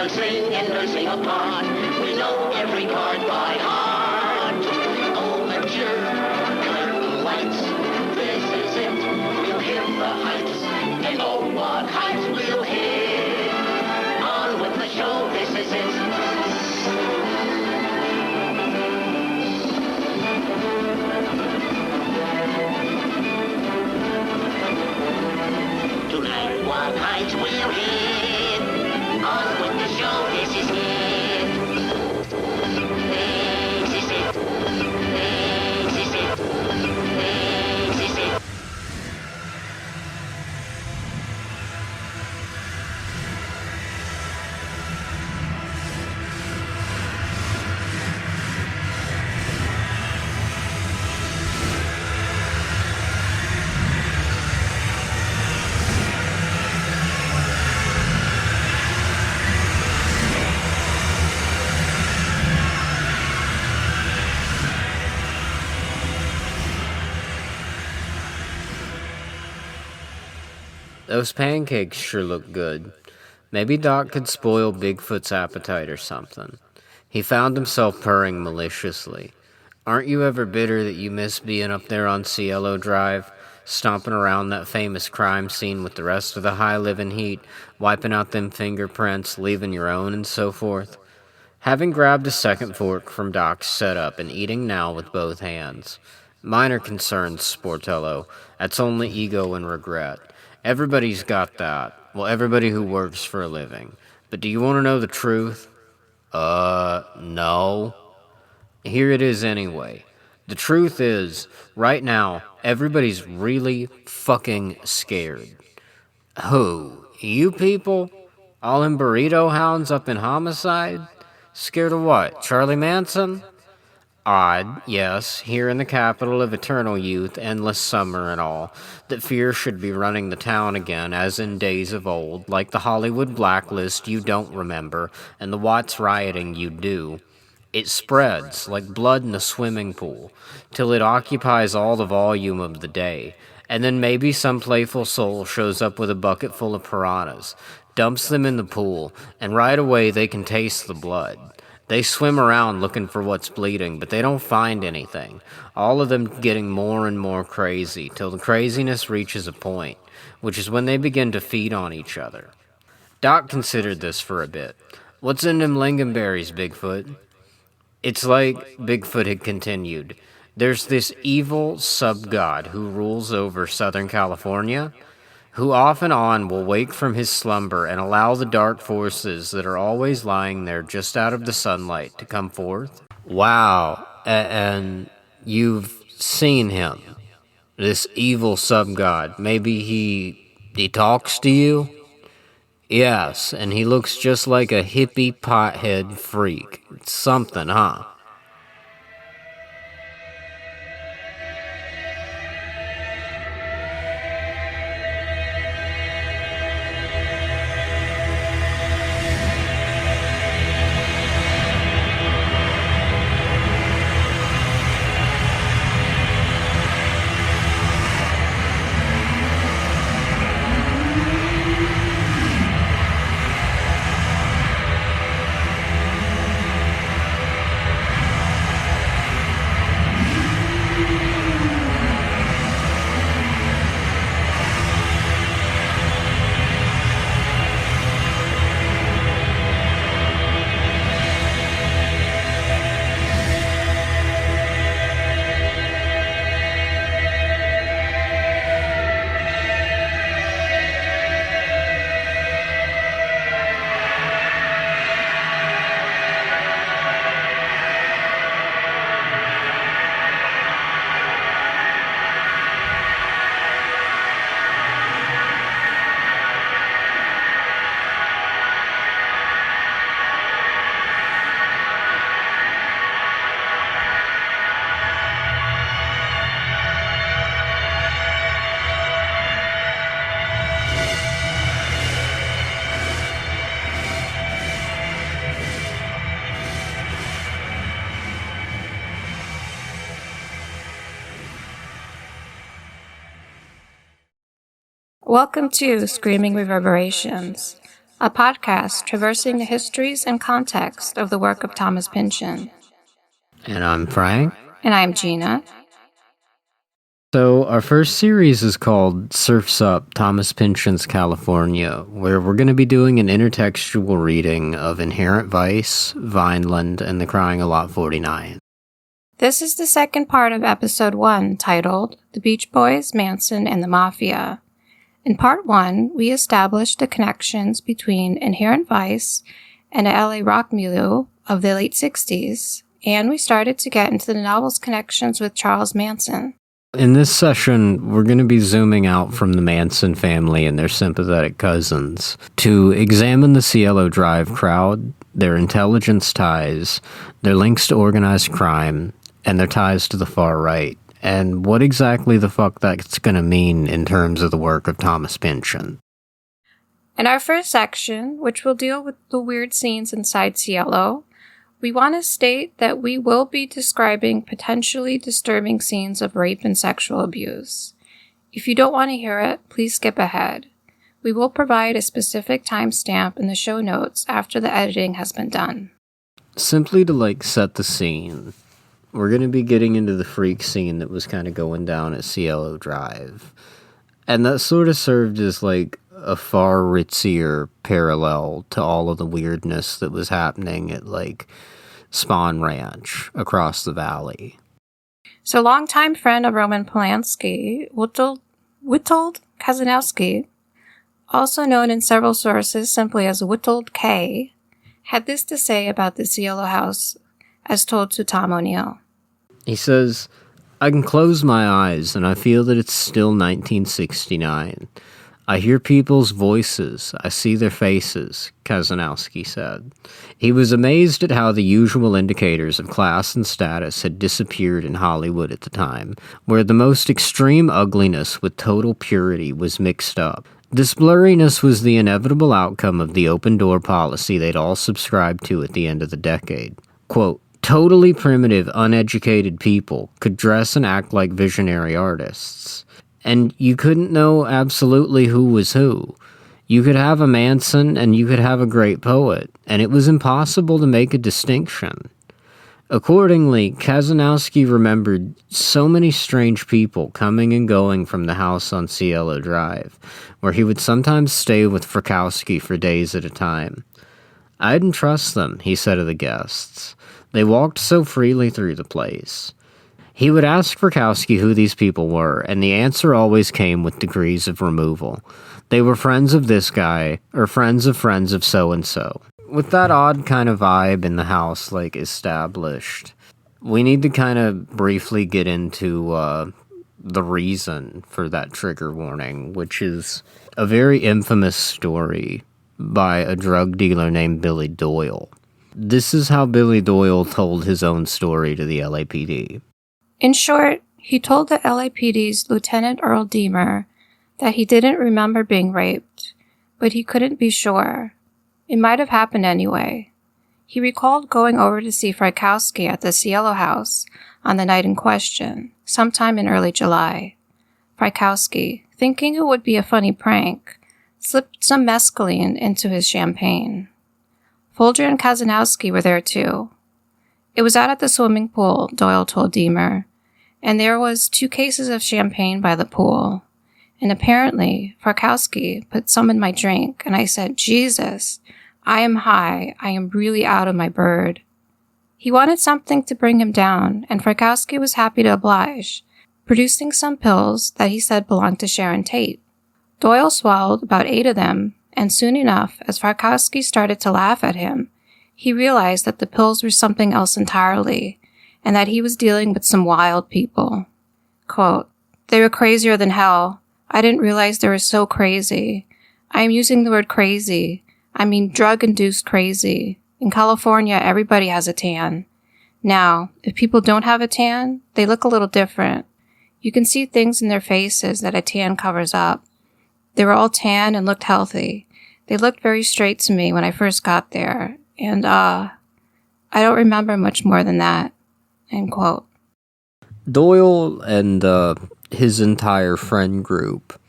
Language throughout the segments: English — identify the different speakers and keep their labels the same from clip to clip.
Speaker 1: rehearsing and nursing a part. We know every part by heart. Overture, curtain lights, this is it. We'll hit the heights, and oh, what heights we'll hit. On with the show, this is it. Tonight, what heights we'll hit. On with the show, this is it. This is it. This is it. This is it.
Speaker 2: Those pancakes sure look good. Maybe Doc could spoil Bigfoot's appetite or something. He found himself purring maliciously. Aren't you ever bitter that you miss being up there on Cielo Drive, stomping around that famous crime scene with the rest of the high-living heat, wiping out them fingerprints, leaving your own, and so forth? Having grabbed a second fork from Doc's setup and eating now with both hands. Minor concerns, Sportello. That's only ego and regret. Everybody's got that. Well, everybody who works for a living. But do you want to know the truth? No. Here it is anyway. The truth is, right now, everybody's really fucking scared. Who? You people? All them burrito hounds up in homicide? Scared of what? Charlie Manson? Odd, yes, here in the capital of eternal youth, endless summer and all, that fear should be running the town again as in days of old, like the Hollywood blacklist you don't remember, and the Watts rioting you do. It spreads, like blood in a swimming pool, till it occupies all the volume of the day, and then maybe some playful soul shows up with a bucket full of piranhas, dumps them in the pool, and right away they can taste the blood. They swim around looking for what's bleeding, but they don't find anything. All of them getting more and more crazy, till the craziness reaches a point, which is when they begin to feed on each other. Doc considered this for a bit. What's in them lingonberries, Bigfoot? It's like, Bigfoot had continued, there's this evil sub-god who rules over Southern California, who off and on will wake from his slumber and allow the dark forces that are always lying there just out of the sunlight to come forth? Wow, and you've seen him, this evil sub-god. Maybe he talks to you? Yes, and he looks just like a hippie pothead freak. It's something, huh?
Speaker 3: Welcome to Screaming Reverberations. a podcast traversing the histories and context of the work of Thomas Pynchon.
Speaker 2: And I'm Frank.
Speaker 3: And I'm Geena.
Speaker 2: So our first series is called Surf's Up, Thomas Pynchon's California, where we're going to be doing an intertextual reading of Inherent Vice, Vineland, and The Crying of Lot 49.
Speaker 3: This is the second part of episode 1, titled The Beach Boys, Manson, and the Mafia. In part 1, we established the connections between Inherent Vice and the LA rock milieu of the late 60s, and we started to get into the novel's connections with Charles Manson.
Speaker 2: In this session, we're going to be zooming out from the Manson family and their sympathetic cousins to examine the Cielo Drive crowd, their intelligence ties, their links to organized crime, and their ties to the far right, and what exactly the fuck that's going to mean in terms of the work of Thomas Pynchon.
Speaker 3: In our first section, which will deal with the weird scenes inside Cielo, we want to state that we will be describing potentially disturbing scenes of rape and sexual abuse. If you don't want to hear it, please skip ahead. We will provide a specific timestamp in the show notes after the editing has been done.
Speaker 2: Simply to set the scene, we're going to be getting into the freak scene that was kind of going down at Cielo Drive. And that sort of served as a far ritzier parallel to all of the weirdness that was happening at Spawn Ranch across the valley.
Speaker 3: So longtime friend of Roman Polanski, Witold Kazanowski, also known in several sources simply as Witold K, had this to say about the Cielo house as told to Tom O'Neill.
Speaker 2: He says, "I can close my eyes and I feel that it's still 1969. I hear people's voices. I see their faces," Kazanowski said. He was amazed at how the usual indicators of class and status had disappeared in Hollywood at the time, where the most extreme ugliness with total purity was mixed up. This blurriness was the inevitable outcome of the open-door policy they'd all subscribed to at the end of the decade. Quote, "Totally primitive, uneducated people could dress and act like visionary artists. And you couldn't know absolutely who was who. You could have a Manson and you could have a great poet, and it was impossible to make a distinction." Accordingly, Kazanowski remembered so many strange people coming and going from the house on Cielo Drive, where he would sometimes stay with Frykowski for days at a time. "I didn't trust them," he said of the guests. "They walked so freely through the place." He would ask Frykowski who these people were, and the answer always came with degrees of removal. They were friends of this guy, or friends of so-and-so. With that odd kind of vibe in the house, established, we need to kind of briefly get into the reason for that trigger warning, which is a very infamous story by a drug dealer named Billy Doyle. This is how Billy Doyle told his own story to the LAPD.
Speaker 3: In short, he told the LAPD's Lieutenant Earl Deemer that he didn't remember being raped, but he couldn't be sure. It might have happened anyway. He recalled going over to see Frykowski at the Cielo house on the night in question, sometime in early July. Frykowski, thinking it would be a funny prank, slipped some mescaline into his champagne. Folger and Kazanowski were there too. It was out at the swimming pool, Doyle told Deemer, and there was 2 cases of champagne by the pool. And apparently, Frykowski put some in my drink, and I said, "Jesus, I am high. I am really out of my bird." He wanted something to bring him down, and Frykowski was happy to oblige, producing some pills that he said belonged to Sharon Tate. Doyle swallowed about 8 of them, and soon enough, as Frykowski started to laugh at him, he realized that the pills were something else entirely, and that he was dealing with some wild people. Quote, "They were crazier than hell. I didn't realize they were so crazy. I am using the word crazy. I mean drug-induced crazy. In California, everybody has a tan. Now, if people don't have a tan, they look a little different. You can see things in their faces that a tan covers up. They were all tan and looked healthy. They looked very straight to me when I first got there, and, I don't remember much more than that." End quote.
Speaker 2: Doyle and his entire friend group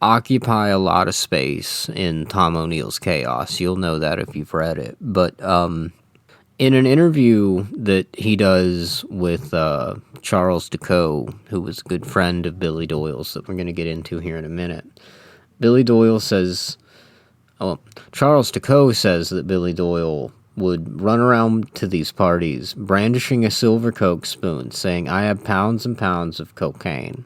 Speaker 2: occupy a lot of space in Tom O'Neill's Chaos. You'll know that if you've read it. But in an interview that he does with Charles Tacot, who was a good friend of Billy Doyle's that we're going to get into here in a minute, Billy Doyle says, Charles Tacot says that Billy Doyle would run around to these parties brandishing a silver Coke spoon, saying, "I have pounds and pounds of cocaine."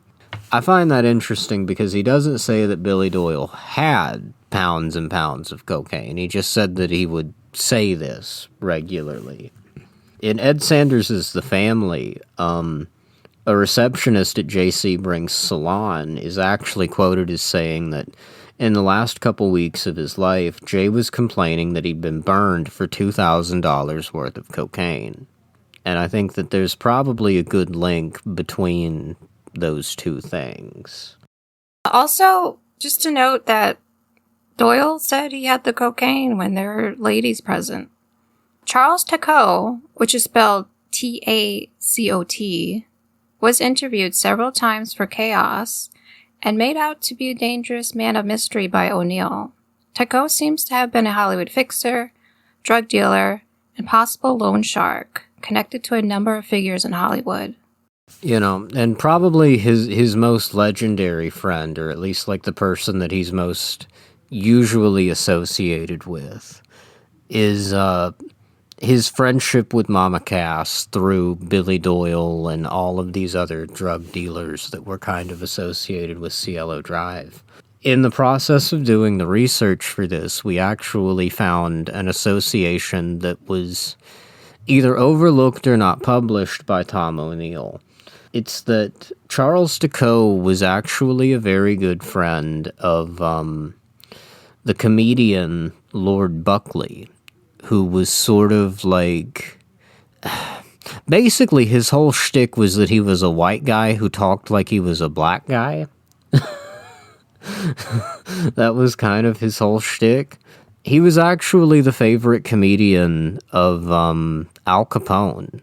Speaker 2: I find that interesting because he doesn't say that Billy Doyle had pounds and pounds of cocaine. He just said that he would say this regularly. In Ed Sanders' The Family, a receptionist at J.C. Brink's salon is actually quoted as saying that in the last couple weeks of his life, Jay was complaining that he'd been burned for $2,000 worth of cocaine. And I think that there's probably a good link between those two things.
Speaker 3: Also, just to note that Doyle said he had the cocaine when there were ladies present. Charles Tacot, which is spelled T-A-C-O-T, was interviewed several times for Chaos and made out to be a dangerous man of mystery by O'Neill. Tacot seems to have been a Hollywood fixer, drug dealer, and possible loan shark, connected to a number of figures in Hollywood.
Speaker 2: You know, and probably his most legendary friend, or at least like the person that he's most usually associated with, is his friendship with Mama Cass through Billy Doyle and all of these other drug dealers that were kind of associated with Cielo Drive. In the process of doing the research for this, we actually found an association that was either overlooked or not published by Tom O'Neill. It's that Charles Tacot was actually a very good friend of the comedian Lord Buckley, who was sort of like... Basically, his whole shtick was that he was a white guy who talked like he was a black guy. That was kind of his whole shtick. He was actually the favorite comedian of Al Capone.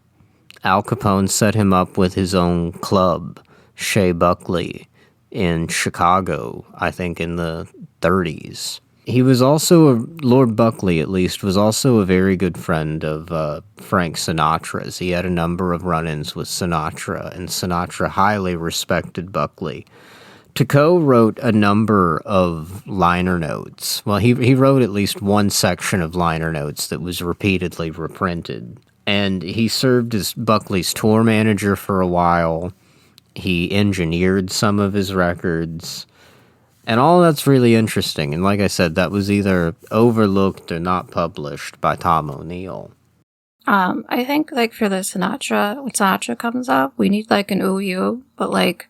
Speaker 2: Al Capone set him up with his own club, Shea Buckley, in Chicago, I think in the 30s. He was also, Lord Buckley at least, was also a very good friend of Frank Sinatra's. He had a number of run-ins with Sinatra, and Sinatra highly respected Buckley. Tacot wrote a number of liner notes. Well, he wrote at least one section of liner notes that was repeatedly reprinted. And he served as Buckley's tour manager for a while. He engineered some of his records. And all that's really interesting. And like I said, that was either overlooked or not published by Tom O'Neill.
Speaker 3: I think, like, for the Sinatra, when Sinatra comes up, we need, like, an ooh you, but, like,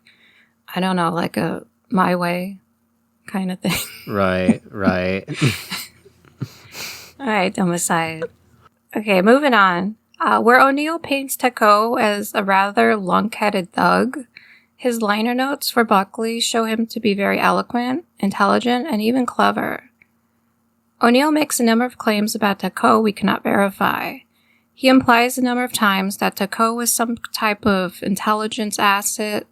Speaker 3: I don't know, like a My Way kind of thing.
Speaker 2: Right.
Speaker 3: All right, dumb aside. Okay, moving on. Where O'Neill paints Tacot as a rather lunk-headed thug, his liner notes for Buckley show him to be very eloquent, intelligent, and even clever. O'Neill makes a number of claims about Tacot we cannot verify. He implies a number of times that Tacot was some type of intelligence asset,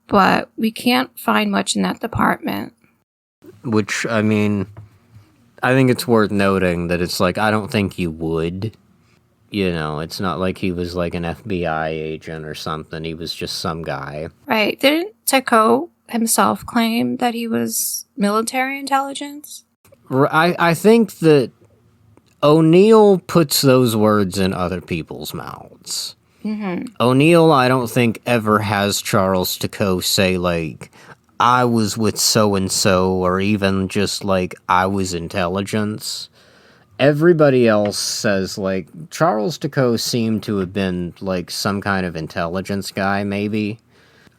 Speaker 3: but we can't find much in that department.
Speaker 2: Which, I mean, I think it's worth noting that it's like, I don't think you would. You know, it's not like he was like an FBI agent or something. He was just some guy.
Speaker 3: Right. Didn't Tacot himself claim that he was military intelligence?
Speaker 2: I think that O'Neill puts those words in other people's mouths.
Speaker 3: Mm-hmm.
Speaker 2: O'Neill, I don't think, ever has Charles Tacot say, like, I was with so-and-so, or even just, like, I was intelligence. Everybody else says, like, Charles Tacot seemed to have been, like, some kind of intelligence guy, maybe.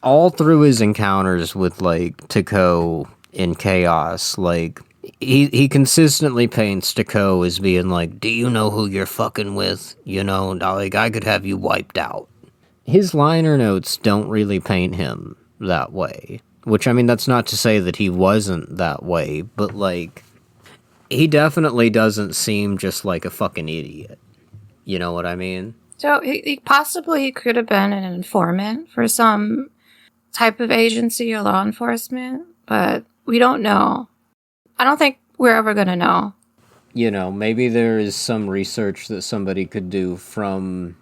Speaker 2: All through his encounters with, like, Tacot in Chaos, like, he consistently paints Tacot as being like, do you know who you're fucking with? You know, like, I could have you wiped out. His liner notes don't really paint him that way. Which, I mean, that's not to say that he wasn't that way, but, like, he definitely doesn't seem just like a fucking idiot. You know what I mean?
Speaker 3: So he possibly could have been an informant for some type of agency or law enforcement, but We don't know. I don't think we're ever going to know.
Speaker 2: You know, maybe there is some research that somebody could do from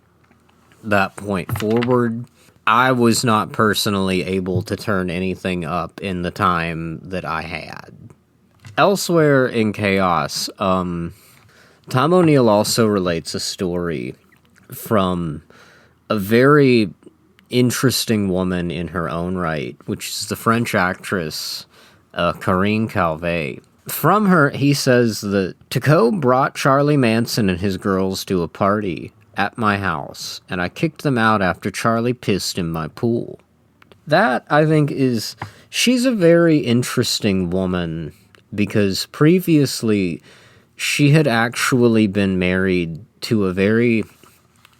Speaker 2: that point forward. I was not personally able to turn anything up in the time that I had. Elsewhere in Chaos, Tom O'Neill also relates a story from a very interesting woman in her own right, which is the French actress Corinne Calvet. From her, he says that Tacot brought Charlie Manson and his girls to a party at my house, and I kicked them out after Charlie pissed in my pool. That, I think, she's a very interesting woman, because previously she had actually been married to a very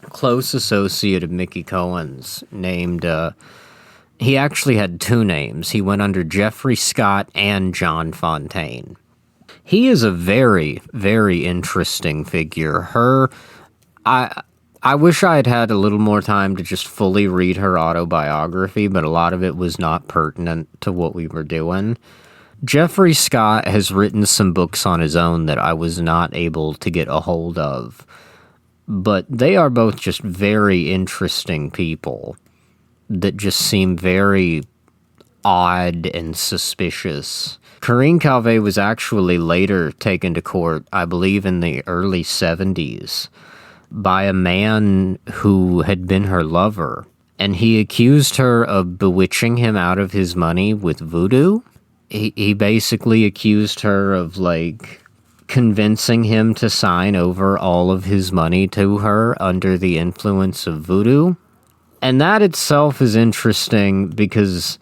Speaker 2: close associate of Mickey Cohen's named, he actually had two names. He went under Jeffrey Scott and John Fontaine. He is a very, very interesting figure. I wish I had had a little more time to just fully read her autobiography, but a lot of it was not pertinent to what we were doing. Jeffrey Scott has written some books on his own that I was not able to get a hold of, but they are both just very interesting people that just seem very odd and suspicious. Corinne Calvet was actually later taken to court, I believe in the early 70s, by a man who had been her lover, and he accused her of bewitching him out of his money with voodoo. He basically accused her of, like, convincing him to sign over all of his money to her under the influence of voodoo. And that itself is interesting because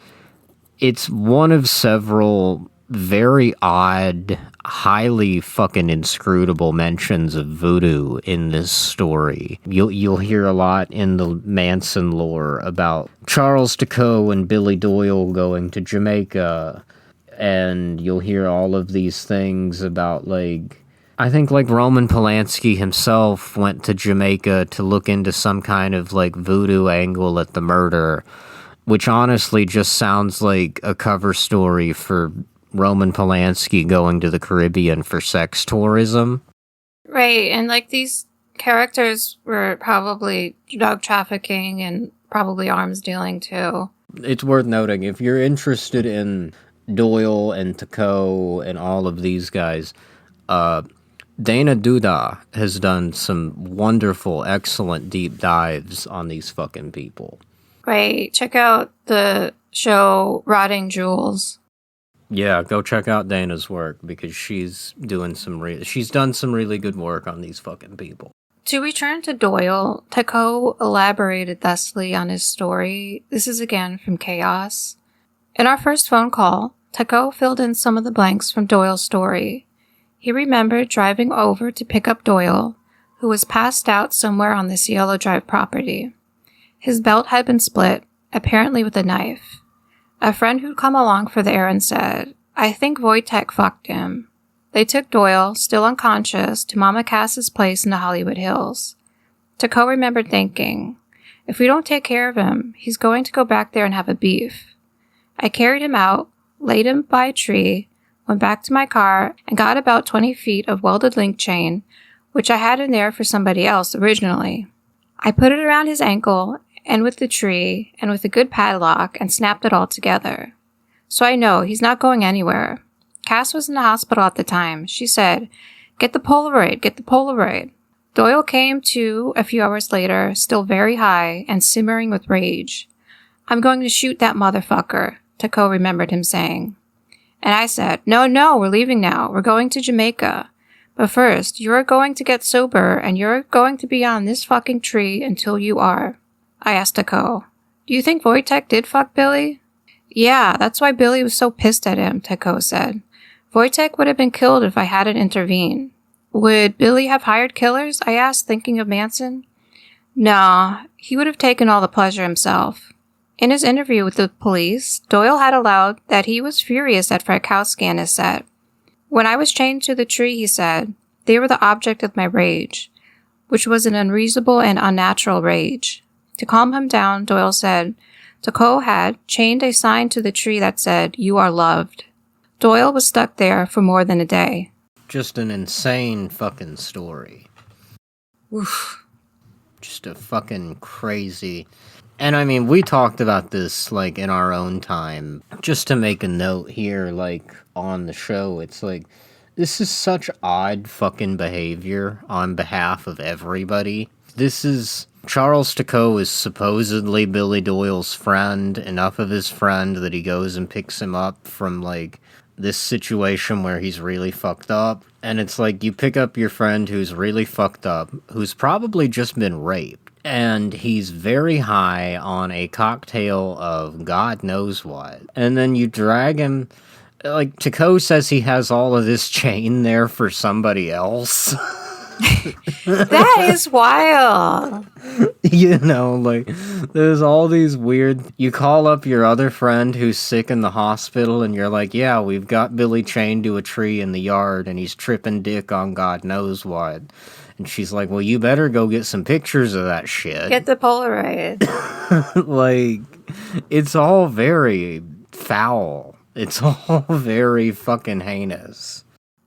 Speaker 2: it's one of several very odd, highly fucking inscrutable mentions of voodoo in this story. You'll hear a lot in the Manson lore about Charles Tacot and Billy Doyle going to Jamaica, and you'll hear all of these things about, like, I think, like, Roman Polanski himself went to Jamaica to look into some kind of, like, voodoo angle at the murder, which honestly just sounds like a cover story for Roman Polanski going to the Caribbean for sex tourism.
Speaker 3: Right, and, like, these characters were probably drug trafficking and probably arms dealing, too.
Speaker 2: It's worth noting, if you're interested in Doyle and Tacot and all of these guys, Dana Duda has done some wonderful, excellent deep dives on these fucking people.
Speaker 3: Right. Check out the show Rotting Jewels.
Speaker 2: Yeah, go check out Dana's work because she's done some really good work on these fucking people.
Speaker 3: To return to Doyle, Tacot elaborated thusly on his story. This is again from Chaos. In our first phone call, Tacot filled in some of the blanks from Doyle's story. He remembered driving over to pick up Doyle, who was passed out somewhere on the Cielo Drive property. His belt had been split, apparently with a knife. A friend who'd come along for the errand said, "I think Wojtek fucked him." They took Doyle, still unconscious, to Mama Cass's place in the Hollywood Hills. Tacot remembered thinking, "If we don't take care of him, he's going to go back there and have a beef." I carried him out, laid him by a tree, went back to my car, and got about 20 feet of welded link chain, which I had in there for somebody else originally. I put it around his ankle, and with the tree, and with a good padlock, and snapped it all together. So I know he's not going anywhere. Cass was in the hospital at the time. She said, "Get the Polaroid, get the Polaroid." Doyle came to a few hours later, still very high and simmering with rage. "I'm going to shoot that motherfucker," Tacot remembered him saying. And I said, No, we're leaving now. We're going to Jamaica. But first, you're going to get sober, and you're going to be on this fucking tree until you are." I asked Tacot, "Do you think Wojtek did fuck Billy?" "Yeah, that's why Billy was so pissed at him," Tacot said. "Wojtek would have been killed if I hadn't intervened." "Would Billy have hired killers?" I asked, thinking of Manson. "No, he would have taken all the pleasure himself." In his interview with the police, Doyle had allowed that he was furious at Frykowski and his set. "When I was chained to the tree," he said, "they were the object of my rage, which was an unreasonable and unnatural rage." To calm him down, Doyle said, Tacot had chained a sign to the tree that said, "You are loved." Doyle was stuck there for more than a day.
Speaker 2: Just an insane fucking story.
Speaker 3: Oof.
Speaker 2: Just a fucking crazy... And I mean, we talked about this, like, in our own time. Just to make a note here, like, on the show, it's like, this is such odd fucking behavior on behalf of everybody. This is... Charles Tacot is supposedly Billy Doyle's friend, enough of his friend that he goes and picks him up from, like, this situation where he's really fucked up. And it's like, you pick up your friend who's really fucked up, who's probably just been raped. And he's very high on a cocktail of God knows what. And then you drag him... Like, Tacot says he has all of this chain there for somebody else.
Speaker 3: That is wild.
Speaker 2: You know, like, there's all these weird... You call up your other friend who's sick in the hospital, and you're like, yeah, we've got Billy chained to a tree in the yard, and he's tripping dick on God knows what. And she's like, well, you better go get some pictures of that shit.
Speaker 3: Get the Polaroid.
Speaker 2: Like, it's all very foul. It's all very fucking heinous.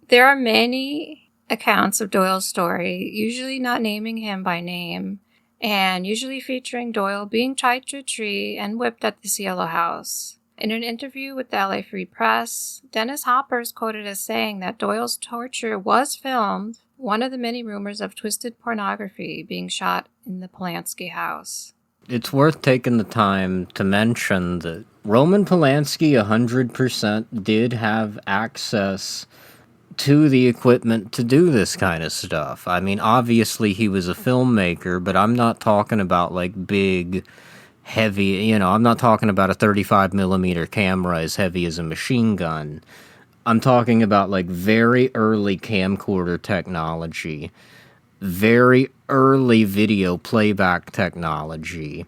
Speaker 3: There are many accounts of Doyle's story, usually not naming him by name, and usually featuring Doyle being tied to a tree and whipped at the Cielo house. In an interview with the LA Free Press, Dennis Hopper is quoted as saying that Doyle's torture was filmed, one of the many rumors of twisted pornography being shot in the Polanski house.
Speaker 2: It's worth taking the time to mention that Roman Polanski 100% did have access to the equipment to do this kind of stuff. I mean, obviously he was a filmmaker, but I'm not talking about, like, big, heavy, you know, I'm not talking about a 35mm camera as heavy as a machine gun. I'm talking about, like, very early camcorder technology, very early video playback technology.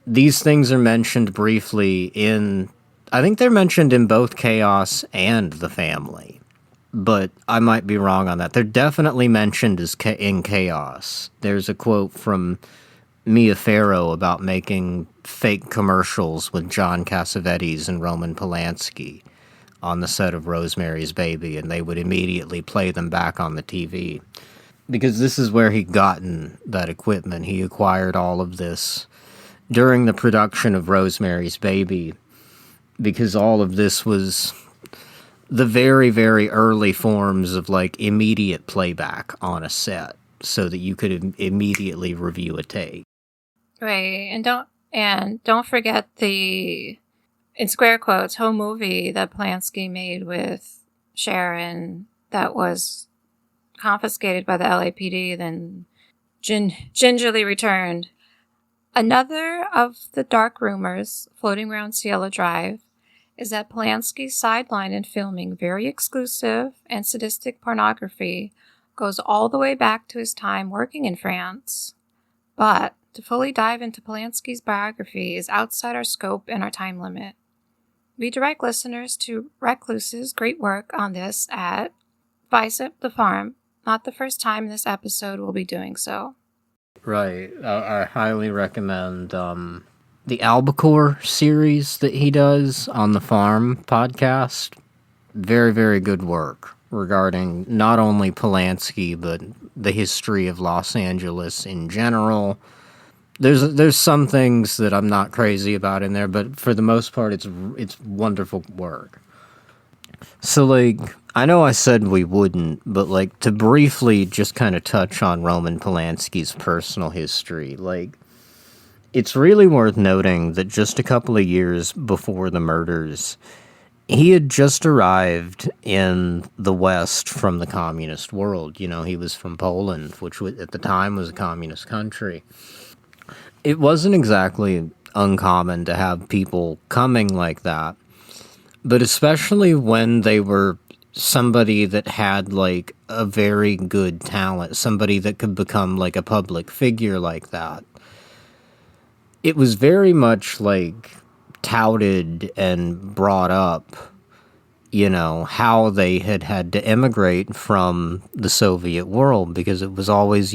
Speaker 2: These things are mentioned briefly in... I think they're mentioned in both Chaos and The Family. But I might be wrong on that. They're definitely mentioned as in Chaos. There's a quote from Mia Farrow about making fake commercials with John Cassavetes and Roman Polanski on the set of Rosemary's Baby, and they would immediately play them back on the TV. Because this is where he'd gotten that equipment. He acquired all of this during the production of Rosemary's Baby, because all of this was the very, very early forms of, like, immediate playback on a set, so that you could immediately review a take.
Speaker 3: Right, and don't forget the, in square quotes, home movie that Polanski made with Sharon that was confiscated by the LAPD, then gingerly returned. Another of the dark rumors floating around Cielo Drive is that Polanski's sideline in filming very exclusive and sadistic pornography goes all the way back to his time working in France. But to fully dive into Polanski's biography is outside our scope and our time limit. We direct listeners to Recluse's great work on this at Bicep the Farm. Not the first time this episode will be doing so.
Speaker 2: Right. I highly recommend the Albacore series that he does on the Farm podcast. Very, very good work regarding not only Polanski, but the history of Los Angeles in general. There's some things that I'm not crazy about in there, but for the most part, it's wonderful work. So, like, I know I said we wouldn't, but, like, to briefly just kind of touch on Roman Polanski's personal history, like, it's really worth noting that just a couple of years before the murders, he had just arrived in the West from the communist world. You know, he was from Poland, which at the time was a communist country. It wasn't exactly uncommon to have people coming like that, but especially when they were somebody that had, like, a very good talent, somebody that could become, like, a public figure like that. It was very much, like, touted and brought up, you know, how they had to immigrate from the Soviet world, because it was always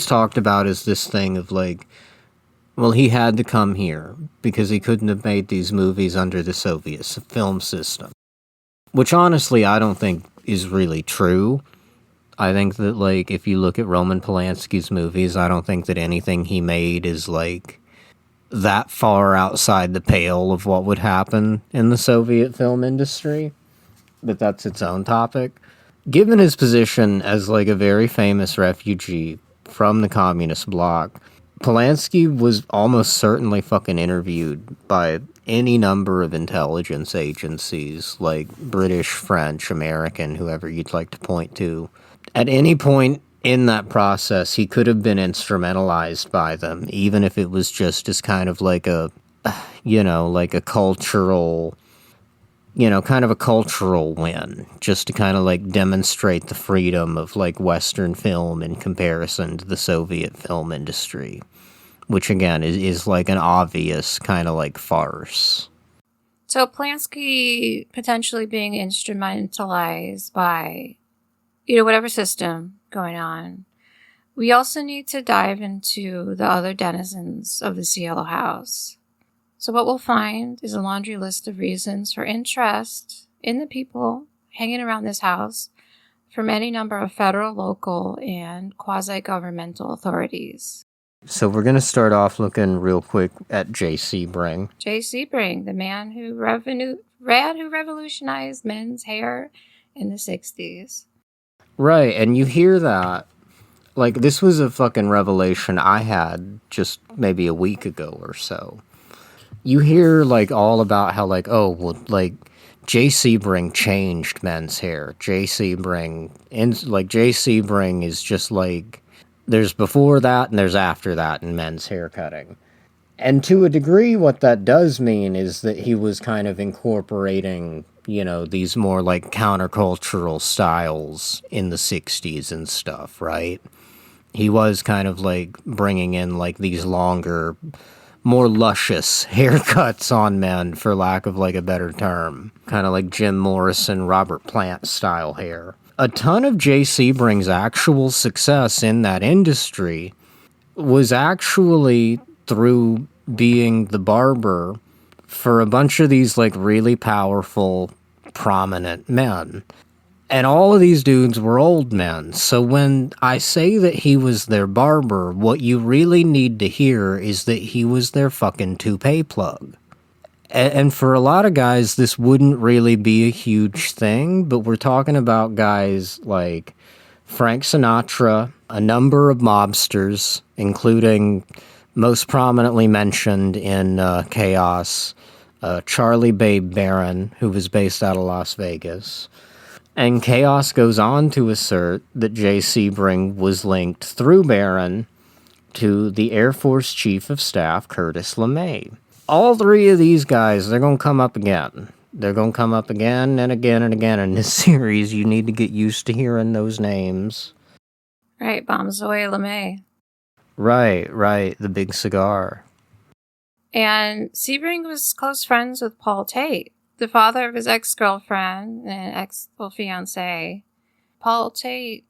Speaker 2: talked about as this thing of, like, well, he had to come here because he couldn't have made these movies under the Soviet film system. which honestly I don't think is really true. I think that, like, if you look at Roman Polanski's movies, I don't think that anything he made is, like, that far outside the pale of what would happen in the Soviet film industry. But that's its own topic. Given his position as, like, a very famous refugee from the communist bloc, Polanski was almost certainly fucking interviewed by any number of intelligence agencies, like British, French, American, whoever you'd like to point to. At any point in that process, he could have been instrumentalized by them, even if it was just as kind of like a, like a cultural, kind of a cultural win, just to kind of like demonstrate the freedom of like Western film in comparison to the Soviet film industry, which again is like an obvious kind of like farce.
Speaker 3: So Polanski potentially being instrumentalized by, whatever system going on. We also need to dive into the other denizens of the Cielo house. So what we'll find is a laundry list of reasons for interest in the people hanging around this house from any number of federal, local, and quasi-governmental authorities.
Speaker 2: So we're going to start off looking real quick at J. Sebring.
Speaker 3: J. Sebring, the man who revolutionized men's hair in the 60s.
Speaker 2: Right, and you hear that. Like, this was a fucking revelation I had just maybe a week ago or so. You hear, like, all about how, like, oh, well, like, J. Sebring changed men's hair. J. Sebring is just, like, there's before that and there's after that in men's hair cutting. And to a degree, what that does mean is that he was kind of incorporating, these more, like, countercultural styles in the 60s and stuff, right? He was kind of, like, bringing in, like, these longer, more luscious haircuts on men, for lack of, like, a better term. Kind of like Jim Morrison, Robert Plant style hair. A ton of J. Sebring's actual success in that industry was actually through being the barber for a bunch of these, like, really powerful, prominent men. And all of these dudes were old men. So when I say that he was their barber, what you really need to hear is that he was their fucking toupee plug. And for a lot of guys, this wouldn't really be a huge thing, but we're talking about guys like Frank Sinatra, a number of mobsters, including most prominently mentioned in Chaos, Charlie Babe Barron, who was based out of Las Vegas. And Chaos goes on to assert that J. Sebring was linked through Barron to the Air Force Chief of Staff, Curtis LeMay. All three of these guys, they're going to come up again. They're going to come up again and again and again in this series. You need to get used to hearing those names.
Speaker 3: Right, Zoyd LeMay.
Speaker 2: Right, the big cigar.
Speaker 3: And Sebring was close friends with Paul Tate, the father of his ex-girlfriend and ex-fiancée. Paul Tate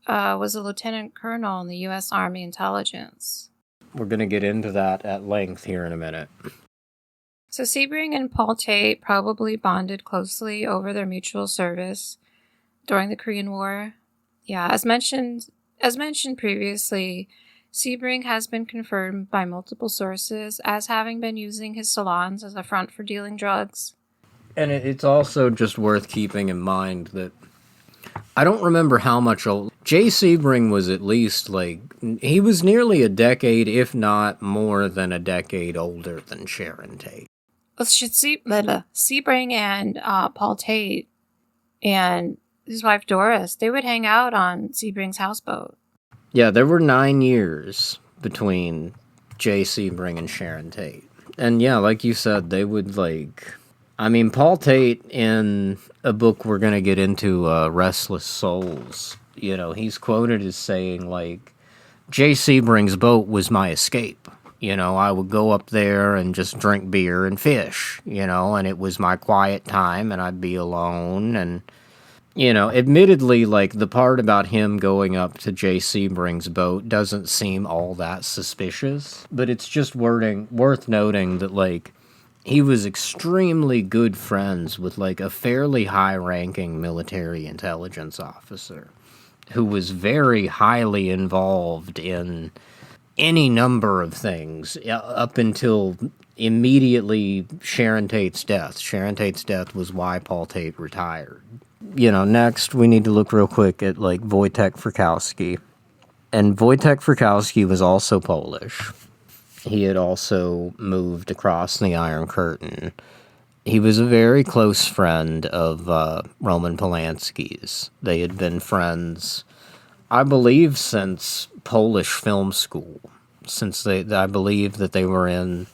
Speaker 3: was a lieutenant colonel in the U.S. Army Intelligence.
Speaker 2: We're going to get into that at length here in a minute.
Speaker 3: So Sebring and Paul Tate probably bonded closely over their mutual service during the Korean War. Yeah, as mentioned previously, Sebring has been confirmed by multiple sources as having been using his salons as a front for dealing drugs.
Speaker 2: And it's also just worth keeping in mind that I don't remember how much old J. Sebring was. At least, like, he was nearly a decade, if not more than a decade older than Sharon Tate.
Speaker 3: Well, Sebring and Paul Tate and his wife Doris, they would hang out on Sebring's houseboat.
Speaker 2: Yeah, there were 9 years between J. Sebring and Sharon Tate. And yeah, like you said, they would, like... I mean, Paul Tate, in a book we're going to get into, Restless Souls, he's quoted as saying, like, J. Sebring's boat was my escape. I would go up there and just drink beer and fish, and it was my quiet time, and I'd be alone, and, admittedly, like, the part about him going up to J. Sebring's boat doesn't seem all that suspicious, but it's just worth noting that, like, he was extremely good friends with, like, a fairly high-ranking military intelligence officer who was very highly involved in any number of things up until immediately Sharon Tate's death. Sharon Tate's death was why Paul Tate retired. Next we need to look real quick at, like, Wojtek Frykowski. And Wojtek Frykowski was also Polish. He had also moved across the Iron Curtain. He was a very close friend of Roman Polanski's. They had been friends, I believe, since Polish film school. I believe that they were in...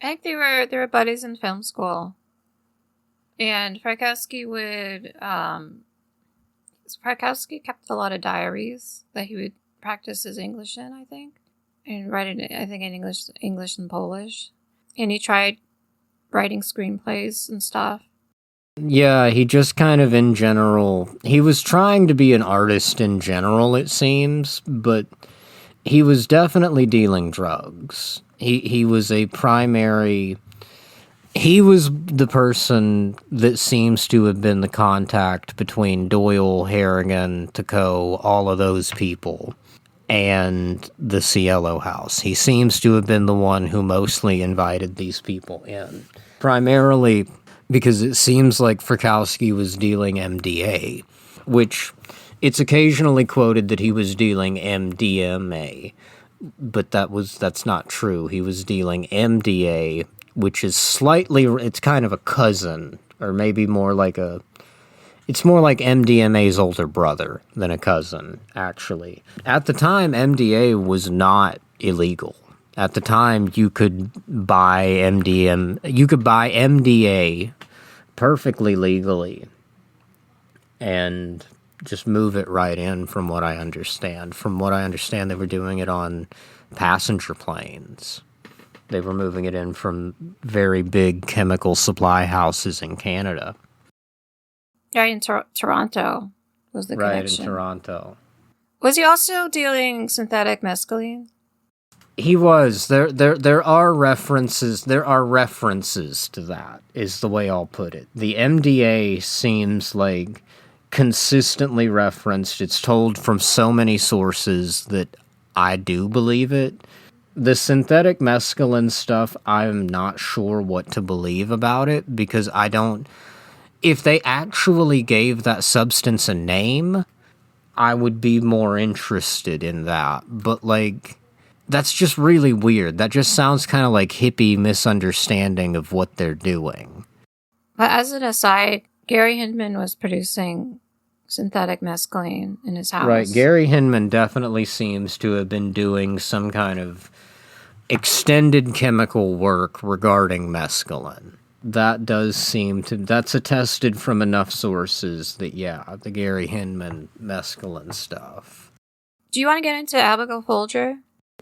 Speaker 3: I think they were buddies in film school. And Frykowski kept a lot of diaries that he would practice his English in, I think. And write it, I think, in English and Polish. And he tried writing screenplays and stuff.
Speaker 2: Yeah, he just kind of in general... He was trying to be an artist in general, it seems, but he was definitely dealing drugs. He was a primary... He was the person that seems to have been the contact between Doyle, Harrigan, Tacot, all of those people, and the Cielo house. He seems to have been the one who mostly invited these people in. Primarily because it seems like Frykowski was dealing MDA, which it's occasionally quoted that he was dealing MDMA, but that's not true. He was dealing MDA, which is it's kind of a cousin, or maybe it's more like MDMA's older brother than a cousin, actually. At the time, MDA was not illegal. At the time, you could buy MDA perfectly legally and just move it right in, from what I understand. From what I understand, they were doing it on passenger planes. They were moving it in from very big chemical supply houses in Canada.
Speaker 3: Yeah, in Toronto was the connection.
Speaker 2: Right, in Toronto.
Speaker 3: Was he also dealing synthetic mescaline?
Speaker 2: He was. There are references to that, is the way I'll put it. The MDA seems like consistently referenced. It's told from so many sources that I do believe it. The synthetic mescaline stuff, I'm not sure what to believe about it, because if they actually gave that substance a name, I would be more interested in that. But, like, that's just really weird. That just sounds kind of like hippie misunderstanding of what they're doing.
Speaker 3: But as an aside, Gary Hinman was producing synthetic mescaline in his house.
Speaker 2: Right, Gary Hinman definitely seems to have been doing some kind of extended chemical work regarding mescaline. That's attested from enough sources that, yeah, the Gary Hinman mescaline stuff.
Speaker 3: Do you want to get into Abigail Folger?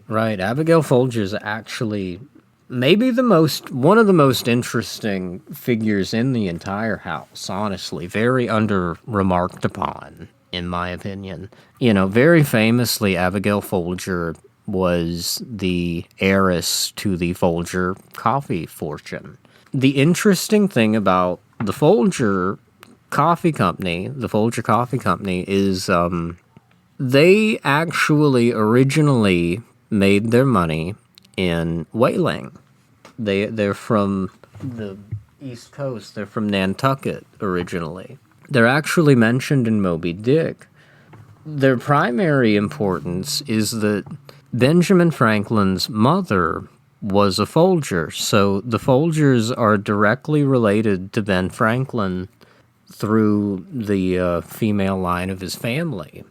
Speaker 2: Right, Abigail Folger is actually maybe one of the most interesting figures in the entire house, honestly. Very under-remarked upon, in my opinion. Very famously, Abigail Folger was the heiress to the Folger coffee fortune. The interesting thing about the Folger Coffee Company is they actually originally made their money in whaling. They're from the East Coast. They're from Nantucket originally. They're actually mentioned in Moby Dick. Their primary importance is that Benjamin Franklin's mother was a Folger, so the Folgers are directly related to Ben Franklin through the female line of his family.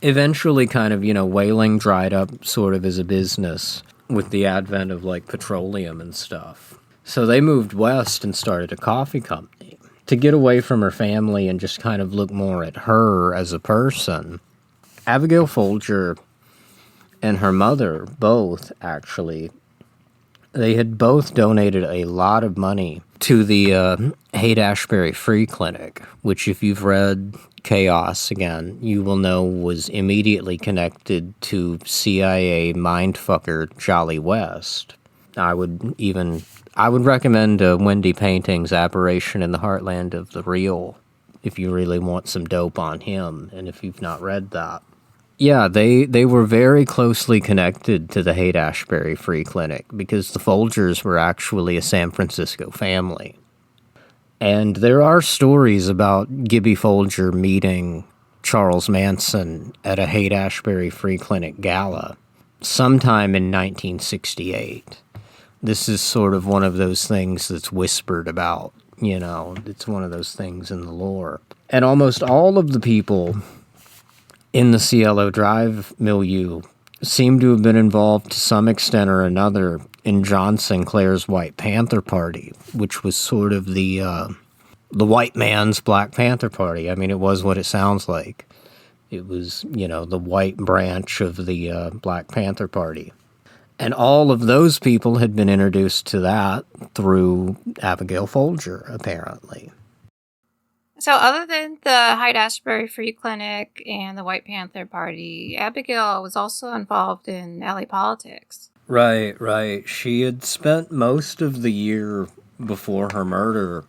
Speaker 2: Eventually, kind of, whaling dried up sort of as a business with the advent of, like, petroleum and stuff. So they moved west and started a coffee company to get away from her family and just kind of look more at her as a person. Abigail Folger and her mother both, actually, they had both donated a lot of money to the Haight-Ashbury Free Clinic, which, if you've read Chaos again, you will know was immediately connected to CIA mindfucker Jolly West. I I would recommend Wendy Painting's Aberration in the Heartland of the Real if you really want some dope on him, and if you've not read that. Yeah, they were very closely connected to the Haight-Ashbury Free Clinic because the Folgers were actually a San Francisco family. And there are stories about Gibby Folger meeting Charles Manson at a Haight-Ashbury Free Clinic gala sometime in 1968. This is sort of one of those things that's whispered about, you know, it's one of those things in the lore. And almost all of the people in the Cielo Drive milieu seem to have been involved to some extent or another in John Sinclair's White Panther Party, which was sort of the white man's Black Panther Party. I mean, it was what it sounds like. It was, you know, the white branch of the Black Panther Party. And all of those people had been introduced to that through Abigail Folger, apparently.
Speaker 3: So other than the Haight-Ashbury Free Clinic and the White Panther Party, Abigail was also involved in LA politics.
Speaker 2: Right. She had spent most of the year before her murder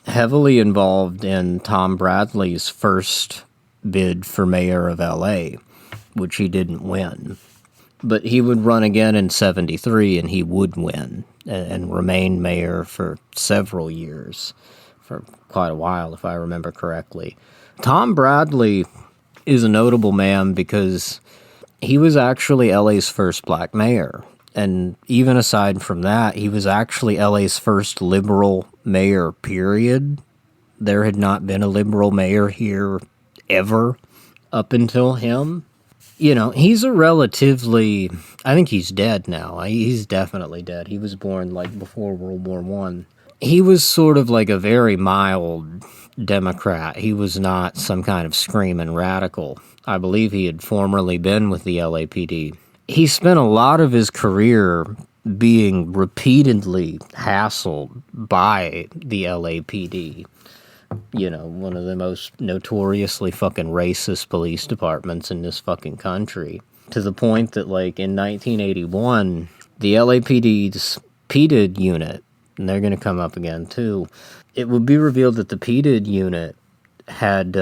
Speaker 2: heavily involved in Tom Bradley's first bid for mayor of LA, which he didn't win. But he would run again in 73, and he would win and remain mayor for several years, for quite a while, if I remember correctly. Tom Bradley is a notable man because he was actually LA's first black mayor. And even aside from that, he was actually LA's first liberal mayor, period. There had not been a liberal mayor here ever up until him. You know, he's a relatively... I think he's dead now. He's definitely dead. He was born, like, before World War I. He was sort of like a very mild Democrat. He was not some kind of screaming radical. I believe he had formerly been with the LAPD. He spent a lot of his career being repeatedly hassled by the LAPD. You know, one of the most notoriously fucking racist police departments in this fucking country. To the point that, like, in 1981, the LAPD's PDID unit, and they're going to come up again, too, it would be revealed that the PDID unit had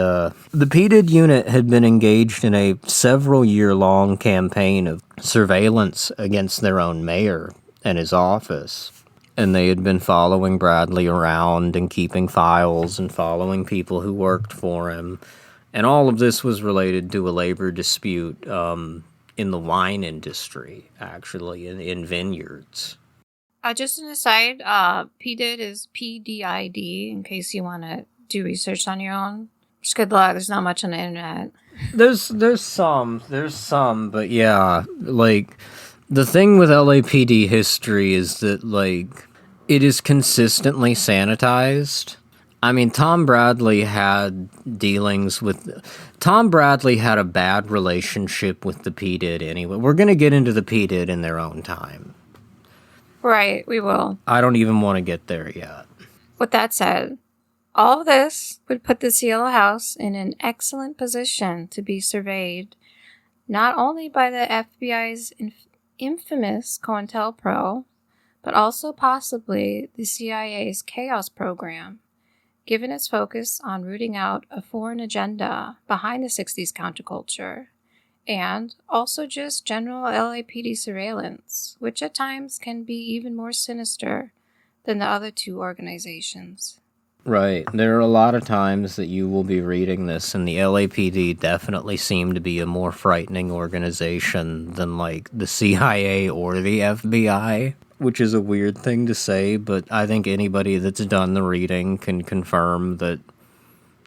Speaker 2: been engaged in a several-year-long campaign of surveillance against their own mayor and his office. And they had been following Bradley around and keeping files and following people who worked for him. And all of this was related to a labor dispute in the wine industry, actually, in vineyards.
Speaker 3: Just an aside, PDID is PDID, in case you want to do research on your own. Just good luck, there's not much on the internet.
Speaker 2: There's some, but yeah, like, the thing with LAPD history is that, like, it is consistently sanitized. I mean, Tom Bradley had dealings with... Tom Bradley had a bad relationship with the PDID anyway. We're going to get into the PDID in their own time.
Speaker 3: Right, we will.
Speaker 2: I don't even want to get there yet.
Speaker 3: With that said, all of this would put the Cielo house in an excellent position to be surveyed, not only by the FBI's infamous COINTELPRO, but also possibly the CIA's Chaos program, given its focus on rooting out a foreign agenda behind the 60s counterculture, and also just general LAPD surveillance, which at times can be even more sinister than the other two organizations.
Speaker 2: Right. There are a lot of times that you will be reading this, and the LAPD definitely seem to be a more frightening organization than, like, the CIA or the FBI, which is a weird thing to say, but I think anybody that's done the reading can confirm that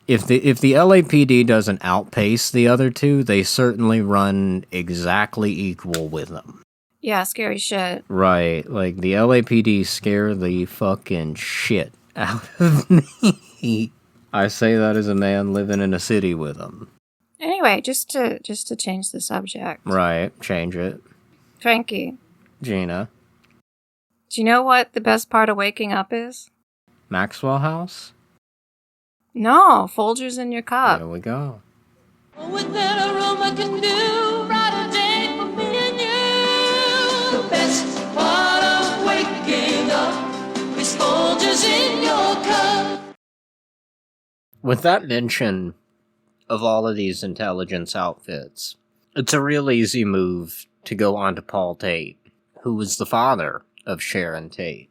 Speaker 2: if the LAPD doesn't outpace the other two, they certainly run exactly equal with them.
Speaker 3: Yeah, scary shit.
Speaker 2: Right. Like, the LAPD scare the fucking shit out of me. I say that as a man living in a city with them.
Speaker 3: Anyway, just to change the subject.
Speaker 2: Right, change it.
Speaker 3: Frankie.
Speaker 2: Geena.
Speaker 3: Do you know what the best part of waking up is?
Speaker 2: Maxwell House?
Speaker 3: No, Folgers in your cup.
Speaker 2: There we go.
Speaker 1: Within a room I can do brighter day for me and you. The best part of waking up
Speaker 2: with that mention of all of these intelligence outfits, it's a real easy move to go on to Paul Tate, who was the father of Sharon Tate.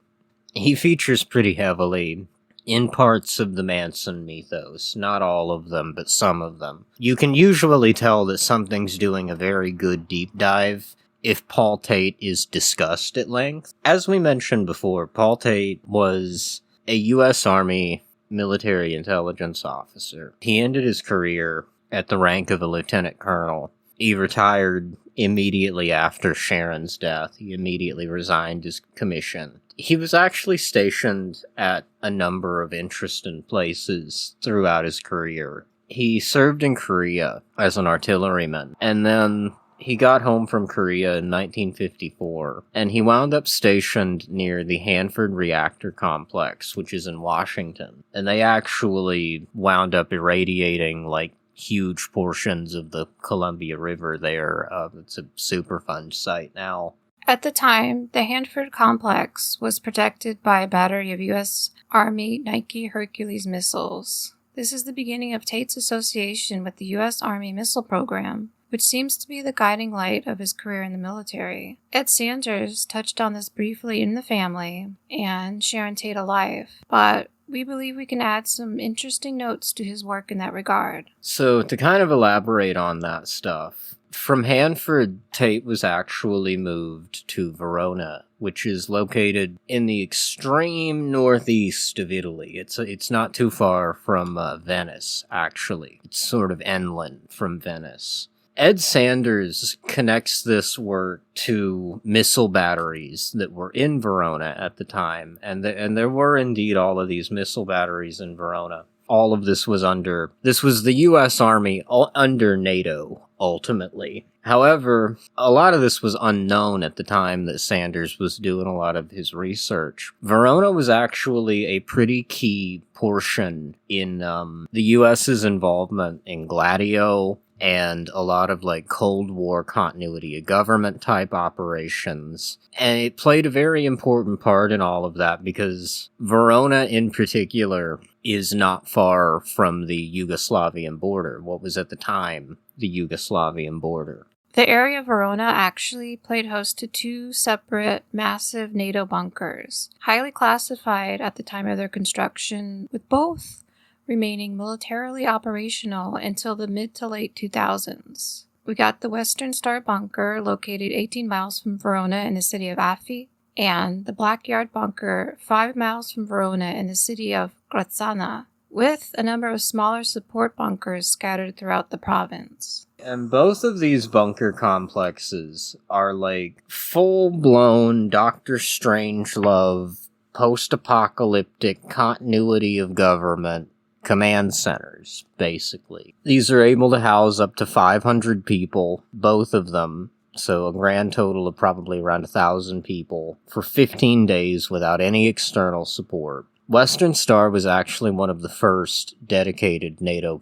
Speaker 2: He features pretty heavily in parts of the Manson mythos, not all of them, but some of them. You can usually tell that something's doing a very good deep dive if Paul Tate is discussed at length. As we mentioned before, Paul Tate was a U.S. Army military intelligence officer. He ended his career at the rank of a lieutenant colonel. He retired immediately after Sharon's death. He immediately resigned his commission. He was actually stationed at a number of interesting places throughout his career. He served in Korea as an artilleryman, and then he got home from Korea in 1954, and he wound up stationed near the Hanford Reactor Complex, which is in Washington. And they actually wound up irradiating, like, huge portions of the Columbia River there. It's a Superfund site now.
Speaker 3: At the time, the Hanford complex was protected by a battery of U.S. Army Nike Hercules missiles. This is the beginning of Tate's association with the U.S. Army missile program, which seems to be the guiding light of his career in the military. Ed Sanders touched on this briefly in The Family and Sharon Tate Alive, but we believe we can add some interesting notes to his work in that regard.
Speaker 2: So, to kind of elaborate on that stuff, from Hanford, Tate was actually moved to Verona, which is located in the extreme northeast of Italy. It's not too far from Venice, actually. It's sort of inland from Venice. Ed Sanders connects this work to missile batteries that were in Verona at the time, and there were indeed all of these missile batteries in Verona. All of this was the U.S. Army under NATO, ultimately. However, a lot of this was unknown at the time that Sanders was doing a lot of his research. Verona was actually a pretty key portion in the U.S.'s involvement in Gladio, and a lot of, like, Cold War continuity of government type operations. And it played a very important part in all of that because Verona in particular is not far from the Yugoslavian border, what was at the time the Yugoslavian border.
Speaker 3: The area of Verona actually played host to two separate massive NATO bunkers, highly classified at the time of their construction, with both remaining militarily operational until the mid to late 2000s. We got the Western Star bunker, located 18 miles from Verona in the city of Affi, and the Blackyard bunker, 5 miles from Verona in the city of Grazzana, with a number of smaller support bunkers scattered throughout the province.
Speaker 2: And both of these bunker complexes are like full-blown Doctor Strangelove, post-apocalyptic continuity of government command centers, basically. These are able to house up to 500 people, both of them, so a grand total of probably around 1,000 people, for 15 days without any external support. Western Star was actually one of the first dedicated NATO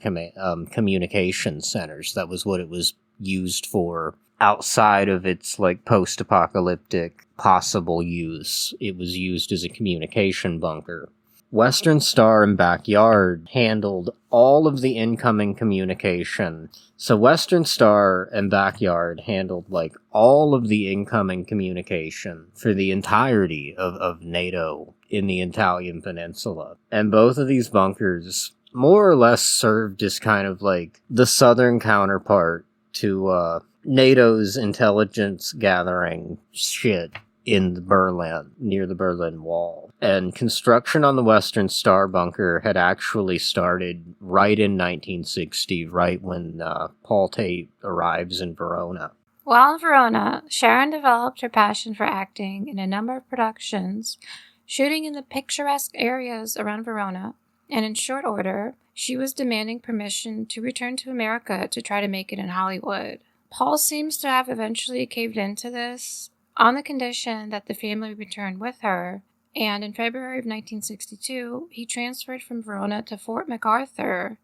Speaker 2: communication centers. That was what it was used for outside of its, like, post-apocalyptic possible use. It was used as a communication bunker. Western Star and Backyard handled all of the incoming communication. So Western Star and Backyard handled, like, all of the incoming communication for the entirety of NATO in the Italian peninsula. And both of these bunkers more or less served as kind of like the southern counterpart to NATO's intelligence gathering shit in Berlin, near the Berlin Wall. And construction on the Western Star bunker had actually started right in 1960, right when Paul Tate arrives in Verona.
Speaker 3: While in Verona, Sharon developed her passion for acting in a number of productions, shooting in the picturesque areas around Verona, and in short order, she was demanding permission to return to America to try to make it in Hollywood. Paul seems to have eventually caved into this, on the condition that the family returned with her, and in February of 1962, he transferred from Verona to Fort MacArthur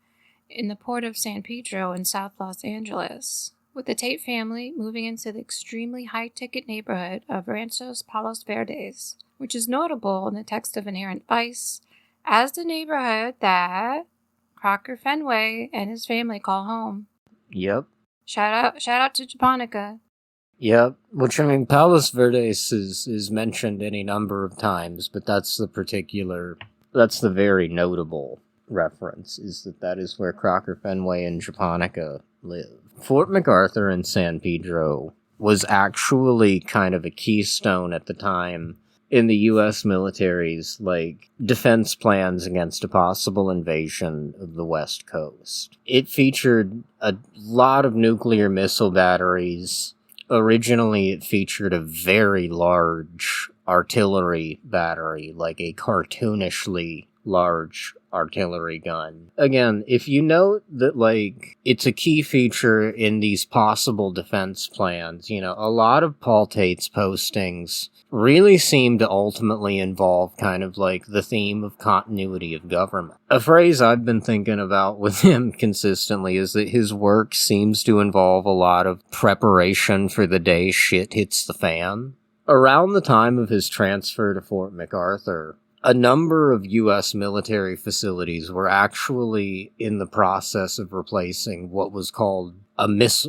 Speaker 3: in the port of San Pedro in South Los Angeles, with the Tate family moving into the extremely high-ticket neighborhood of Ranchos Palos Verdes, which is notable in the text of Inherent Vice as the neighborhood that Crocker Fenway and his family call home.
Speaker 2: Yep.
Speaker 3: Shout out to Japonica.
Speaker 2: Yep. Which, I mean, Palos Verdes is mentioned any number of times, but that's the very notable reference, is that is where Crocker Fenway and Japonica live. Fort MacArthur in San Pedro was actually kind of a keystone at the time in the U.S. military's, defense plans against a possible invasion of the West Coast. It featured a lot of nuclear missile batteries. Originally, it featured a very large artillery battery, like a cartoonishly large artillery gun. Again, if you note that, it's a key feature in these possible defense plans, a lot of Paul Tate's postings really seem to ultimately involve kind of the theme of continuity of government. A phrase I've been thinking about with him consistently is that his work seems to involve a lot of preparation for the day shit hits the fan. Around the time of his transfer to Fort MacArthur, a number of U.S. military facilities were actually in the process of replacing what was called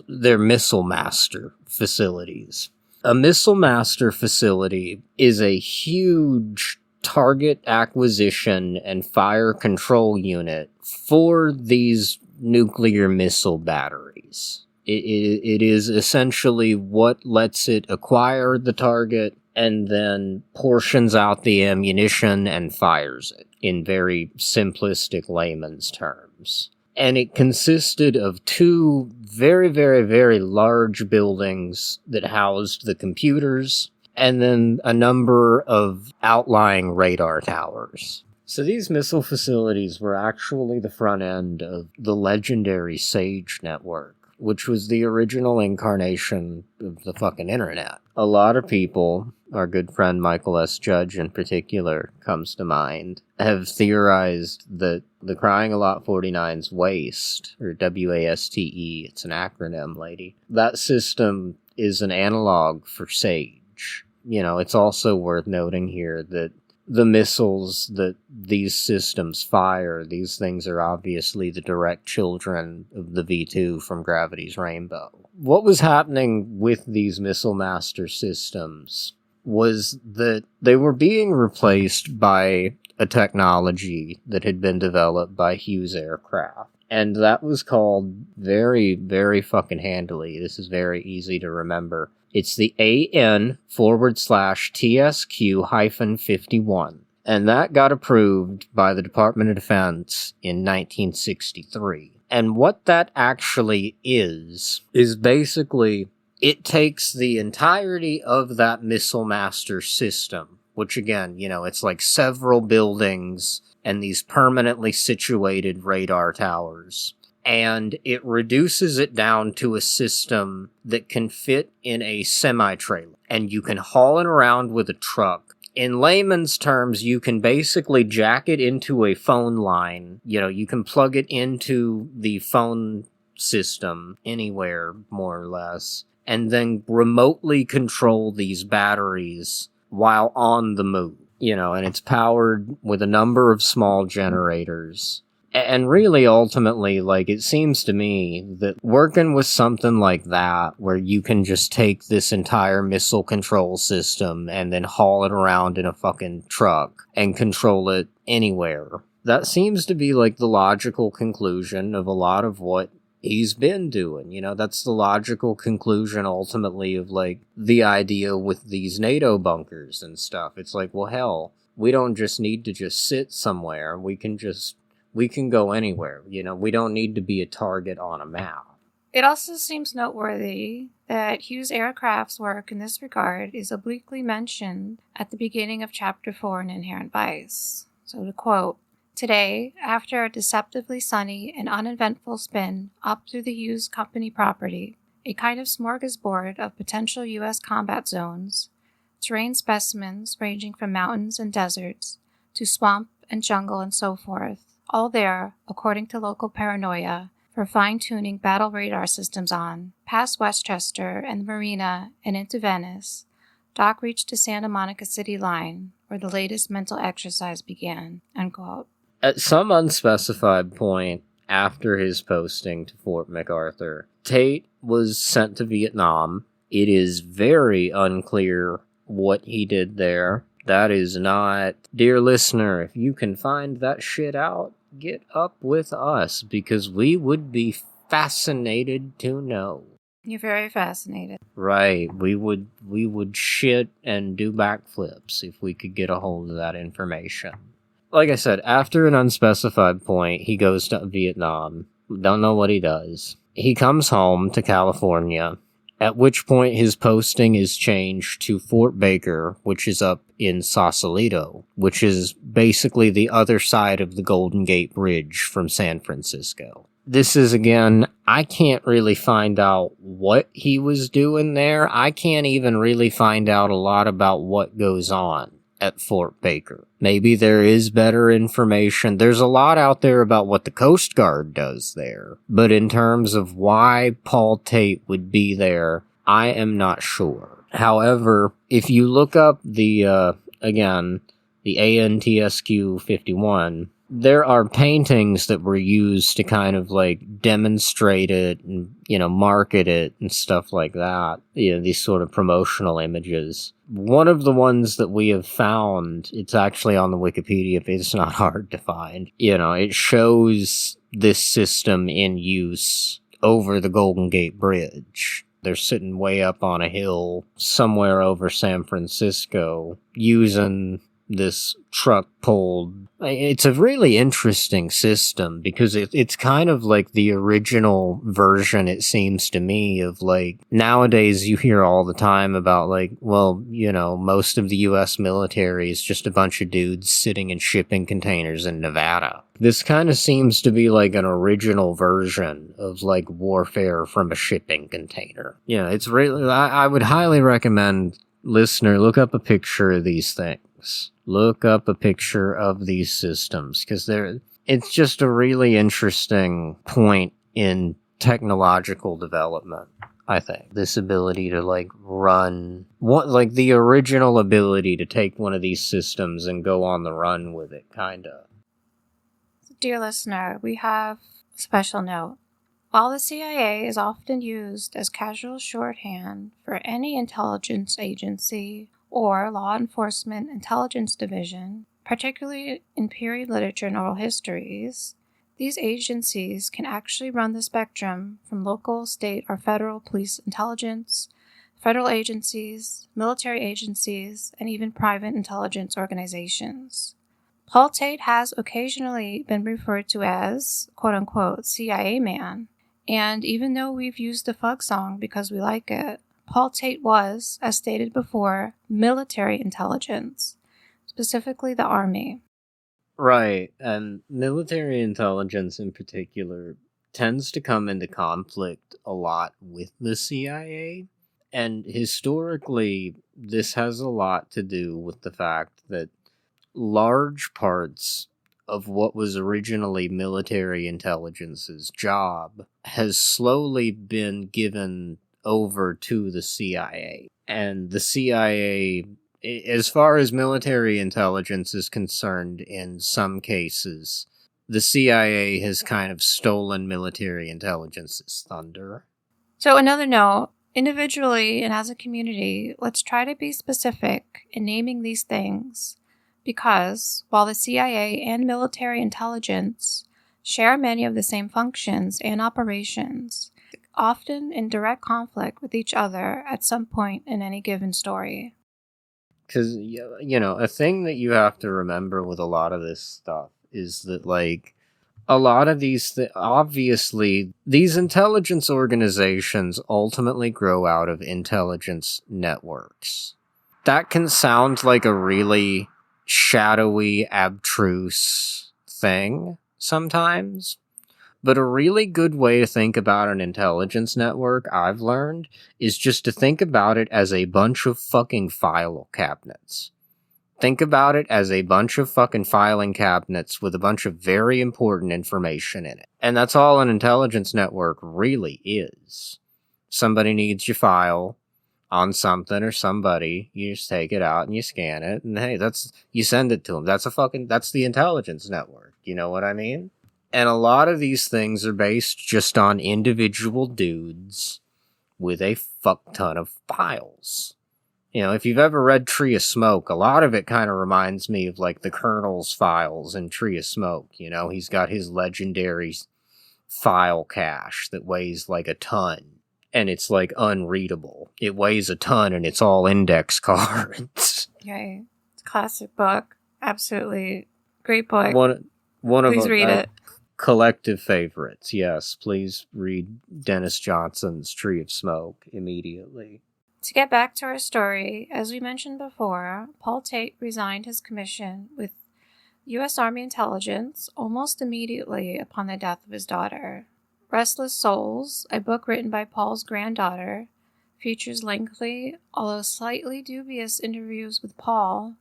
Speaker 2: their missile master facilities. A missile master facility is a huge target acquisition and fire control unit for these nuclear missile batteries. It is essentially what lets it acquire the target and then portions out the ammunition and fires it, in very simplistic layman's terms. And it consisted of two very, very, very large buildings that housed the computers, and then a number of outlying radar towers. So these missile facilities were actually the front end of the legendary SAGE network, which was the original incarnation of the fucking internet. A lot of people, our good friend Michael S. Judge in particular comes to mind, have theorized that the Crying a Lot 49's WASTE, or WASTE, it's an acronym, lady, that system is an analog for SAGE. It's also worth noting here that the missiles that these systems fire, these things are obviously the direct children of the V2 from Gravity's Rainbow. What was happening with these missile master systems was that they were being replaced by a technology that had been developed by Hughes Aircraft. And that was called very, very fucking handily. This is very easy to remember. It's the AN/TSQ-51. And that got approved by the Department of Defense in 1963. And what that actually is basically, it takes the entirety of that missile master system, which again, it's several buildings and these permanently situated radar towers, and it reduces it down to a system that can fit in a semi-trailer, and you can haul it around with a truck. In layman's terms, you can basically jack it into a phone line. You can plug it into the phone system anywhere, more or less, and then remotely control these batteries while on the move. And it's powered with a number of small generators. And really, ultimately, it seems to me that working with something like that, where you can just take this entire missile control system and then haul it around in a fucking truck and control it anywhere, that seems to be the logical conclusion of a lot of what he's been doing. That's the logical conclusion ultimately of the idea with these NATO bunkers and stuff. It's well, hell, we don't just need to just sit somewhere. We can go anywhere. We don't need to be a target on a map.
Speaker 3: It also seems noteworthy that Hughes Aircraft's work in this regard is obliquely mentioned at the beginning of Chapter 4 in Inherent Vice. So to quote, "Today, after a deceptively sunny and uneventful spin up through the Hughes Company property, a kind of smorgasbord of potential U.S. combat zones, terrain specimens ranging from mountains and deserts to swamp and jungle and so forth, all there, according to local paranoia, for fine-tuning battle radar systems on, past Westchester and the Marina and into Venice, Doc reached to Santa Monica City line, where the latest mental exercise began," unquote.
Speaker 2: At some unspecified point after his posting to Fort MacArthur, Tate was sent to Vietnam. It is very unclear what he did there. That is not... Dear listener, if you can find that shit out, get up with us, because we would be fascinated to know.
Speaker 3: You're very fascinated.
Speaker 2: Right, we would shit and do backflips if we could get a hold of that information. Like I said, after an unspecified point, he goes to Vietnam. Don't know what he does. He comes home to California, at which point his posting is changed to Fort Baker, which is up in Sausalito, which is basically the other side of the Golden Gate Bridge from San Francisco. This is, again, I can't really find out what he was doing there. I can't even really find out a lot about what goes on at Fort Baker. Maybe there is better information. There's a lot out there about what the Coast Guard does there. But in terms of why Paul Tate would be there, I am not sure. However, if you look up the, again, the ANTSQ 51, there are paintings that were used to kind of like demonstrate it and, market it and stuff like that. These sort of promotional images. One of the ones that we have found, it's actually on the Wikipedia page, it's not hard to find. It shows this system in use over the Golden Gate Bridge. They're sitting way up on a hill somewhere over San Francisco using this truck pulled. It's a really interesting system because it's kind of like the original version, it seems to me, of like nowadays you hear all the time about like, well, most of the US military is just a bunch of dudes sitting in shipping containers in Nevada. This kind of seems to be like an original version of like warfare from a shipping container. It's really, I would highly recommend, listener, look up a picture of these things. Look up a picture of these systems, because it's just a really interesting point in technological development, I think. This ability to the original ability to take one of these systems and go on the run with it, kinda.
Speaker 3: Dear listener, we have a special note. While the CIA is often used as casual shorthand for any intelligence agency or law enforcement intelligence division, particularly in period literature and oral histories, these agencies can actually run the spectrum from local, state, or federal police intelligence, federal agencies, military agencies, and even private intelligence organizations. Paul Tate has occasionally been referred to as, quote-unquote, CIA man, and even though we've used the Fug song because we like it, Paul Tate was, as stated before, military intelligence, specifically the Army.
Speaker 2: Right, and military intelligence in particular tends to come into conflict a lot with the CIA, and historically this has a lot to do with the fact that large parts of what was originally military intelligence's job has slowly been given over to the CIA. And the CIA, as far as military intelligence is concerned, in some cases, the CIA has kind of stolen military intelligence's thunder.
Speaker 3: So another note, individually and as a community, let's try to be specific in naming these things, because while the CIA and military intelligence share many of the same functions and operations, often in direct conflict with each other at some point in any given story.
Speaker 2: Because, a thing that you have to remember with a lot of this stuff is that, like, a lot of these, obviously, these intelligence organizations ultimately grow out of intelligence networks. That can sound like a really shadowy, abstruse thing sometimes. But a really good way to think about an intelligence network, I've learned, is just to think about it as a bunch of fucking file cabinets. Think about it as a bunch of fucking filing cabinets with a bunch of very important information in it. And that's all an intelligence network really is. Somebody needs your file on something or somebody, you just take it out and you scan it, and hey, you send it to them. That's the intelligence network. You know what I mean? And a lot of these things are based just on individual dudes with a fuck ton of files. You know, if you've ever read Tree of Smoke, a lot of it kind of reminds me of like the Colonel's files in Tree of Smoke. You know, he's got his legendary file cache that weighs like a ton. And it's like unreadable. It weighs a ton and it's all index cards.
Speaker 3: Yay. It's a classic book. Absolutely. Great book.
Speaker 2: One
Speaker 3: Please
Speaker 2: of
Speaker 3: read it.
Speaker 2: Collective favorites. Yes, please read Dennis Johnson's Tree of Smoke immediately.
Speaker 3: To get back to our story, as we mentioned before, Paul Tate resigned his commission with U.S. Army Intelligence almost immediately upon the death of his daughter. Restless Souls, a book written by Paul's granddaughter, features lengthy, although slightly dubious interviews with Paul,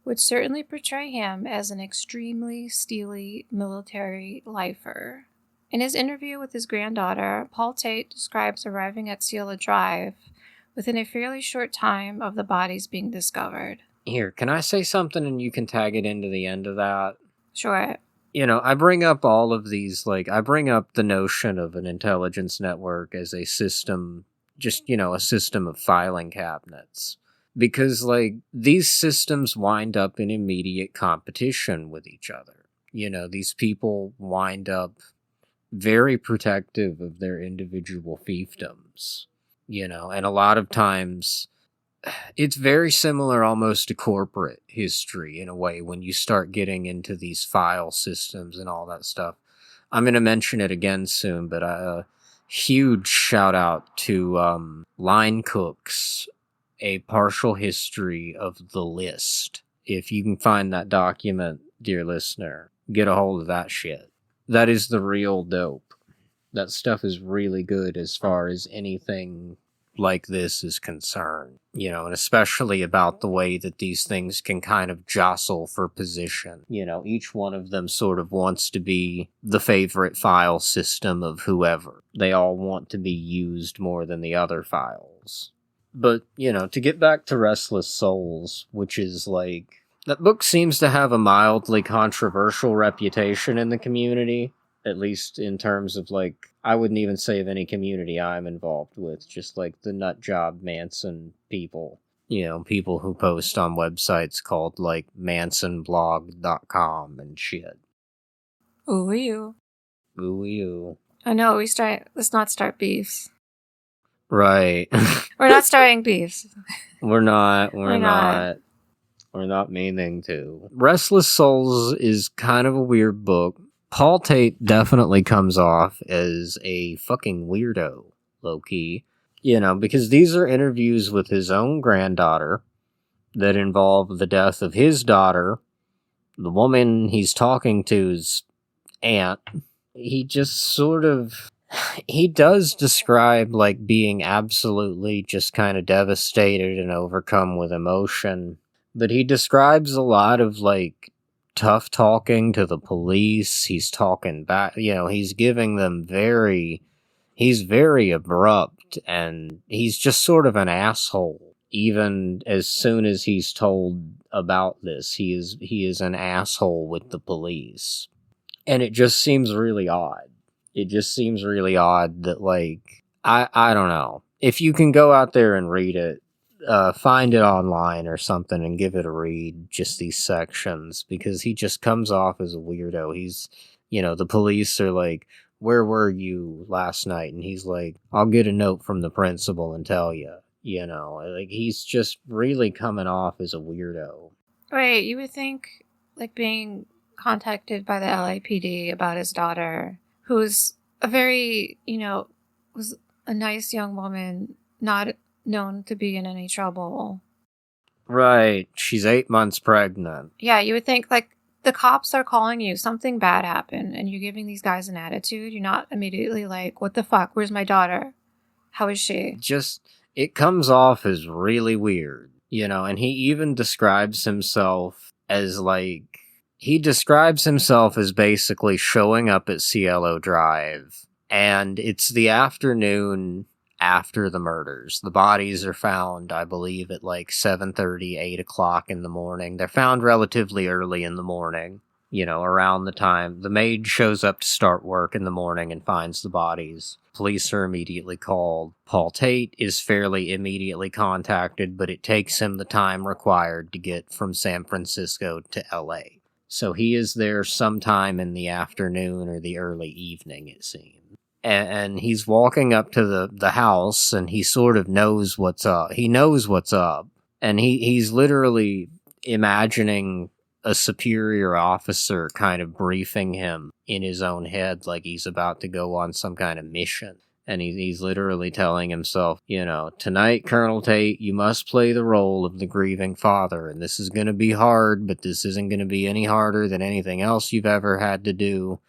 Speaker 3: which certainly portray him as an extremely steely military lifer. In his interview with his granddaughter, Paul Tate describes arriving at Cielo Drive within a fairly short time of the bodies being discovered.
Speaker 2: Here, can I say something and you can tag it into the end of that?
Speaker 3: Sure.
Speaker 2: You know, I bring up all of these, like, I bring up the notion of an intelligence network as a system, just, you know, a system of filing cabinets. Because, like, these systems wind up in immediate competition with each other. You know, these people wind up very protective of their individual fiefdoms. You know, and a lot of times it's very similar almost to corporate history in a way when you start getting into these file systems and all that stuff. I'm going to mention it again soon, but a huge shout out to Line Cook's A Partial History of the List. If you can find that document, dear listener, get a hold of that shit. That is the real dope. That stuff is really good as far as anything like this is concerned, you know, and especially about the way that these things can kind of jostle for position. You know, each one of them sort of wants to be the favorite file system of whoever. They all want to be used more than the other files. But, you know, to get back to Restless Souls, which is like, that book seems to have a mildly controversial reputation in the community. At least in terms of, like, I wouldn't even say of any community I'm involved with, just like the nutjob Manson people. You know, people who post on websites called, like, mansonblog.com and shit.
Speaker 3: Ooh, you.
Speaker 2: Ooh, you.
Speaker 3: I know, let's not start beefs.
Speaker 2: Right.
Speaker 3: We're not starting beefs.
Speaker 2: We're not meaning to. Restless Souls is kind of a weird book. Paul Tate definitely comes off as a fucking weirdo, low-key. You know, because these are interviews with his own granddaughter that involve the death of his daughter, the woman he's talking to's aunt. He just sort of... He does describe, like, being absolutely just kind of devastated and overcome with emotion. But he describes a lot of, like, tough talking to the police. He's talking back, you know, he's giving them he's very abrupt, and he's just sort of an asshole. Even as soon as he's told about this, he is an asshole with the police. And it just seems really odd. It just seems really odd that, like, I don't know. If you can go out there and read it, find it online or something and give it a read, just these sections, because he just comes off as a weirdo. He's, you know, the police are like, where were you last night? And he's like, I'll get a note from the principal and tell you, you know, like, he's just really coming off as a weirdo.
Speaker 3: Right, you would think, like, being contacted by the LAPD about his daughter, who's a very, you know, was a nice young woman, not known to be in any trouble.
Speaker 2: Right. She's 8 months pregnant.
Speaker 3: Yeah, you would think, like, the cops are calling you, something bad happened, and you're giving these guys an attitude. You're not immediately like, what the fuck? Where's my daughter? How is she?
Speaker 2: Just, it comes off as really weird, you know, and he even describes himself as, like, he describes himself as basically showing up at Cielo Drive, and it's the afternoon after the murders. The bodies are found, I believe, at like 7:30, 8 o'clock in the morning. They're found relatively early in the morning. around the time the maid shows up to start work in the morning and finds the bodies. Police are immediately called. Paul Tate is fairly immediately contacted, but it takes him the time required to get from San Francisco to LA. So he is there sometime in the afternoon or the early evening, it seems. And he's walking up to the house, and he sort of knows what's up. He knows what's up. And he's literally imagining a superior officer kind of briefing him in his own head like he's about to go on some kind of mission. And he's literally telling himself, tonight, Colonel Tate, you must play the role of the grieving father. And this is going to be hard, but this isn't going to be any harder than anything else you've ever had to do.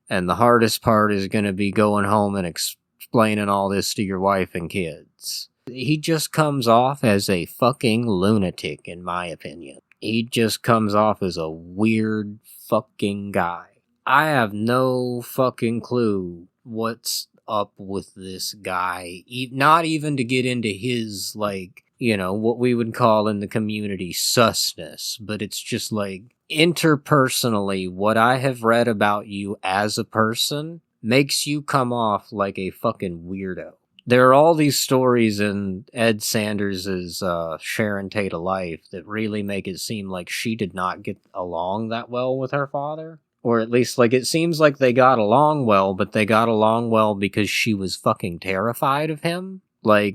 Speaker 2: And the hardest part is going to be going home and explaining all this to your wife and kids. He just comes off as a fucking lunatic, in my opinion. He just comes off as a weird fucking guy. I have no fucking clue what's up with this guy. Not even to get into his, what we would call in the community susness, but it's just interpersonally, what I have read about you as a person makes you come off like a fucking weirdo. There are all these stories in Ed Sanders's Sharon Tate of Life that really make it seem like she did not get along that well with her father. Or at least, it seems like they got along well, but they got along well because she was fucking terrified of him.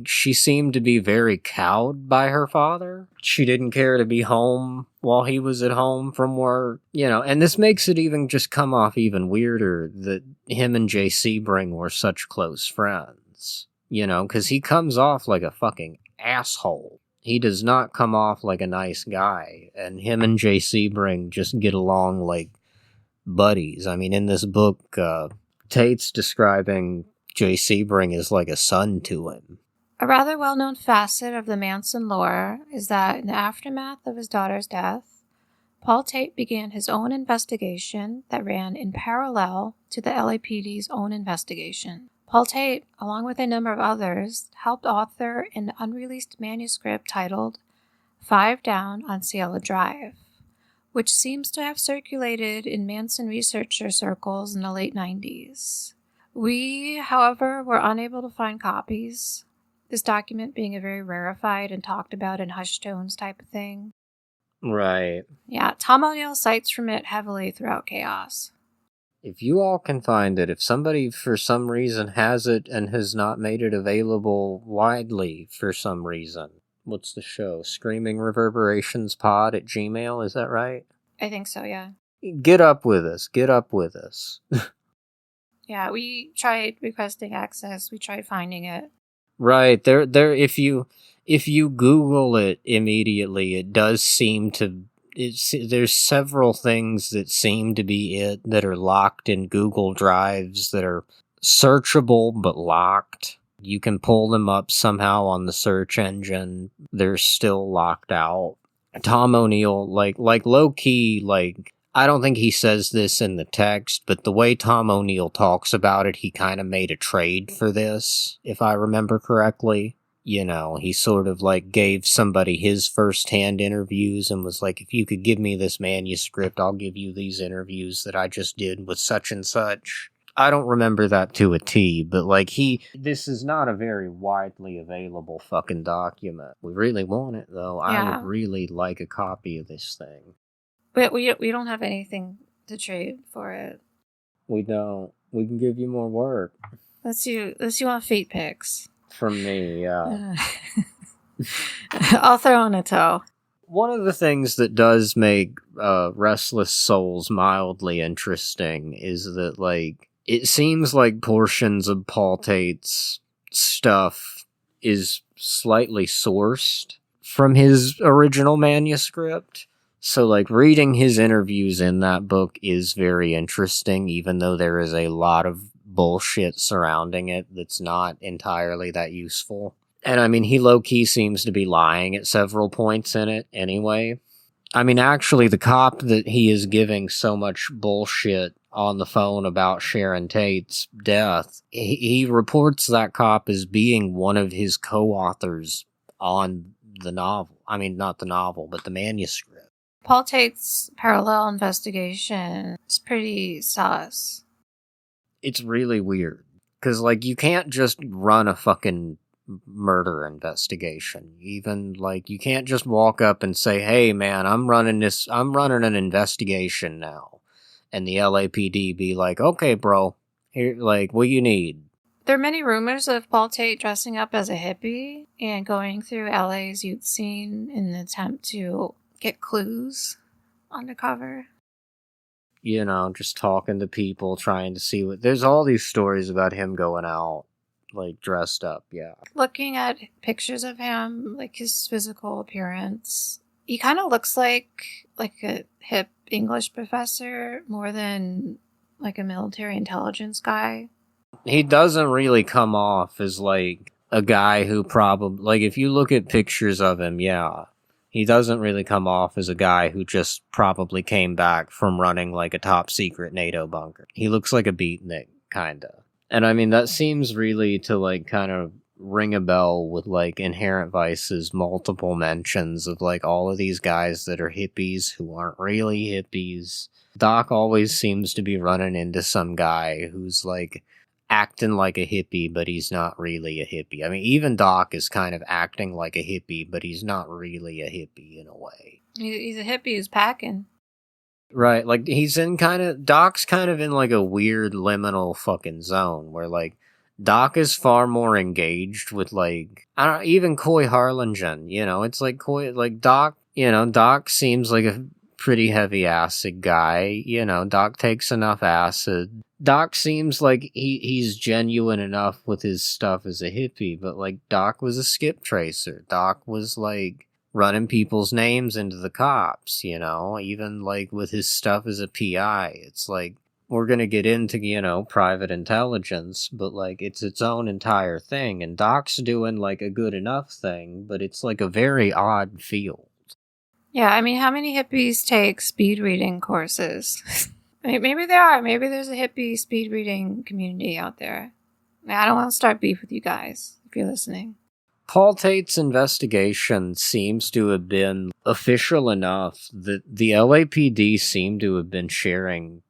Speaker 2: She seemed to be very cowed by her father. She didn't care to be home while he was at home from work, and this makes it even just come off even weirder that him and J. Sebring were such close friends, because he comes off like a fucking asshole. He does not come off like a nice guy, and him and J. Sebring just get along like buddies. I mean, in this book, Tate's describing J. Sebring is like a son to him.
Speaker 3: A rather well-known facet of the Manson lore is that in the aftermath of his daughter's death, Paul Tate began his own investigation that ran in parallel to the LAPD's own investigation. Paul Tate, along with a number of others, helped author an unreleased manuscript titled 5 Down on Cielo Drive, which seems to have circulated in Manson researcher circles in the late 90s. We, however, were unable to find copies, this document being a very rarefied and talked about in hushed tones type of thing.
Speaker 2: Right.
Speaker 3: Yeah, Tom O'Neill cites from it heavily throughout Chaos.
Speaker 2: If you all can find it, if somebody for some reason has it and has not made it available widely for some reason, what's the show? Screaming Reverberations Pod at Gmail, is that right?
Speaker 3: I think so, yeah.
Speaker 2: Get up with us. Get up with us.
Speaker 3: Yeah, we tried requesting access. We tried finding it.
Speaker 2: Right. There if you Google it immediately, it does seem to there's several things that seem to be it that are locked in Google Drives that are searchable but locked. You can pull them up somehow on the search engine. They're still locked out. Tom O'Neill, like low-key, I don't think he says this in the text, but the way Tom O'Neill talks about it, he kind of made a trade for this, if I remember correctly. He sort of gave somebody his first-hand interviews and was like, if you could give me this manuscript, I'll give you these interviews that I just did with such and such. I don't remember that to a T, but this is not a very widely available fucking document. We really want it, though. Yeah. I would really like a copy of this thing.
Speaker 3: But we don't have anything to trade for it.
Speaker 2: We don't. We can give you more work.
Speaker 3: Unless you want feet pics.
Speaker 2: From me, yeah.
Speaker 3: I'll throw in a toe.
Speaker 2: One of the things that does make Restless Souls mildly interesting is that, it seems like portions of Paul Tate's stuff is slightly sourced from his original manuscript. So, reading his interviews in that book is very interesting, even though there is a lot of bullshit surrounding it that's not entirely that useful. And, I mean, he low-key seems to be lying at several points in it anyway. I mean, actually, the cop that he is giving so much bullshit on the phone about Sharon Tate's death, he reports that cop as being one of his co-authors on the novel. I mean, not the novel, but the manuscript.
Speaker 3: Paul Tate's parallel investigation is pretty sus.
Speaker 2: It's really weird. Because, like, you can't just run a fucking murder investigation. Even, like, you can't just walk up and say, hey, man, I'm running an investigation now. And the LAPD be like, okay, bro, here, like, what you need?
Speaker 3: There are many rumors of Paul Tate dressing up as a hippie and going through LA's youth scene in an attempt to get clues undercover.
Speaker 2: You know, just talking to people, trying to see what... There's all these stories about him going out, like, dressed up, yeah.
Speaker 3: Looking at pictures of him, like his physical appearance, he kind of looks like a hip English professor more than like a military intelligence guy.
Speaker 2: He doesn't really come off as, like, a guy who probably... Like, if you look at pictures of him, yeah, he doesn't really come off as a guy who just probably came back from running, like, a top-secret NATO bunker. He looks like a beatnik, kinda. And, I mean, that seems really to, like, kind of ring a bell with, like, Inherent Vice's multiple mentions of, like, all of these guys that are hippies who aren't really hippies. Doc always seems to be running into some guy who's, like, acting like a hippie, but he's not really a hippie. I mean, even Doc is kind of acting like a hippie, but he's not really a hippie in a way.
Speaker 3: He's a hippie who's packing.
Speaker 2: Right, like, Doc's kind of in, like, a weird liminal fucking zone, where, like, Doc is far more engaged with, like, even Coy Harlingen, you know, it's like Doc, you know, Doc seems like a pretty heavy acid guy, you know, Doc takes enough acid. Doc seems like he's genuine enough with his stuff as a hippie, but, like, Doc was a skip tracer. Doc was, like, running people's names into the cops, you know, even, like, with his stuff as a PI. It's like, we're gonna get into, you know, private intelligence, but, like, it's its own entire thing, and Doc's doing, like, a good enough thing, but it's, like, a very odd field.
Speaker 3: Yeah, I mean, how many hippies take speed reading courses? Maybe there are. Maybe there's a hippie speed reading community out there. I don't want to start beef with you guys, if you're listening.
Speaker 2: Paul Tate's investigation seems to have been official enough that the LAPD seemed to have been sharing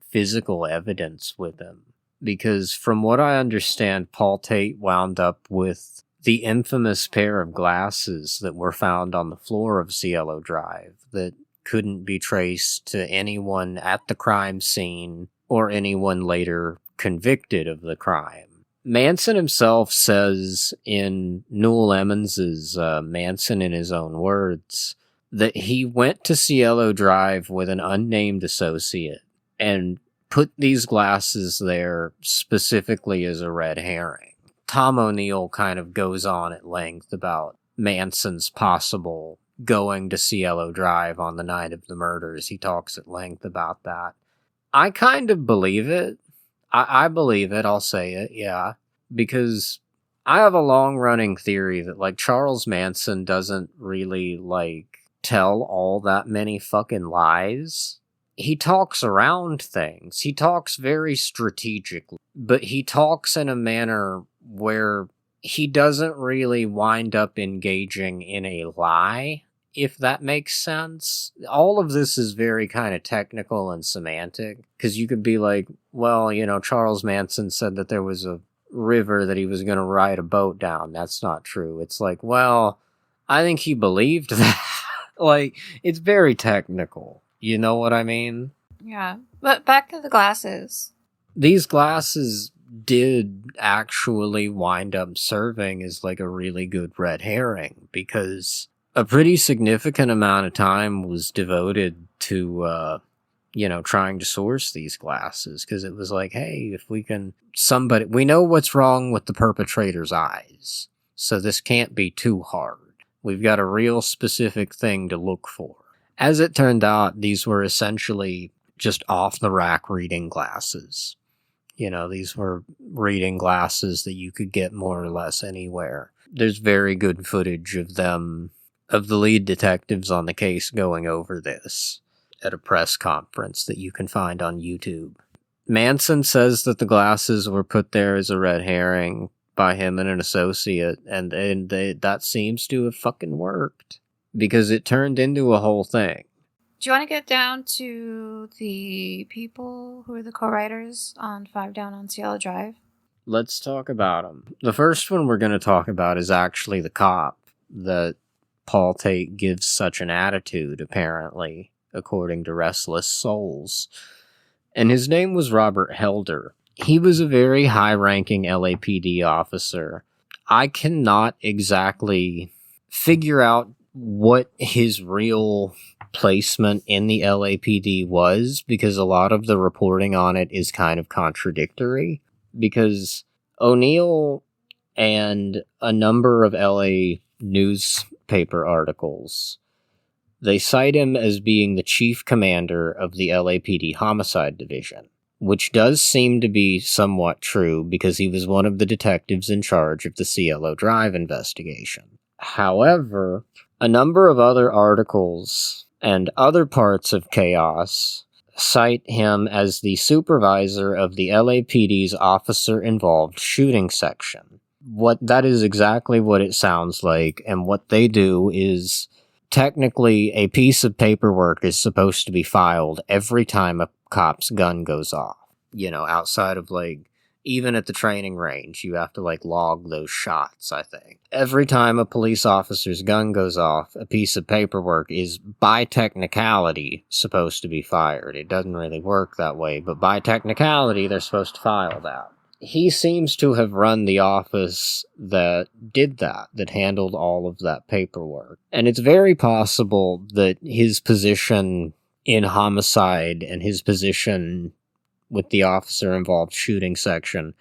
Speaker 2: physical evidence with him. Because from what I understand, Paul Tate wound up with the infamous pair of glasses that were found on the floor of Cielo Drive that couldn't be traced to anyone at the crime scene or anyone later convicted of the crime. Manson himself says in Newell Emmons's Manson in His Own Words that he went to Cielo Drive with an unnamed associate and put these glasses there specifically as a red herring. Tom O'Neill kind of goes on at length about Manson's possible going to Cielo Drive on the night of the murders. He talks at length about that. I kind of believe it. I believe it, I'll say it, yeah. Because I have a long-running theory that, like, Charles Manson doesn't really, like, tell all that many fucking lies. He talks around things. He talks very strategically. But he talks in a manner where he doesn't really wind up engaging in a lie, if that makes sense. All of this is very kind of technical and semantic, because you could be like, well, you know, Charles Manson said that there was a river that he was going to ride a boat down. That's not true. It's like, well, I think he believed that. Like, it's very technical. You know what I mean?
Speaker 3: Yeah. But back to the glasses.
Speaker 2: These glasses did actually wind up serving as, like, a really good red herring, because a pretty significant amount of time was devoted to, you know, trying to source these glasses, because it was like, hey, if we can, we know what's wrong with the perpetrator's eyes, so this can't be too hard. We've got a real specific thing to look for. As it turned out, these were essentially just off-the-rack reading glasses. You know, these were reading glasses that you could get more or less anywhere. There's very good footage of them, of the lead detectives on the case going over this at a press conference that you can find on YouTube. Manson says that the glasses were put there as a red herring by him and an associate, and that seems to have fucking worked, because it turned into a whole thing.
Speaker 3: Do you want to get down to the people who are the co-writers on 5 Down on Cielo Drive?
Speaker 2: Let's talk about them. The first one we're going to talk about is actually the cop that Paul Tate gives such an attitude, apparently, according to Restless Souls. And his name was Robert Helder. He was a very high-ranking LAPD officer. I cannot exactly figure out what his real placement in the LAPD was, because a lot of the reporting on it is kind of contradictory. Because O'Neill and a number of LA newspaper articles, they cite him as being the chief commander of the LAPD Homicide Division, which does seem to be somewhat true because he was one of the detectives in charge of the Cielo Drive investigation. However, a number of other articles and other parts of Chaos cite him as the supervisor of the LAPD's officer-involved shooting section. That is exactly what it sounds like, and what they do is, technically, a piece of paperwork is supposed to be filed every time a cop's gun goes off. Outside of, even at the training range, you have to, log those shots, I think. Every time a police officer's gun goes off, a piece of paperwork is, by technicality, supposed to be fired. It doesn't really work that way, but by technicality, they're supposed to file that. He seems to have run the office that did that handled all of that paperwork. And it's very possible that his position in homicide and his position with the officer-involved shooting section,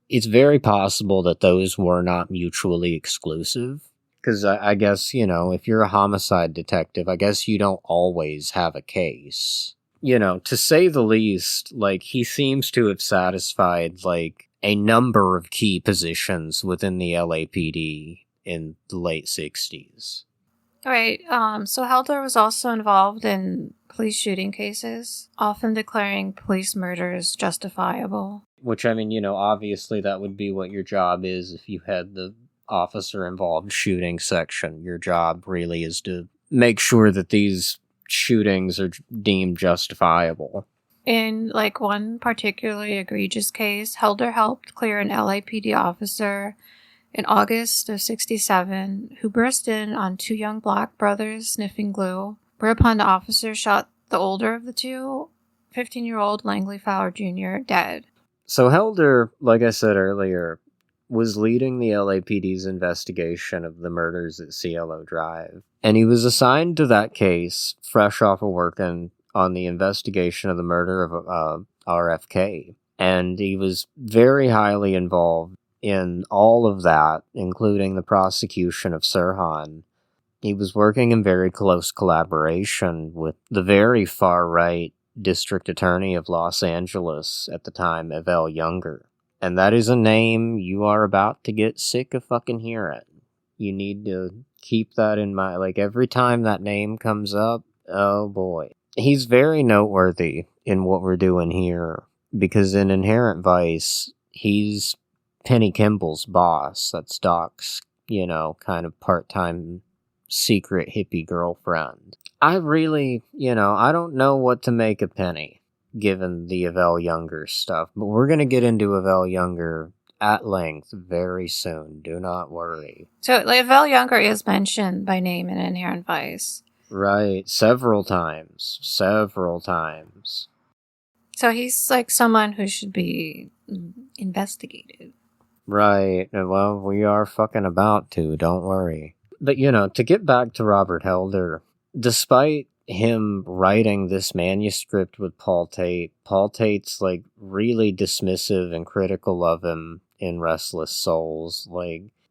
Speaker 2: it's very possible that those were not mutually exclusive. Because I guess, if you're a homicide detective, I guess you don't always have a case. To say the least, he seems to have satisfied, a number of key positions within the LAPD in the late 60s.
Speaker 3: All right, so Helder was also involved in police shooting cases, often declaring police murders justifiable.
Speaker 2: Which, obviously that would be what your job is if you had the officer-involved shooting section. Your job really is to make sure that these shootings are deemed justifiable.
Speaker 3: In, one particularly egregious case, Helder helped clear an LAPD officer in August of 1967, who burst in on 2 young black brothers sniffing glue, whereupon the officer shot the older of the two, 15-year-old Langley Fowler Jr., dead.
Speaker 2: So Helder, like I said earlier, was leading the LAPD's investigation of the murders at Cielo Drive. And he was assigned to that case, fresh off of working on the investigation of the murder of RFK. And he was very highly involved in all of that, including the prosecution of Sirhan. He was working in very close collaboration with the very far-right district attorney of Los Angeles at the time, Evel Younger. And that is a name you are about to get sick of fucking hearing. You need to keep that in mind. Every time that name comes up, oh boy. He's very noteworthy in what we're doing here, because in Inherent Vice, he's Penny Kimball's boss. That's Doc's, kind of part-time secret hippie girlfriend. I really, I don't know what to make of Penny, given the Evel Younger stuff, but we're going to get into Evel Younger at length very soon. Do not worry.
Speaker 3: So, Evel Younger is mentioned by name in Inherent Vice.
Speaker 2: Right, several times.
Speaker 3: So he's someone who should be investigated.
Speaker 2: Right, well, we are fucking about to, don't worry. But, to get back to Robert Helder, despite him writing this manuscript with Paul Tate's, really dismissive and critical of him in Restless Souls.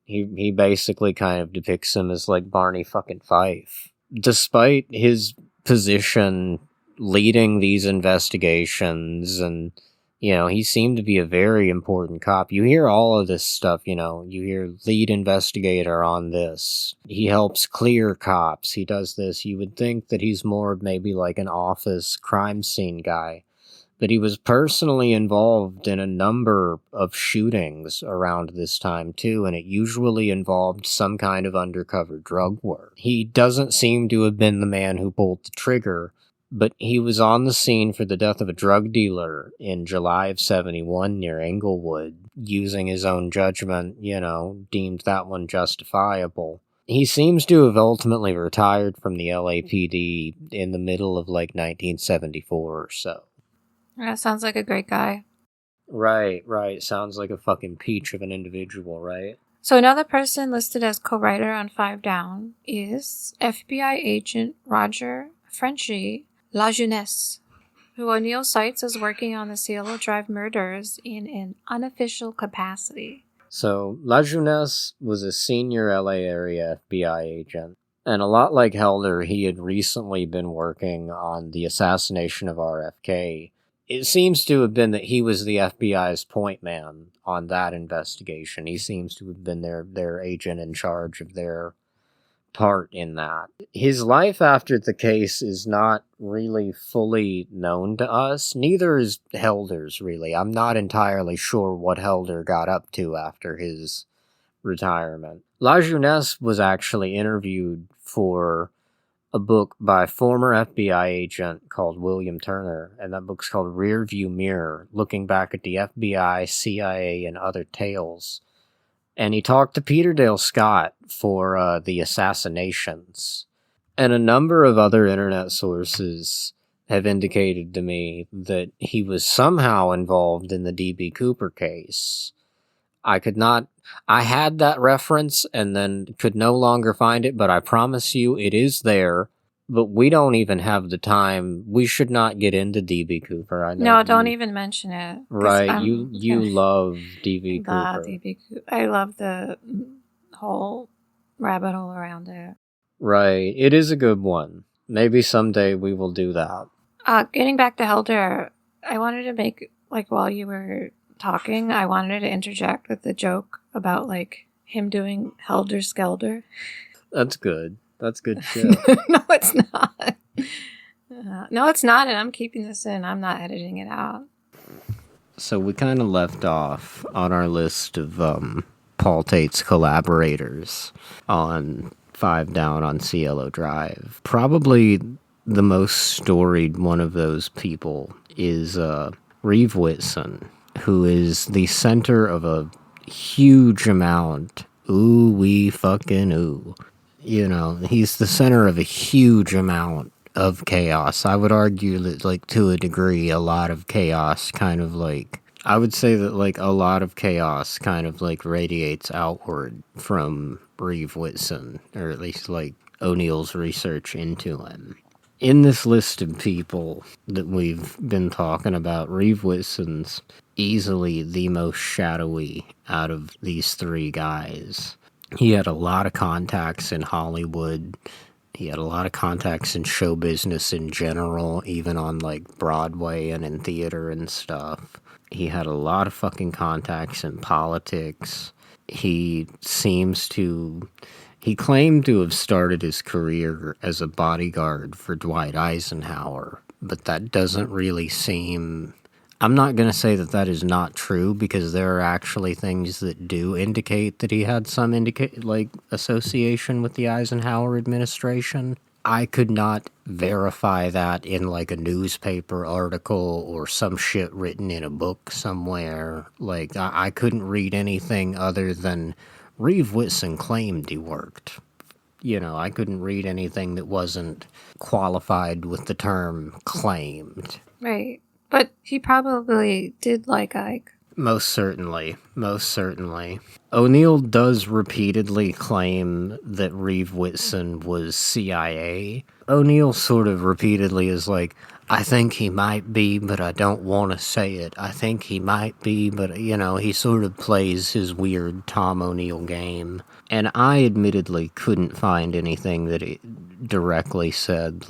Speaker 2: He basically kind of depicts him as, Barney fucking Fife. Despite his position leading these investigations, and, he seemed to be a very important cop. You hear all of this stuff, you hear lead investigator on this. He helps clear cops. He does this. You would think that he's more maybe an office crime scene guy. But he was personally involved in a number of shootings around this time too, and it usually involved some kind of undercover drug work. He doesn't seem to have been the man who pulled the trigger, but he was on the scene for the death of a drug dealer in July of 71 near Englewood, using his own judgment, deemed that one justifiable. He seems to have ultimately retired from the LAPD in the middle of 1974 or so.
Speaker 3: That sounds like a great guy.
Speaker 2: Right. Sounds like a fucking peach of an individual, right?
Speaker 3: So another person listed as co-writer on Five Down is FBI agent Roger Frenchie Lajeunesse, who O'Neill cites as working on the Cielo Drive murders in an unofficial capacity.
Speaker 2: So, Lajeunesse was a senior LA area FBI agent, and a lot like Helder, he had recently been working on the assassination of RFK. It seems to have been that he was the FBI's point man on that investigation. He seems to have been their agent in charge of their part in that. His life after the case is not really fully known to us. Neither is Helder's, really. I'm not entirely sure what Helder got up to after his retirement. Lajeunesse was actually interviewed for a book by former FBI agent called William Turner, and that book's called Rearview Mirror, looking back at the FBI, CIA, and other tales. And he talked to Peter Dale Scott for the assassinations. And a number of other internet sources have indicated to me that he was somehow involved in the D.B. Cooper case. I had that reference and then could no longer find it, but I promise you it is there. But we don't even have the time. We should not get into D.B. Cooper. I know.
Speaker 3: No, don't even mention it.
Speaker 2: Right, you love D.B. Cooper.
Speaker 3: I love the whole rabbit hole around it.
Speaker 2: Right, it is a good one. Maybe someday we will do that.
Speaker 3: Getting back to Helder, I wanted to make, while you were talking, I wanted to interject with the joke about, him doing Helder Skelter.
Speaker 2: That's good. That's good shit.
Speaker 3: No, it's not. No, it's not, and I'm keeping this in. I'm not editing it out.
Speaker 2: So we kind of left off on our list of Paul Tate's collaborators on Five Down on Cielo Drive. Probably the most storied one of those people is Reeve Whitson, who is the center of a huge amount. He's the center of a huge amount of chaos. I would argue that, to a degree, a lot of chaos I would say that, a lot of chaos radiates outward from Reeve Whitson, or at least, O'Neill's research into him. In this list of people that we've been talking about, Reeve Whitson's easily the most shadowy out of these three guys. He had a lot of contacts in Hollywood. He had a lot of contacts in show business in general, even on Broadway and in theater and stuff. He had a lot of fucking contacts in politics. He claimed to have started his career as a bodyguard for Dwight Eisenhower, but that doesn't really seem... I'm not going to say that is not true, because there are actually things that do indicate that he had some association with the Eisenhower administration. I could not verify that in a newspaper article or some shit written in a book somewhere. I couldn't read anything other than Reeve Whitson claimed he worked. I couldn't read anything that wasn't qualified with the term claimed.
Speaker 3: Right. But he probably did like Ike.
Speaker 2: Most certainly. O'Neill does repeatedly claim that Reeve Whitson was CIA. O'Neill sort of repeatedly is I think he might be, but I don't want to say it. I think he might be, but, he sort of plays his weird Tom O'Neill game. And I admittedly couldn't find anything that it directly said,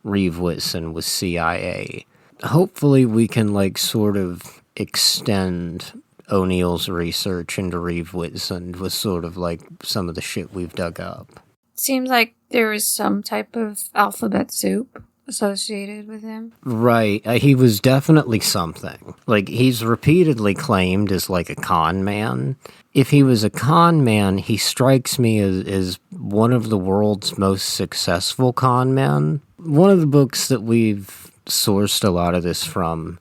Speaker 2: Reeve Whitson was CIA. Hopefully we can, sort of extend O'Neill's research into Reeve Whitson with sort of, some of the shit we've dug up.
Speaker 3: Seems like there was some type of alphabet soup associated with him.
Speaker 2: Right. He was definitely something. He's repeatedly claimed as, a con man. If he was a con man, he strikes me as one of the world's most successful con men. one of the books that we've sourced a lot of this from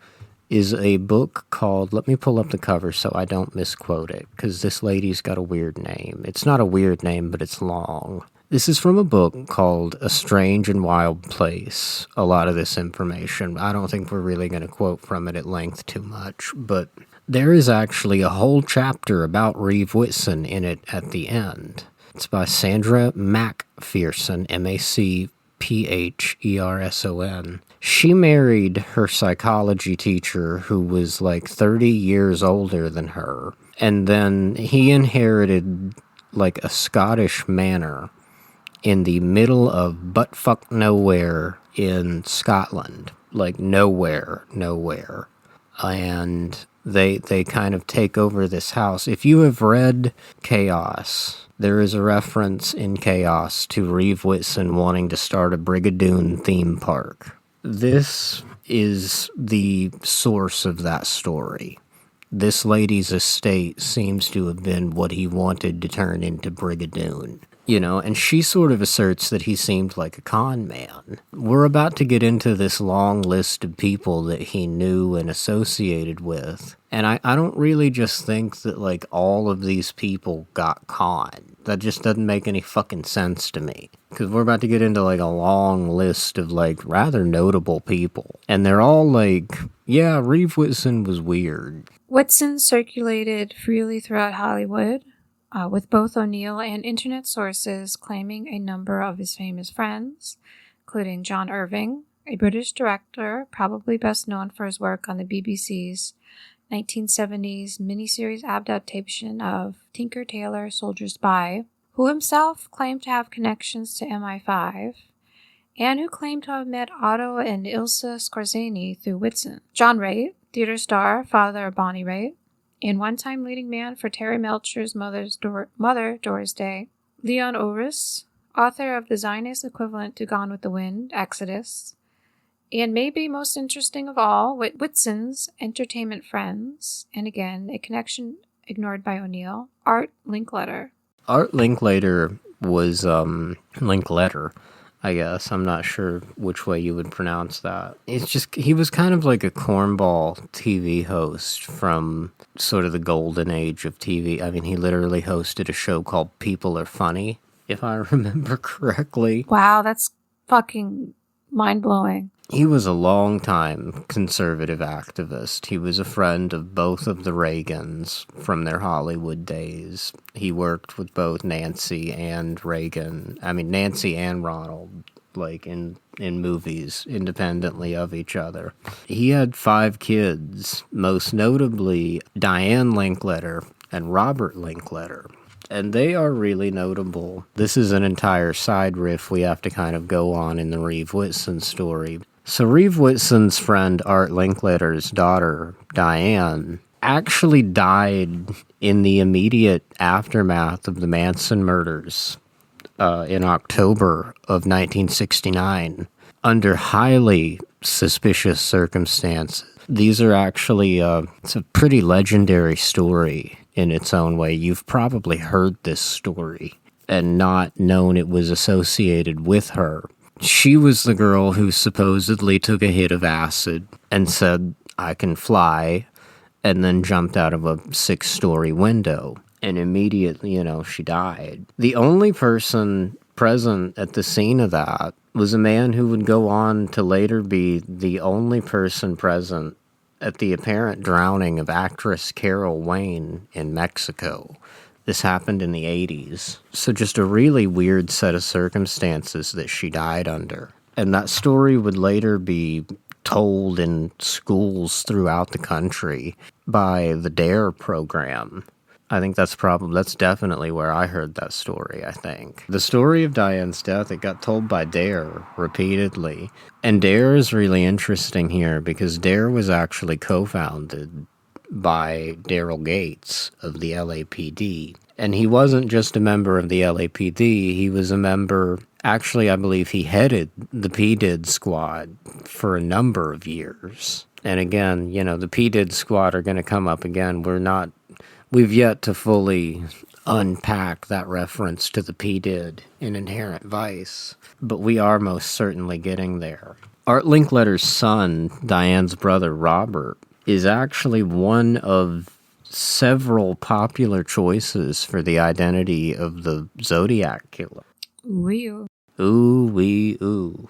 Speaker 2: is a book called, let me pull up the cover so I don't misquote it, because this lady's got a weird name. It's not a weird name, but it's long. This is from a book called A Strange and Wild Place. A lot of this information, I don't think we're really going to quote from it at length too much, but there is actually a whole chapter about Reeve Whitson in it at the end. It's by Sandra Macpherson, Macpherson. She married her psychology teacher, who was like 30 years older than her, and then he inherited like a Scottish manor in the middle of buttfuck nowhere in Scotland. Like nowhere. And they kind of take over this house. If you have read Chaos, there is a reference in Chaos to Reeve Whitson wanting to start a Brigadoon theme park. This is the source of that story. This lady's estate seems to have been what he wanted to turn into Brigadoon. You know, and she sort of asserts that he seemed like a con man. We're about to get into this long list of people that he knew and associated with. And I don't really just think that, like, all of these people got conned. That just doesn't make any fucking sense to me. Because we're about to get into, like, a long list of, like, rather notable people. And they're all like, yeah, Reeve Whitson was weird.
Speaker 3: Whitson circulated freely throughout Hollywood, with both O'Neill and internet sources claiming a number of his famous friends, including John Irving, a British director, probably best known for his work on the BBC's 1970s miniseries adaptation of Tinker Tailor Soldier Spy, who himself claimed to have connections to MI5, and who claimed to have met Otto and Ilsa Scorzani through Whitson. John Raitt, theater star, father of Bonnie Raitt, and one-time leading man for Terry Melcher's mother, Doris Day. Leon Uris, author of the Zionist equivalent to Gone with the Wind, Exodus. And maybe most interesting of all, Whitson's entertainment friends, and again, a connection ignored by O'Neill, Art Linkletter.
Speaker 2: Art Linkletter was, Linkletter, I guess. I'm not sure which way you would pronounce that. It's just, he was kind of like a cornball TV host from sort of the golden age of TV. I mean, he literally hosted a show called People Are Funny, if I remember correctly.
Speaker 3: Wow, that's fucking mind-blowing.
Speaker 2: He was a long-time conservative activist. He was a friend of both of the Reagans from their Hollywood days. He worked with both Nancy and Nancy and Ronald, like in movies, independently of each other. He had 5 kids, most notably Diane Linkletter and Robert Linkletter. And they are really notable. This is an entire side riff we have to kind of go on in the Reeve Whitson story. So Reeve Whitson's friend Art Linkletter's daughter, Diane, actually died in the immediate aftermath of the Manson murders in October of 1969 under highly suspicious circumstances. These are actually, it's a pretty legendary story in its own way. You've probably heard this story and not known it was associated with her. She was the girl who supposedly took a hit of acid and said, "I can fly," and then jumped out of a 6-story window. And immediately, she died. The only person present at the scene of that was a man who would go on to later be the only person present at the apparent drowning of actress Carol Wayne in Mexico. This happened in the 80s. So just a really weird set of circumstances that she died under. And that story would later be told in schools throughout the country by the DARE program. I think that's definitely where I heard that story, I think. The story of Diane's death, it got told by DARE repeatedly. And DARE is really interesting here because DARE was actually co-founded by Daryl Gates of the LAPD. And he wasn't just a member of the LAPD, he was a member, actually I believe he headed the PDID squad for a number of years. And again, the PDID squad are going to come up again. We've yet to fully unpack that reference to the PDID in Inherent Vice, but we are most certainly getting there. Art Linkletter's son, Diane's brother Robert, is actually one of several popular choices for the identity of the Zodiac killer.
Speaker 3: Ooh.
Speaker 2: Ooh, wee, ooh.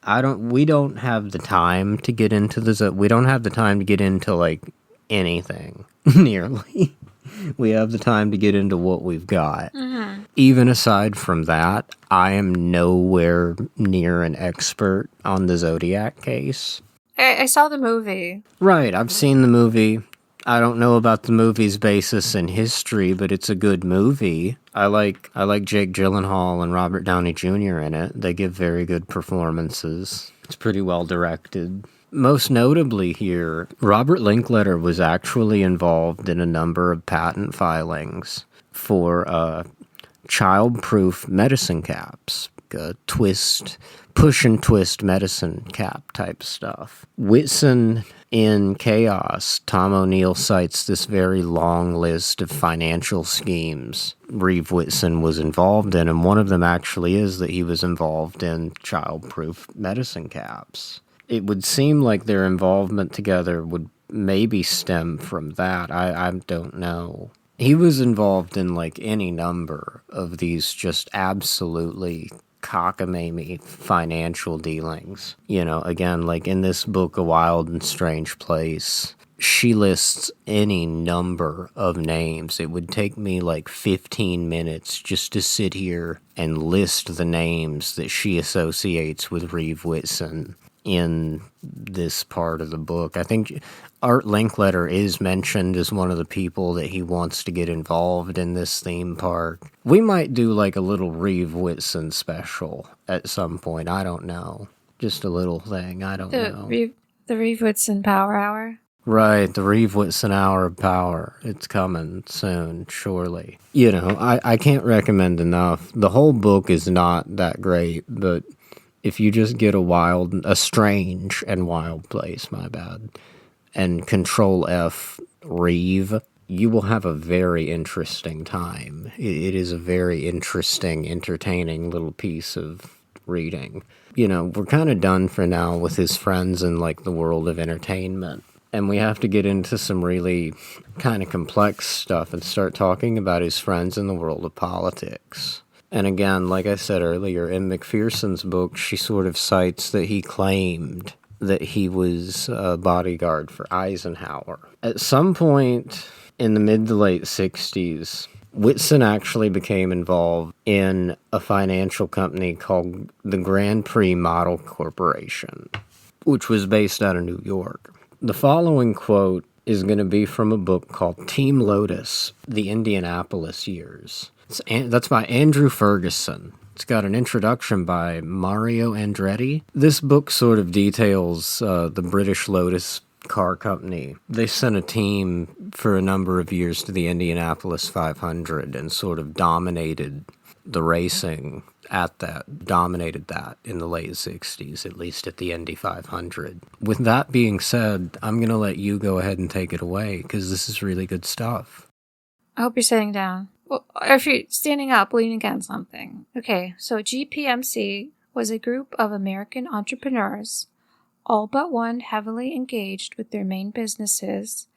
Speaker 2: We don't have the time to get into we don't have the time to get into, like, anything, nearly. We have the time to get into what we've got. Mm-hmm. Even aside from that, I am nowhere near an expert on the Zodiac case.
Speaker 3: I saw the movie.
Speaker 2: Right, I've seen the movie. I don't know about the movie's basis in history, but it's a good movie. I like Jake Gyllenhaal and Robert Downey Jr. in it. They give very good performances. It's pretty well directed. Most notably here, Robert Linkletter was actually involved in a number of patent filings for child-proof medicine caps, push and twist medicine cap type stuff. Whitson in Chaos, Tom O'Neill cites this very long list of financial schemes Reeve Whitson was involved in, and one of them actually is that he was involved in child-proof medicine caps. It would seem like their involvement together would maybe stem from that. I don't know. He was involved in, like, any number of these just absolutely cockamamie financial dealings. You know, again, like in this book, A Wild and Strange Place, she lists any number of names. It would take me like 15 minutes just to sit here and list the names that she associates with Reeve Whitson in this part of the book. I think Art Linkletter is mentioned as one of the people that he wants to get involved in this theme park. We might do like a little Reeve Whitson special at some point. I don't know. Just a little thing. I don't know.
Speaker 3: The Reeve Whitson Power Hour.
Speaker 2: Right, the Reeve Whitson Hour of Power. It's coming soon, surely. You know, I can't recommend enough. The whole book is not that great, but if you just get a strange and wild place, and Control F Reeve, you will have a very interesting time. It is a very interesting, entertaining little piece of reading. You know, we're kind of done for now with his friends in, like, the world of entertainment. And we have to get into some really kind of complex stuff and start talking about his friends in the world of politics. And again, like I said earlier, in McPherson's book, she sort of cites that he claimed that he was a bodyguard for Eisenhower. At some point in the mid to late 60s, Whitson actually became involved in a financial company called the Grand Prix Model Corporation, which was based out of New York. The following quote is going to be from a book called Team Lotus, The Indianapolis Years. That's by Andrew Ferguson. It's got an introduction by Mario Andretti. This book sort of details the British Lotus car company. They sent a team for a number of years to the Indianapolis 500 and sort of dominated the racing dominated that in the late 60s, at least at the Indy 500. With that being said, I'm going to let you go ahead and take it away, because this is really good stuff.
Speaker 3: I hope you're sitting down. Well, or if you're standing up, leaning against something. Okay, so GPMC was a group of American entrepreneurs, all but one heavily engaged with their main businesses,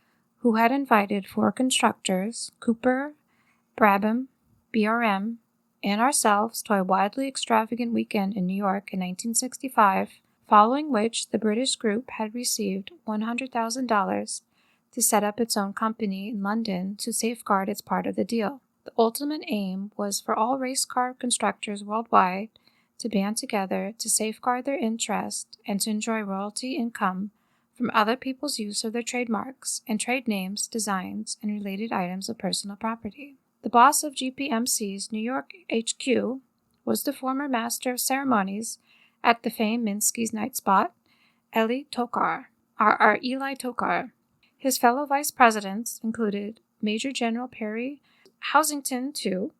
Speaker 3: who had invited 4 constructors, Cooper, Brabham, BRM, and ourselves, to a wildly extravagant weekend in New York in 1965, following which the British group had received $100,000 to set up its own company in London to safeguard its part of the deal. The ultimate aim was for all race car constructors worldwide to band together to safeguard their interest and to enjoy royalty income from other people's use of their trademarks and trade names, designs, and related items of personal property. The boss of GPMC's New York HQ was the former master of ceremonies at the famed Minsky's Night Spot, Eli Tokar. His fellow vice presidents included Major General Perry Housington II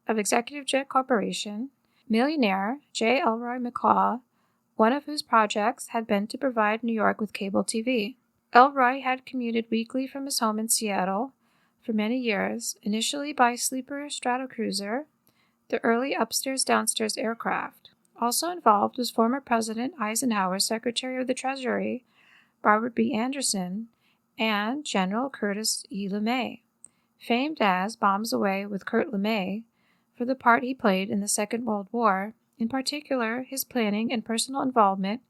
Speaker 3: of Executive Jet Corporation, millionaire J. Elroy McCaw, one of whose projects had been to provide New York with cable TV. Elroy had commuted weekly from his home in Seattle for many years, initially by sleeper Stratocruiser, the early upstairs-downstairs aircraft. Also involved was former President Eisenhower's Secretary of the Treasury, Robert B. Anderson, and General Curtis E. LeMay, famed as Bombs Away with Kurt LeMay for the part he played in the Second World War, in particular his planning and personal involvement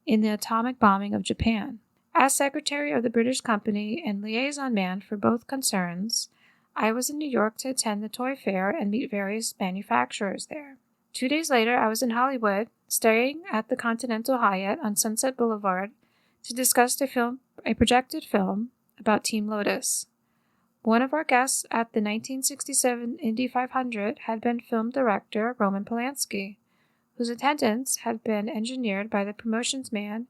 Speaker 3: in the atomic bombing of Japan. As Secretary of the British Company and liaison man for both concerns, I was in New York to attend the toy fair and meet various manufacturers there. 2 days later, I was in Hollywood, staying at the Continental Hyatt on Sunset Boulevard to discuss a projected film about Team Lotus. One of our guests at the 1967 Indy 500 had been film director Roman Polanski, whose attendance had been engineered by the promotions man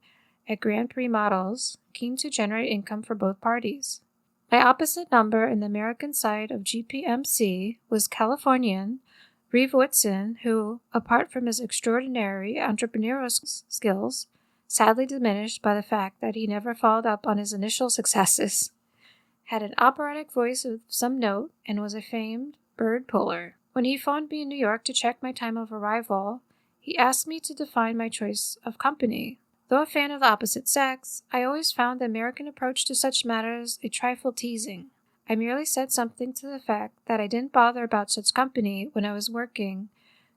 Speaker 3: at Grand Prix Models, keen to generate income for both parties. My opposite number in the American side of GPMC was Californian Reeve Whitson, who, apart from his extraordinary entrepreneurial skills, sadly diminished by the fact that he never followed up on his initial successes, had an operatic voice of some note and was a famed bird puller. When he phoned me in New York to check my time of arrival, he asked me to define my choice of company. Though a fan of the opposite sex, I always found the American approach to such matters a trifle teasing. I merely said something to the fact that I didn't bother about such company when I was working,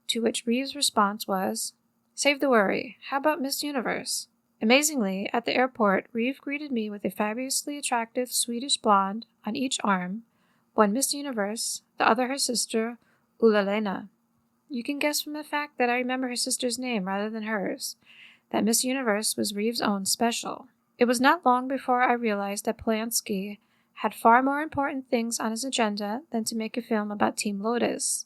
Speaker 3: to which Reeve's response was, "Save the worry, how about Miss Universe?" Amazingly, at the airport, Reeve greeted me with a fabulously attractive Swedish blonde on each arm, one Miss Universe, the other her sister, Ulla-Lena. You can guess from the fact that I remember her sister's name rather than hers, that Miss Universe was Reeve's own special. It was not long before I realized that Polanski had far more important things on his agenda than to make a film about Team Lotus,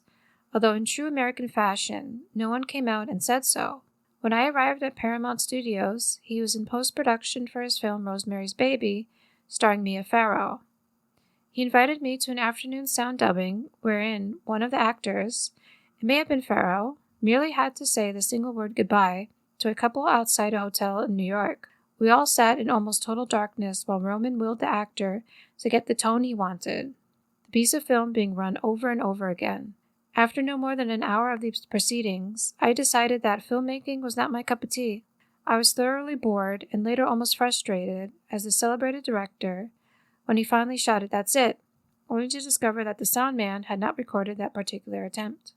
Speaker 3: although in true American fashion, no one came out and said so. When I arrived at Paramount Studios, he was in post-production for his film Rosemary's Baby, starring Mia Farrow. He invited me to an afternoon sound dubbing wherein one of the actors, it may have been Farrow, merely had to say the single word goodbye to a couple outside a hotel in New York. We all sat in almost total darkness while Roman willed the actor to get the tone he wanted, the piece of film being run over and over again. After no more than an hour of these proceedings, I decided that filmmaking was not my cup of tea. I was thoroughly bored and later almost frustrated as the celebrated director when he finally shouted, "That's it," only to discover that the sound man had not recorded that particular attempt.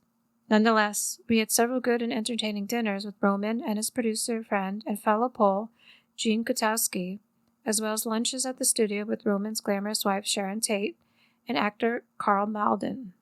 Speaker 3: Nonetheless, we had several good and entertaining dinners with Roman and his producer friend and fellow Pole, Gene Kotowski, as well as lunches at the studio with Roman's glamorous wife Sharon Tate and actor Carl Malden.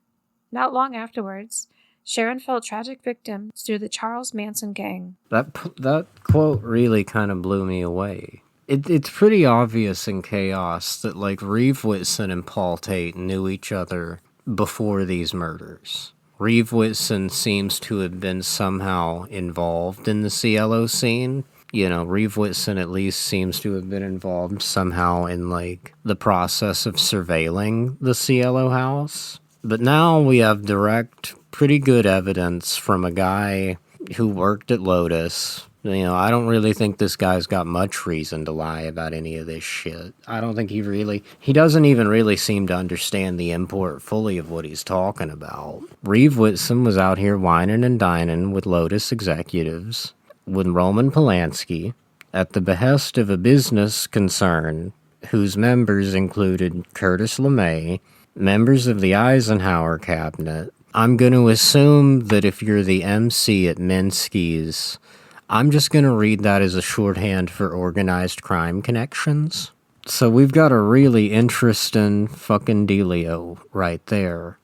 Speaker 3: Not long afterwards, Sharon fell tragic victim to the Charles Manson gang.
Speaker 2: That quote really kind of blew me away. It's pretty obvious in Chaos that, like, Reeve Whitson and Paul Tate knew each other before these murders. Reeve Whitson seems to have been somehow involved in the Cielo scene. You know, Reeve Whitson at least seems to have been involved somehow in, like, the process of surveilling the Cielo house. But now we have direct, pretty good evidence from a guy who worked at Lotus. You know, I don't really think this guy's got much reason to lie about any of this shit. I don't think he doesn't even really seem to understand the import fully of what he's talking about. Reeve Whitson was out here whining and dining with Lotus executives, with Roman Polanski, at the behest of a business concern whose members included Curtis LeMay, members of the Eisenhower cabinet. I'm going to assume that if you're the MC at Minsky's, I'm just going to read that as a shorthand for organized crime connections. So we've got a really interesting fucking dealio right there.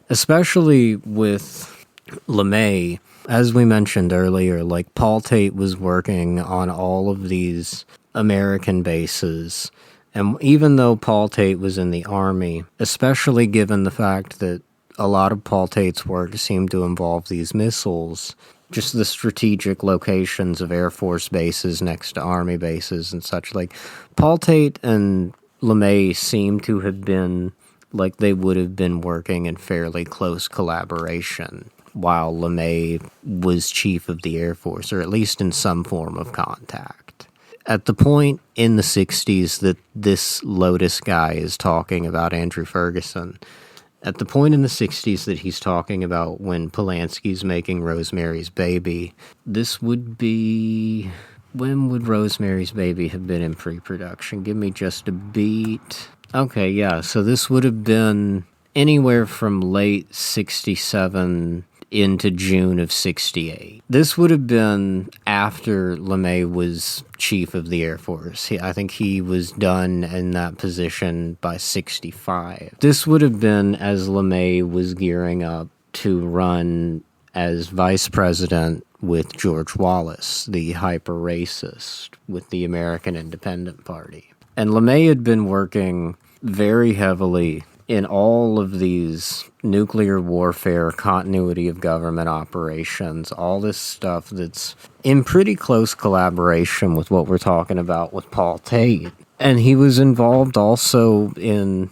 Speaker 2: Especially with LeMay. As we mentioned earlier, like, Paul Tate was working on all of these American bases. And even though Paul Tate was in the Army, especially given the fact that a lot of Paul Tate's work seemed to involve these missiles, just the strategic locations of Air Force bases next to Army bases and such, like, Paul Tate and LeMay seem to have been, like, they would have been working in fairly close collaboration while LeMay was chief of the Air Force, or at least in some form of contact. At the point in the 60s that this Lotus guy is talking about Andrew Ferguson, at the point in the 60s that he's talking about when Polanski's making Rosemary's Baby, this would be... When would Rosemary's Baby have been in pre-production? Give me just a beat. Okay, yeah, so this would have been anywhere from late 67 into June of 68. This would have been after LeMay was chief of the Air Force. I think he was done in that position by 65. This would have been as LeMay was gearing up to run as vice president with George Wallace, the hyper-racist, with the American Independent Party. And LeMay had been working very heavily in all of these nuclear warfare, continuity of government operations, all this stuff that's in pretty close collaboration with what we're talking about with Paul Tate. And he was involved also in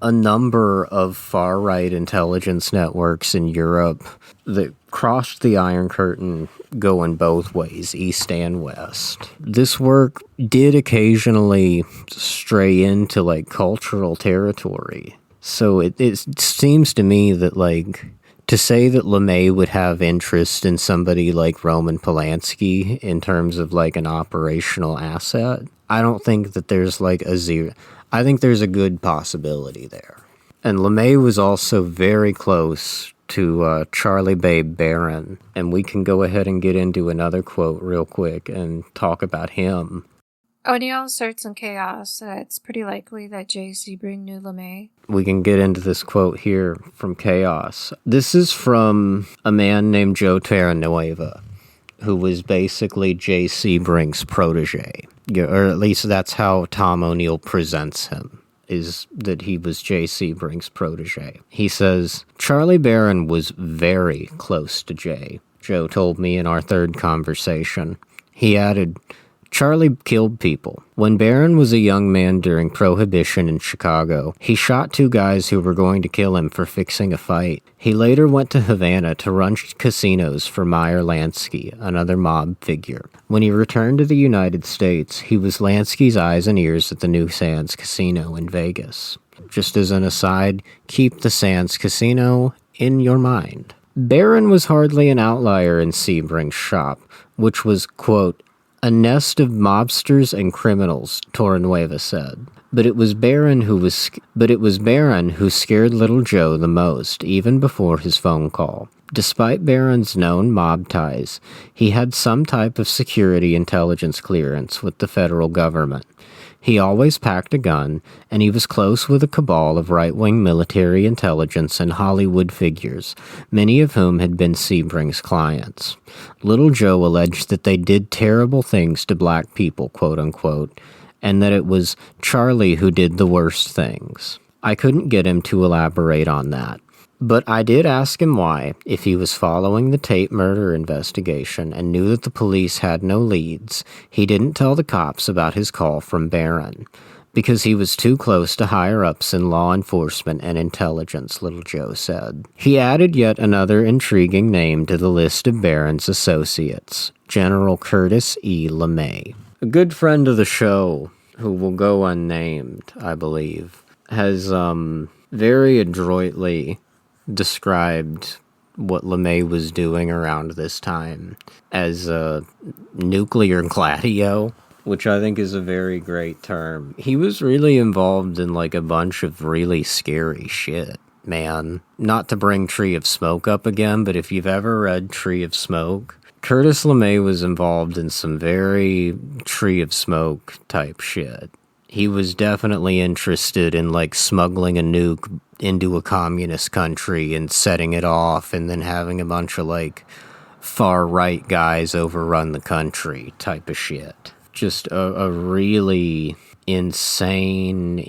Speaker 2: a number of far-right intelligence networks in Europe that crossed the Iron Curtain going both ways, east and west. This work did occasionally stray into, like, cultural territory. So it seems to me that, like, to say that LeMay would have interest in somebody like Roman Polanski in terms of, like, an operational asset, I don't think that there's, like, a zero. I think there's a good possibility there. And LeMay was also very close to Charlie Babe Barron, and we can go ahead and get into another quote real quick and talk about him.
Speaker 3: O'Neill asserts in Chaos that it's pretty likely that Jay Sebring knew LeMay.
Speaker 2: We can get into this quote here from Chaos. This is from a man named Joe Terranueva, who was basically Jay Sebring's protege. Or at least that's how Tom O'Neill presents him, is that he was Jay Sebring's protege. He says, Charlie Barron was very close to Jay, Joe told me in our third conversation. He added, Charlie killed people. When Barron was a young man during Prohibition in Chicago, he shot two guys who were going to kill him for fixing a fight. He later went to Havana to run casinos for Meyer Lansky, another mob figure. When he returned to the United States, he was Lansky's eyes and ears at the New Sands Casino in Vegas. Just as an aside, keep the Sands Casino in your mind. Barron was hardly an outlier in Sebring's shop, which was, quote, a nest of mobsters and criminals, Torrenueva said. But it was Barron who scared little Joe the most, even before his phone call. Despite Barron's known mob ties, he had some type of security intelligence clearance with the federal government. He always packed a gun, and he was close with a cabal of right-wing military intelligence and Hollywood figures, many of whom had been Sebring's clients. Little Joe alleged that they did terrible things to black people, quote-unquote, and that it was Charlie who did the worst things. I couldn't get him to elaborate on that. But I did ask him why, if he was following the Tate murder investigation and knew that the police had no leads, he didn't tell the cops about his call from Barron. Because he was too close to higher-ups in law enforcement and intelligence, Little Joe said. He added yet another intriguing name to the list of Barron's associates, General Curtis E. LeMay. A good friend of the show, who will go unnamed, I believe, has very adroitly described what LeMay was doing around this time as a nuclear gladio, which I think is a very great term. He was really involved in, like, a bunch of really scary shit, man. Not to bring Tree of Smoke up again, but if you've ever read Tree of Smoke, Curtis LeMay was involved in some very Tree of Smoke type shit. He was definitely interested in, like, smuggling a nuke into a communist country and setting it off and then having a bunch of, like, far-right guys overrun the country type of shit. Just a really insane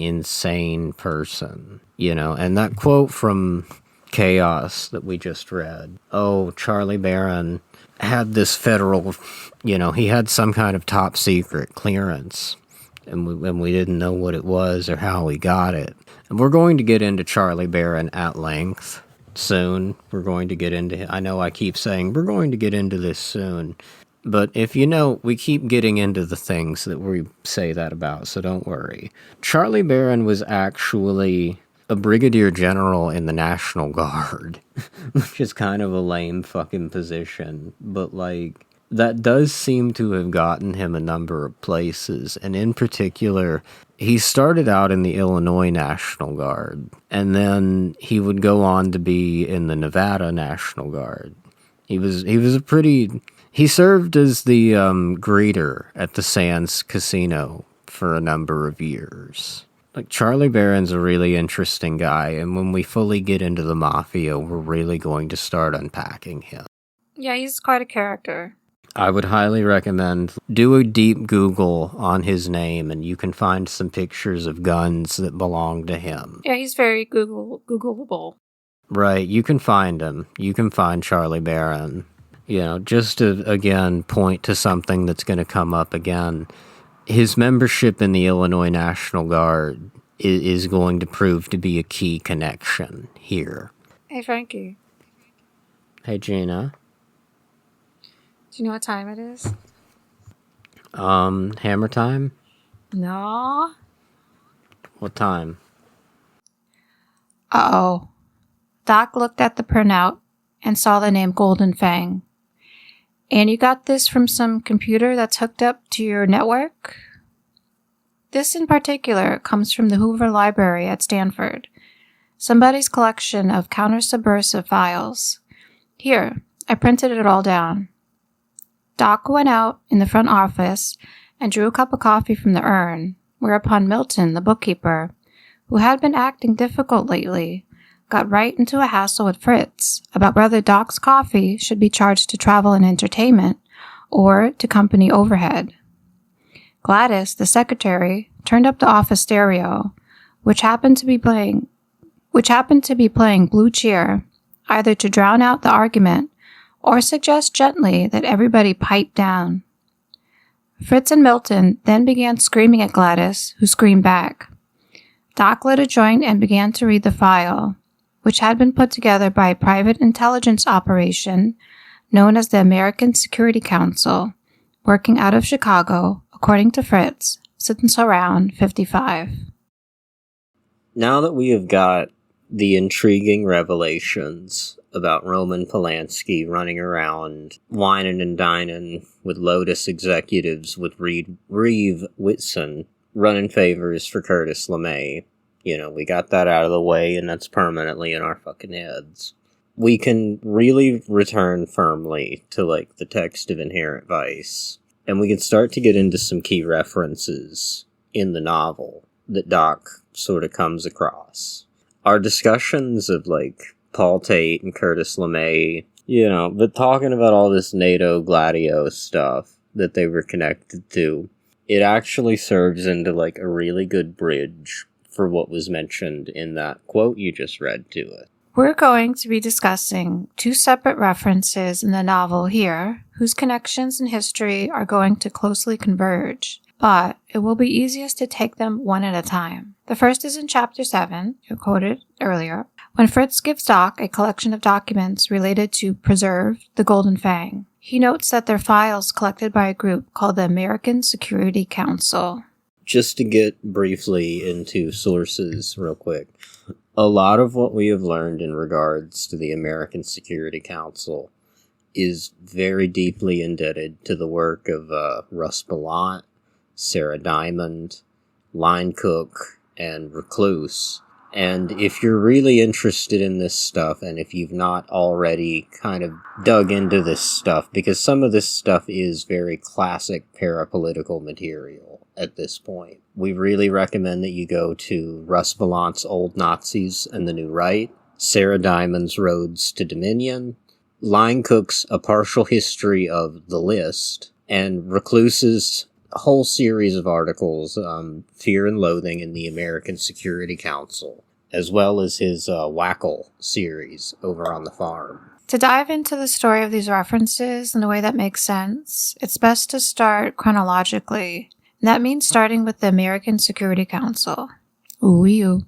Speaker 2: person, you know? And that quote from Chaos that we just read, oh, Charlie Barron had this federal, you know, he had some kind of top secret clearance. And we didn't know what it was or how he got it. And we're going to get into Charlie Barron at length soon. We're going to get into, I know I keep saying, we're going to get into this soon. But if you know, we keep getting into the things that we say that about, so don't worry. Charlie Barron was actually a brigadier general in the National Guard, which is kind of a lame fucking position, but like, that does seem to have gotten him a number of places, and in particular, he started out in the Illinois National Guard, and then he would go on to be in the Nevada National Guard. He was a pretty... He served as the greeter at the Sands Casino for a number of years. Like, Charlie Barron's a really interesting guy, and when we fully get into the Mafia, we're really going to start unpacking him.
Speaker 3: Yeah, he's quite a character.
Speaker 2: I would highly recommend do a deep Google on his name, and you can find some pictures of guns that belong to him.
Speaker 3: Yeah, he's very Googleable.
Speaker 2: Right, you can find him. You can find Charlie Barron. You know, just to, again, point to something that's going to come up again, his membership in the Illinois National Guard is going to prove to be a key connection here.
Speaker 3: Hey, Frankie.
Speaker 2: Hey, Geena.
Speaker 3: Do you know what time it is?
Speaker 2: Hammer time?
Speaker 3: No.
Speaker 2: What time?
Speaker 3: Uh-oh. Doc looked at the printout and saw the name Golden Fang. And you got this from some computer that's hooked up to your network? This in particular comes from the Hoover Library at Stanford. Somebody's collection of counter-subversive files. Here, I printed it all down. Doc went out in the front office and drew a cup of coffee from the urn, whereupon Milton, the bookkeeper, who had been acting difficult lately, got right into a hassle with Fritz about whether Doc's coffee should be charged to travel and entertainment or to company overhead. Gladys, the secretary, turned up the office stereo, which happened to be playing Blue Cheer, either to drown out the argument or suggest gently that everybody pipe down. Fritz and Milton then began screaming at Gladys, who screamed back. Doc lit a joint and began to read the file, which had been put together by a private intelligence operation known as the American Security Council, working out of Chicago, according to Fritz, since around 55.
Speaker 2: Now that we have got the intriguing revelations about Roman Polanski running around, whining and dining with Lotus executives with Reeve Whitson running favors for Curtis LeMay, you know, we got that out of the way, and that's permanently in our fucking heads. We can really return firmly to, like, the text of Inherent Vice, and we can start to get into some key references in the novel that Doc sort of comes across. Our discussions of, like, Paul Tate and Curtis LeMay, you know, but talking about all this NATO Gladio stuff that they were connected to, it actually serves into, like, a really good bridge for what was mentioned in that quote you just read to it.
Speaker 3: We're going to be discussing two separate references in the novel here, whose connections in history are going to closely converge, but it will be easiest to take them one at a time. The first is in Chapter 7, you quoted earlier, when Fritz gives Doc a collection of documents related to Preserve, the Golden Fang. He notes that they're files collected by a group called the American Security Council.
Speaker 2: Just to get briefly into sources real quick, a lot of what we have learned in regards to the American Security Council is very deeply indebted to the work of Russ Ballant, Sarah Diamond, Line Cook, and Recluse. And if you're really interested in this stuff, and if you've not already kind of dug into this stuff, because some of this stuff is very classic parapolitical material at this point, we really recommend that you go to Russ Ballant's Old Nazis and the New Right, Sarah Diamond's Roads to Dominion, Line Cook's A Partial History of the List, and Recluse's whole series of articles, Fear and Loathing in the American Security Council, as well as his Wackle series over on the farm.
Speaker 3: To dive into the story of these references in a way that makes sense, it's best to start chronologically. And that means starting with the American Security Council. Ooh-wee-oo.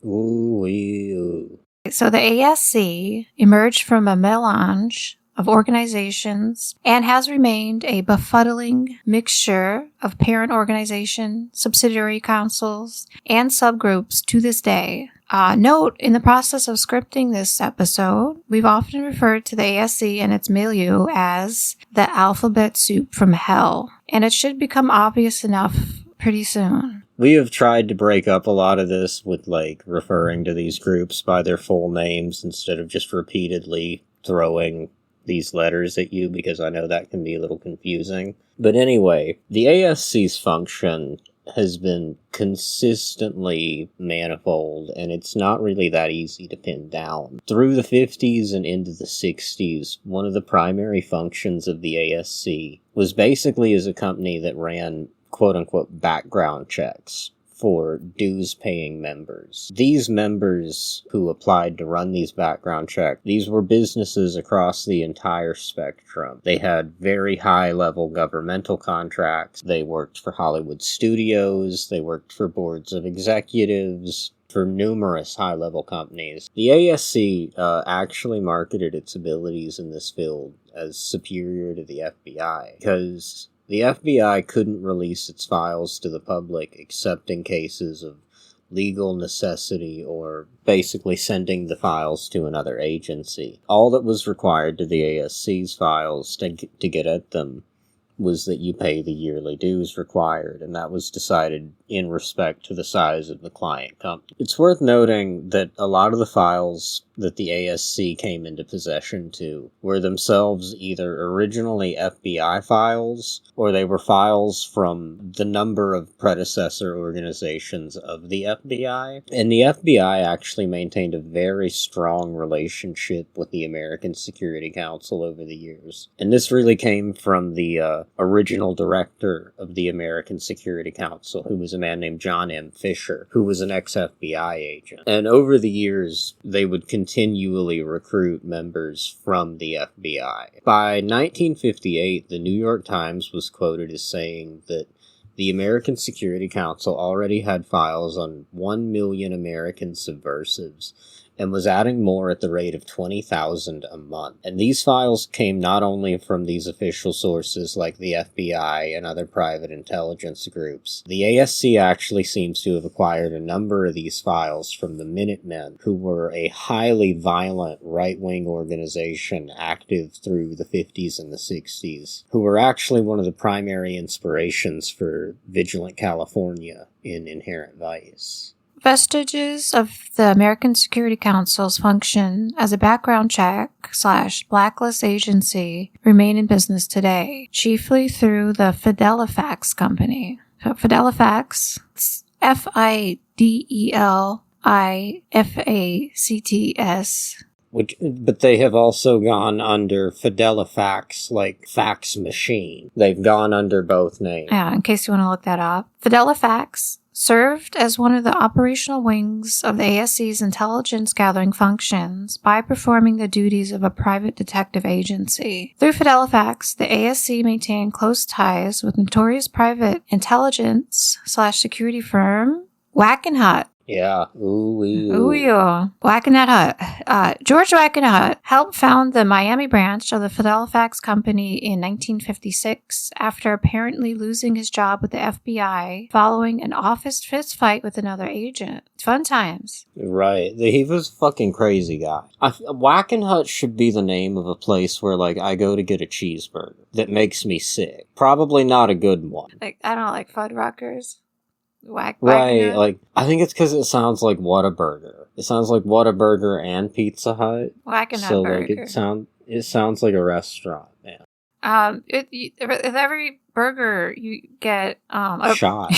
Speaker 2: Ooh-wee-oo.
Speaker 3: So the ASC emerged from a melange of organizations and has remained a befuddling mixture of parent organization, subsidiary councils, and subgroups to this day. Note, in the process of scripting this episode, we've often referred to the ASC and its milieu as the alphabet soup from hell, and it should become obvious enough pretty soon.
Speaker 2: We have tried to break up a lot of this with, referring to these groups by their full names instead of just repeatedly throwing these letters at you, because I know that can be a little confusing. But anyway, the ASC's function has been consistently manifold, and it's not really that easy to pin down. Through the 50s and into the 60s, one of the primary functions of the ASC was basically as a company that ran quote-unquote background checks for dues-paying members. These members who applied to run these background checks, these were businesses across the entire spectrum. They had very high-level governmental contracts. They worked for Hollywood studios. They worked for boards of executives, for numerous high-level companies. The ASC actually marketed its abilities in this field as superior to the FBI, because the FBI couldn't release its files to the public except in cases of legal necessity or basically sending the files to another agency. All that was required to the ASC's files to get at them was that you pay the yearly dues required, and that was decided in respect to the size of the client company. It's worth noting that a lot of the files that the ASC came into possession to were themselves either originally FBI files, or they were files from the number of predecessor organizations of the FBI. And the FBI actually maintained a very strong relationship with the American Security Council over the years. And this really came from the original director of the American Security Council, who was a man named John M. Fisher, who was an ex-FBI agent. And over the years, they would continually recruit members from the FBI. By 1958, the New York Times was quoted as saying that the American Security Council already had files on 1 million American subversives, and was adding more at the rate of 20,000 a month. And these files came not only from these official sources like the FBI and other private intelligence groups. The ASC actually seems to have acquired a number of these files from the Minutemen, who were a highly violent right-wing organization active through the 50s and the 60s, who were actually one of the primary inspirations for Vigilant California in Inherent Vice.
Speaker 3: Vestiges of the American Security Council's function as a background check/blacklist agency remain in business today, chiefly through the Fidelifax Company. So Fidelifax, it's F-I-D-E-L-I-F-A-C-T-S.
Speaker 2: But they have also gone under Fidelifax, like fax machine. They've gone under both names.
Speaker 3: Yeah, in case you want to look that up. Fidelifax served as one of the operational wings of the ASC's intelligence gathering functions by performing the duties of a private detective agency. Through Fidelifax, the ASC maintained close ties with notorious private intelligence/security firm Wackenhut.
Speaker 2: Yeah. Ooh,
Speaker 3: yeah. Wackenhut Hut. George Wackenhut helped found the Miami branch of the Fidelifax Company in 1956 after apparently losing his job with the FBI following an office fistfight with another agent. Fun times.
Speaker 2: Right. He was a fucking crazy guy. Wackenhut should be the name of a place where, I go to get a cheeseburger that makes me sick. Probably not a good one.
Speaker 3: I don't know, Fuddruckers.
Speaker 2: Right, I think it's because it sounds like Whataburger. It sounds like Whataburger and Pizza Hut.
Speaker 3: Wackenhut Burger.
Speaker 2: It sounds like a restaurant, man.
Speaker 3: With every burger you get
Speaker 2: a shot.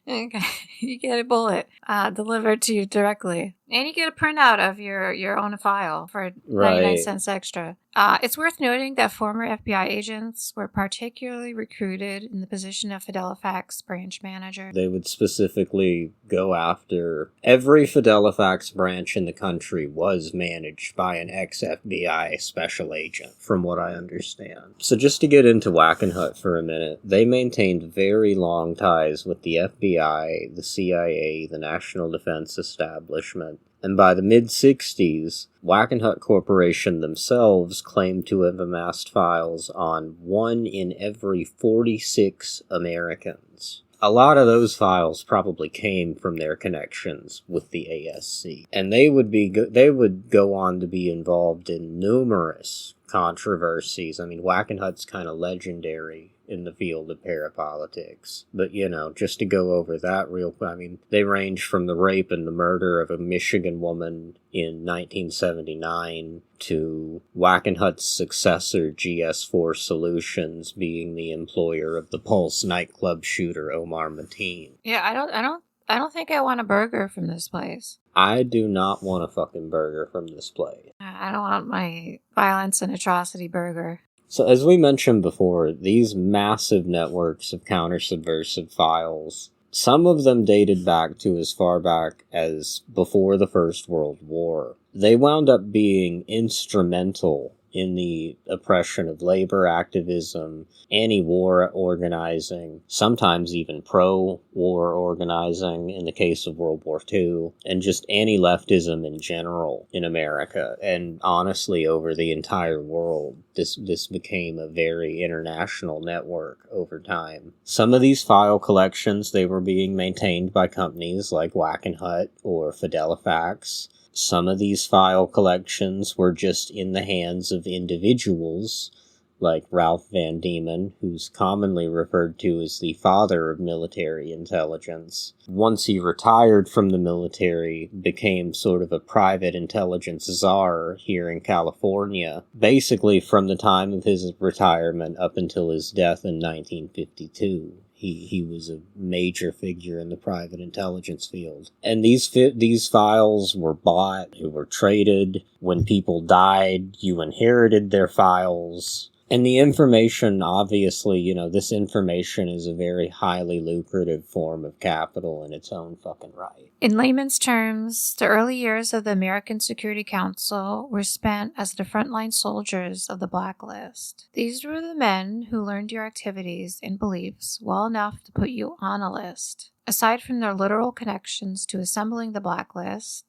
Speaker 3: Okay, you get a bullet delivered to you directly, and you get a printout of your own file for 99 cents extra. It's worth noting that former FBI agents were particularly recruited in the position of Fidelifax branch manager.
Speaker 2: They would specifically go after every Fidelifax branch in the country was managed by an ex-FBI special agent, from what I understand. So just to get into Wackenhut for a minute, they maintained very long ties with the FBI, the CIA, the National Defense Establishment, government. And by the mid-60s, Wackenhut Corporation themselves claimed to have amassed files on 1 in every 46 Americans. A lot of those files probably came from their connections with the ASC. And they would go on to be involved in numerous controversies. I mean, Wackenhut's kind of legendary in the field of parapolitics. But, just to go over that real quick, I mean, they range from the rape and the murder of a Michigan woman in 1979 to Wackenhut's successor, GS4 Solutions, being the employer of the Pulse nightclub shooter Omar Mateen.
Speaker 3: Yeah, I don't think I want a burger from this place.
Speaker 2: I do not want a fucking burger from this place.
Speaker 3: I don't want my violence and atrocity burger.
Speaker 2: So as we mentioned before, these massive networks of counter-subversive files, some of them dated back to as far back as before the First World War. They wound up being instrumental in the oppression of labor activism, anti-war organizing, sometimes even pro-war organizing in the case of World War II, and just anti-leftism in general in America, and honestly over the entire world. This became a very international network over time. Some of these file collections, they were being maintained by companies like Wackenhut or Fidelifax. Some of these file collections were just in the hands of individuals, like Ralph Van Diemen, who's commonly referred to as the father of military intelligence. Once he retired from the military, became sort of a private intelligence czar here in California, basically from the time of his retirement up until his death in 1952. He was a major figure in the private intelligence field. And these files were bought, they were traded. When people died, you inherited their files. And the information, obviously, this information is a very highly lucrative form of capital in its own fucking right.
Speaker 3: In layman's terms, the early years of the American Security Council were spent as the frontline soldiers of the blacklist. These were the men who learned your activities and beliefs well enough to put you on a list. Aside from their literal connections to assembling the blacklist,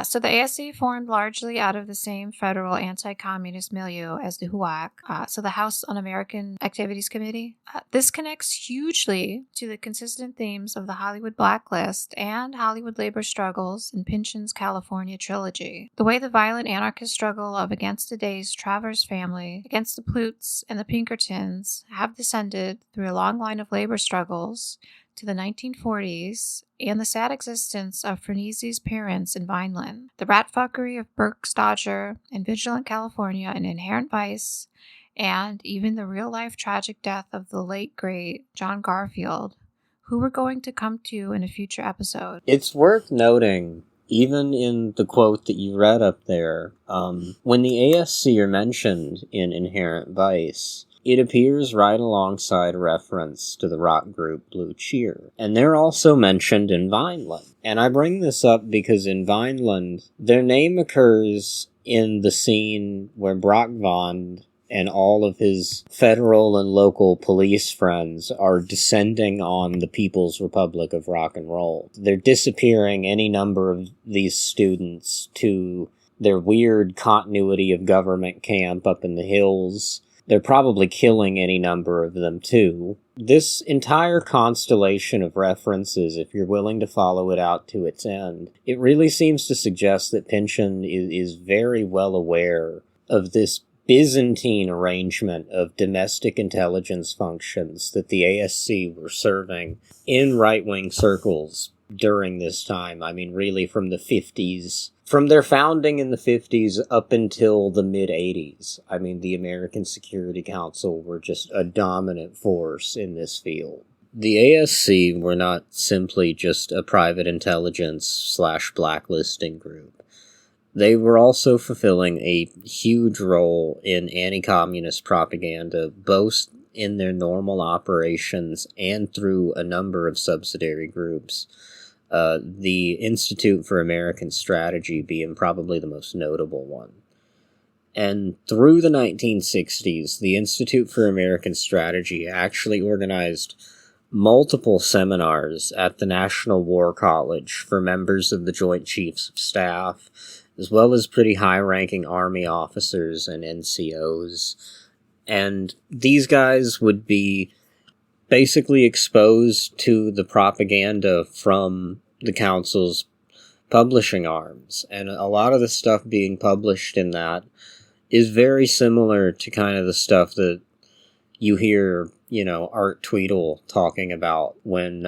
Speaker 3: so the ASC formed largely out of the same federal anti-communist milieu as the HUAC, so the House Un-American Activities Committee. This connects hugely to the consistent themes of the Hollywood Blacklist and Hollywood labor struggles in Pynchon's California Trilogy. The way the violent anarchist struggle of Against Today's Travers family, against the Plutes and the Pinkertons, have descended through a long line of labor struggles to the 1940s, and the sad existence of Frenese's parents in Vineland, the ratfuckery of Burke's Dodger and Vigilant California and Inherent Vice, and even the real-life tragic death of the late, great John Garfield, who we're going to come to in a future episode.
Speaker 2: It's worth noting, even in the quote that you read up there, when the ASC are mentioned in Inherent Vice, it appears right alongside a reference to the rock group Blue Cheer. And they're also mentioned in Vineland. And I bring this up because in Vineland, their name occurs in the scene where Brock Vond and all of his federal and local police friends are descending on the People's Republic of Rock and Roll. They're disappearing any number of these students to their weird continuity of government camp up in the hills. They're probably killing any number of them, too. This entire constellation of references, if you're willing to follow it out to its end, it really seems to suggest that Pynchon is very well aware of this Byzantine arrangement of domestic intelligence functions that the ASC were serving in right-wing circles during this time. I mean, really from the 50s. From their founding in the 50s up until the mid-80s, I mean, the American Security Council were just a dominant force in this field. The ASC were not simply just a private intelligence / blacklisting group. They were also fulfilling a huge role in anti-communist propaganda, both in their normal operations and through a number of subsidiary groups. The Institute for American Strategy being probably the most notable one. And through the 1960s, the Institute for American Strategy actually organized multiple seminars at the National War College for members of the Joint Chiefs of Staff, as well as pretty high-ranking Army officers and NCOs. And these guys would be basically exposed to the propaganda from the Council's publishing arms. And a lot of the stuff being published in that is very similar to kind of the stuff that you hear, Art Tweedle talking about when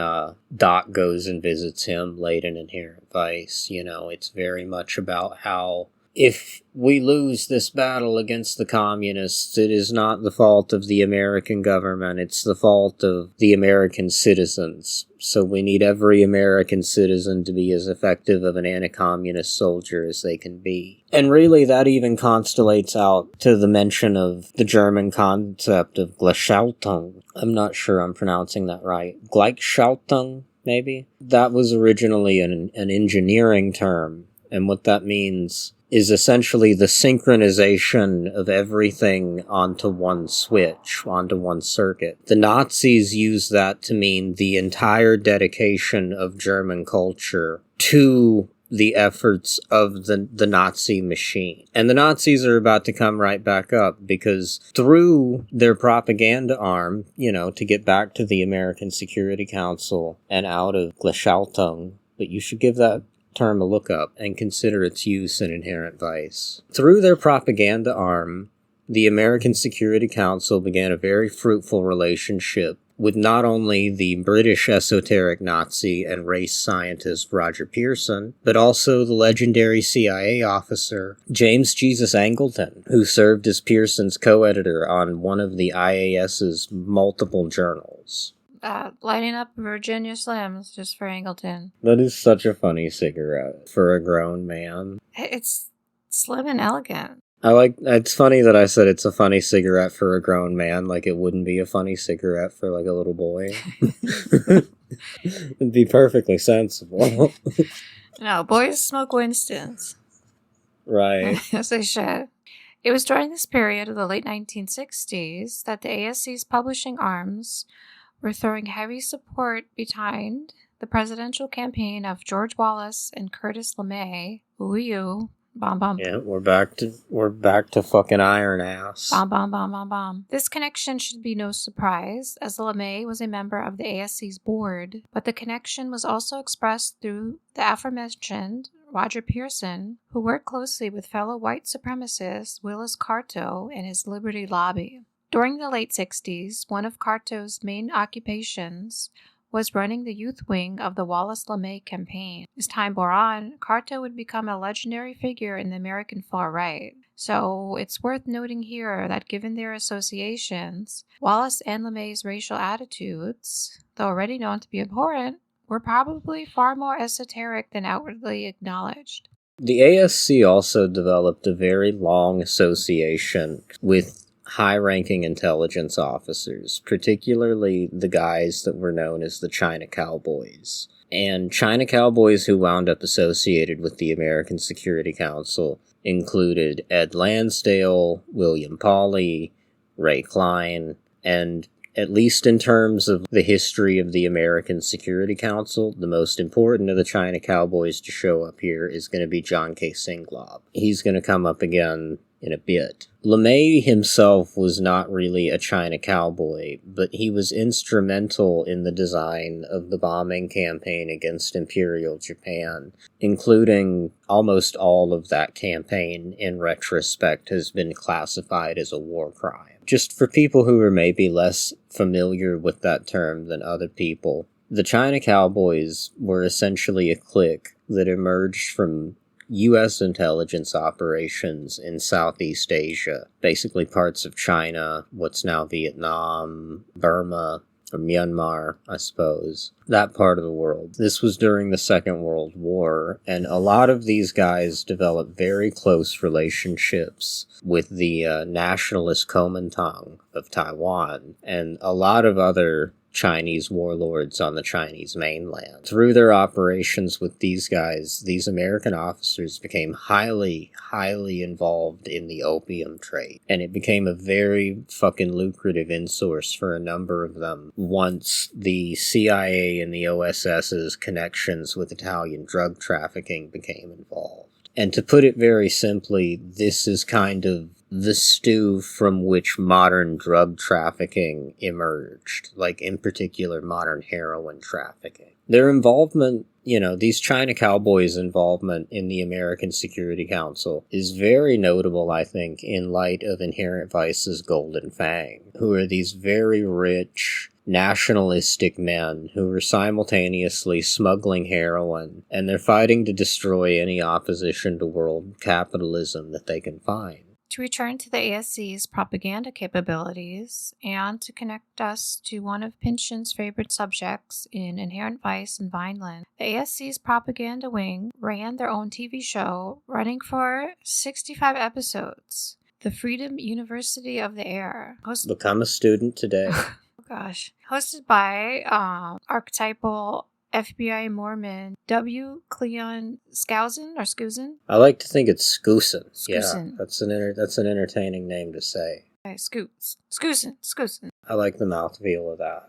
Speaker 2: Doc goes and visits him late in Inherent Vice. It's very much about how if we lose this battle against the communists, it is not the fault of the American government, it's the fault of the American citizens. So we need every American citizen to be as effective of an anti-communist soldier as they can be. And really that even constellates out to the mention of the German concept of Gleichschaltung. I'm not sure I'm pronouncing that right. Gleichschaltung, maybe? That was originally an engineering term, and what that means is essentially the synchronization of everything onto one switch, onto one circuit. The Nazis used that to mean the entire dedication of German culture to the efforts of the Nazi machine. And the Nazis are about to come right back up, because through their propaganda arm, to get back to the American Security Council and out of Gleichschaltung, but you should give that term a look up and consider its use in Inherent Vice. Through their propaganda arm, the American Security Council began a very fruitful relationship with not only the British esoteric Nazi and race scientist Roger Pearson, but also the legendary CIA officer James Jesus Angleton, who served as Pearson's co-editor on one of the IAS's multiple journals.
Speaker 3: Lighting up Virginia Slims just for Angleton.
Speaker 2: That is such a funny cigarette for a grown man.
Speaker 3: It's slim and elegant.
Speaker 2: It's funny that I said it's a funny cigarette for a grown man, like it wouldn't be a funny cigarette for like a little boy. It'd be perfectly sensible.
Speaker 3: No, boys smoke Winstons.
Speaker 2: Right.
Speaker 3: As they should. It was during this period of the late 1960s that the ASC's publishing arms were throwing heavy support behind the presidential campaign of George Wallace and Curtis LeMay. Ooh, you. Bomb, bomb.
Speaker 2: Yeah, we're back to fucking iron ass.
Speaker 3: Bomb, bomb, bomb, bomb, bomb. This connection should be no surprise, as LeMay was a member of the ASC's board, but the connection was also expressed through the aforementioned Roger Pearson, who worked closely with fellow white supremacist Willis Carto and his Liberty Lobby. During the late 60s, one of Carto's main occupations was running the youth wing of the Wallace-LeMay campaign. As time bore on, Carto would become a legendary figure in the American far right. So it's worth noting here that given their associations, Wallace and LeMay's racial attitudes, though already known to be abhorrent, were probably far more esoteric than outwardly acknowledged.
Speaker 2: The ASC also developed a very long association with high-ranking intelligence officers, particularly the guys that were known as the China Cowboys. And China Cowboys who wound up associated with the American Security Council included Ed Lansdale, William Pauley, Ray Klein, and at least in terms of the history of the American Security Council, the most important of the China Cowboys to show up here is going to be John K. Singlaub. He's going to come up again in a bit. LeMay himself was not really a China cowboy, but he was instrumental in the design of the bombing campaign against Imperial Japan, including almost all of that campaign in retrospect has been classified as a war crime. Just for people who are maybe less familiar with that term than other people, the China Cowboys were essentially a clique that emerged from U.S. intelligence operations in Southeast Asia, basically parts of China, what's now Vietnam, Burma, or Myanmar, I suppose, that part of the world. This was during the Second World War, and a lot of these guys developed very close relationships with the nationalist Kuomintang of Taiwan, and a lot of other Chinese warlords on the Chinese mainland. Through their operations with these guys, these American officers became highly involved in the opium trade. And it became a very fucking lucrative in-source for a number of them once the CIA and the OSS's connections with Italian drug trafficking became involved. And to put it very simply, this is kind of the stew from which modern drug trafficking emerged, like in particular modern heroin trafficking. Their involvement, these China cowboys' involvement in the American Security Council is very notable, I think, in light of Inherent Vice's Golden Fang, who are these very rich, nationalistic men who are simultaneously smuggling heroin, and they're fighting to destroy any opposition to world capitalism that they can find.
Speaker 3: To return to the ASC's propaganda capabilities and to connect us to one of Pynchon's favorite subjects in Inherent Vice and Vineland, the ASC's propaganda wing ran their own TV show running for 65 episodes, The Freedom University of the Air.
Speaker 2: Become a student today.
Speaker 3: Oh gosh. Hosted by archetypal FBI Mormon W. Cleon Skousen.
Speaker 2: I like to think it's Skousen.
Speaker 3: Skousen.
Speaker 2: Yeah, that's an entertaining name to say.
Speaker 3: Okay, Skousen.
Speaker 2: I like the mouthfeel of that.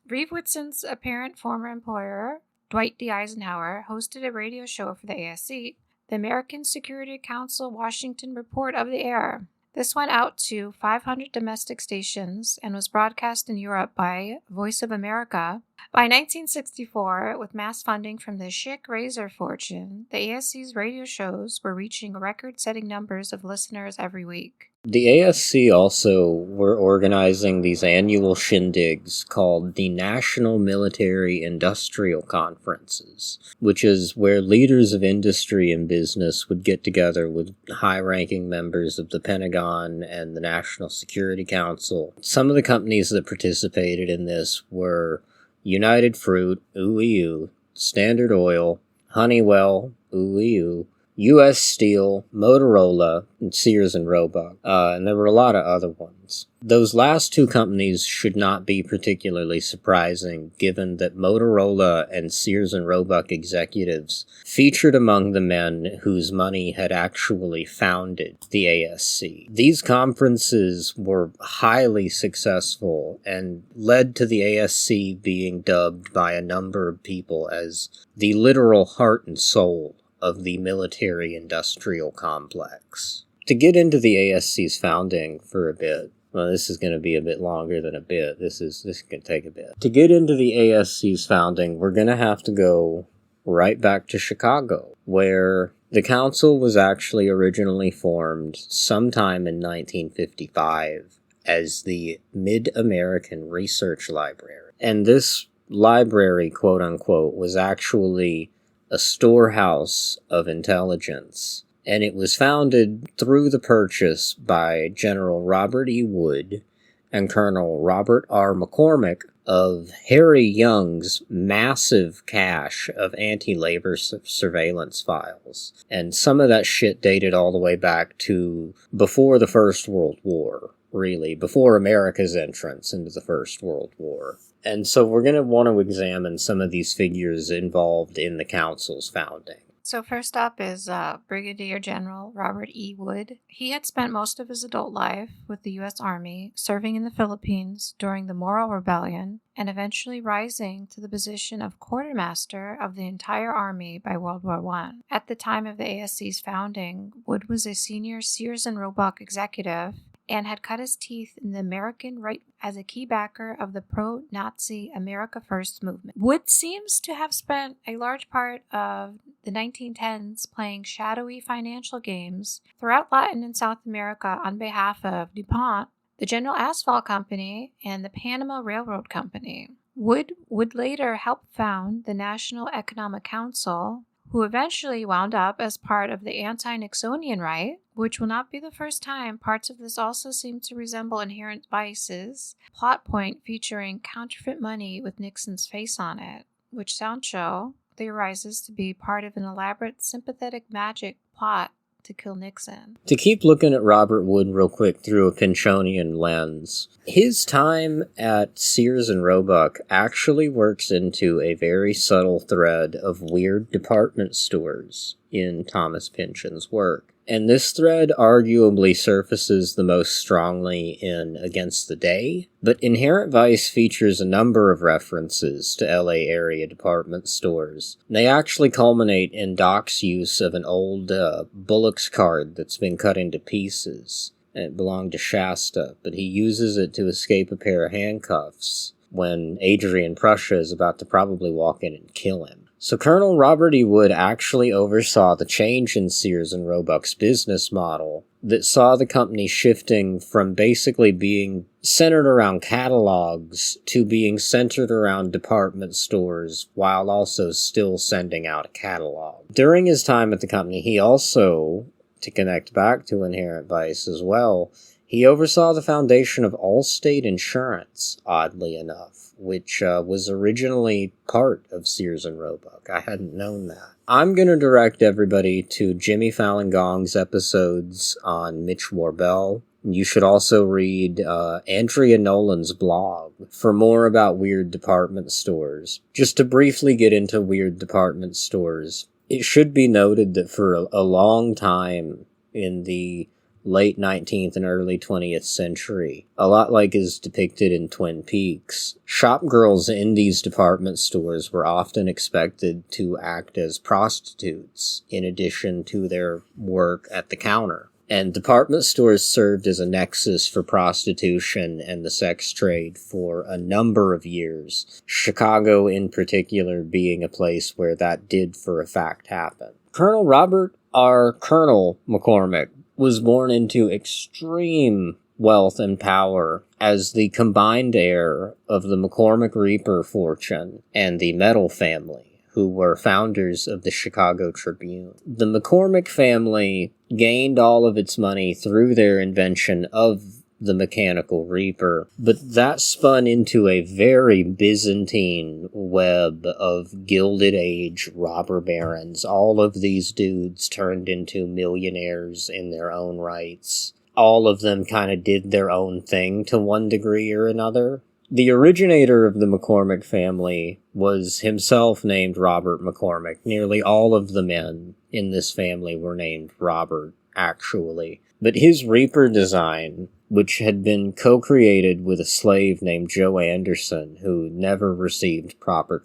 Speaker 3: Reeve Whitson's apparent former employer, Dwight D. Eisenhower, hosted a radio show for the ASC, the American Security Council Washington Report of the Air. This went out to 500 domestic stations and was broadcast in Europe by Voice of America. By 1964, with mass funding from the Schick Razor fortune, the ASC's radio shows were reaching record-setting numbers of listeners every week.
Speaker 2: The ASC also were organizing these annual shindigs called the National Military Industrial Conferences, which is where leaders of industry and business would get together with high-ranking members of the Pentagon and the National Security Council. Some of the companies that participated in this were United Fruit, ooh, Standard Oil, Honeywell, ooh, U.S. Steel, Motorola, and Sears and Roebuck, and there were a lot of other ones. Those last two companies should not be particularly surprising, given that Motorola and Sears and Roebuck executives featured among the men whose money had actually founded the ASC. These conferences were highly successful and led to the ASC being dubbed by a number of people as the literal heart and soul of the military-industrial complex. To get into the ASC's founding for a bit, well, this is going to be a bit longer than a bit. This can take a bit. To get into the ASC's founding, we're going to have to go right back to Chicago, where the council was actually originally formed sometime in 1955 as the Mid-American Research Library. And this library, quote-unquote, was actually a storehouse of intelligence, and it was founded through the purchase by General Robert E. Wood and Colonel Robert R. McCormick of Harry Young's massive cache of anti-labor surveillance files. And some of that shit dated all the way back to before the First World War, really, before America's entrance into the First World War. And so we're going to want to examine some of these figures involved in the council's founding.
Speaker 3: So first up is Brigadier General Robert E. Wood. He had spent most of his adult life with the U.S. Army, serving in the Philippines during the Moro Rebellion, and eventually rising to the position of quartermaster of the entire army by World War I. At the time of the ASC's founding, Wood was a senior Sears and Roebuck executive and had cut his teeth in the American right as a key backer of the pro-Nazi America First movement. Wood seems to have spent a large part of the 1910s playing shadowy financial games throughout Latin and South America on behalf of DuPont, the General Asphalt Company, and the Panama Railroad Company. Wood would later help found the National Economic Council, who eventually wound up as part of the anti-Nixonian right, which will not be the first time parts of this also seem to resemble Inherent Vice's plot point featuring counterfeit money with Nixon's face on it, which Sancho theorizes to be part of an elaborate sympathetic magic plot to kill Nixon.
Speaker 2: To keep looking at Robert Wood real quick through a Pynchonian lens, his time at Sears and Roebuck actually works into a very subtle thread of weird department stores in Thomas Pynchon's work. And this thread arguably surfaces the most strongly in Against the Day, but Inherent Vice features a number of references to LA area department stores. They actually culminate in Doc's use of an old Bullock's card that's been cut into pieces. It belonged to Shasta, but he uses it to escape a pair of handcuffs when Adrian Prussia is about to probably walk in and kill him. So Colonel Robert E. Wood actually oversaw the change in Sears and Roebuck's business model that saw the company shifting from basically being centered around catalogs to being centered around department stores while also still sending out a catalog. During his time at the company, he also, to connect back to Inherent Vice as well, he oversaw the foundation of Allstate Insurance, oddly enough, which was originally part of Sears and Roebuck. I hadn't known that. I'm going to direct everybody to Jimmy Fallon Gong's episodes on Mitch Warbell. You should also read Andrea Nolan's blog for more about weird department stores. Just to briefly get into weird department stores, it should be noted that for a long time in the late 19th and early 20th century, a lot like is depicted in Twin Peaks, shop girls in these department stores were often expected to act as prostitutes in addition to their work at the counter. And department stores served as a nexus for prostitution and the sex trade for a number of years, Chicago in particular being a place where that did for a fact happen. Colonel Robert R. Colonel McCormick was born into extreme wealth and power as the combined heir of the McCormick Reaper fortune and the Metal family, who were founders of the Chicago Tribune. The McCormick family gained all of its money through their invention of the Mechanical Reaper, but that spun into a very Byzantine web of Gilded Age robber barons. All of these dudes turned into millionaires in their own rights. All of them kind of did their own thing to one degree or another. The originator of the McCormick family was himself named Robert McCormick. Nearly all of the men in this family were named Robert, actually. But his Reaper design, which had been co-created with a slave named Joe Anderson, who never received proper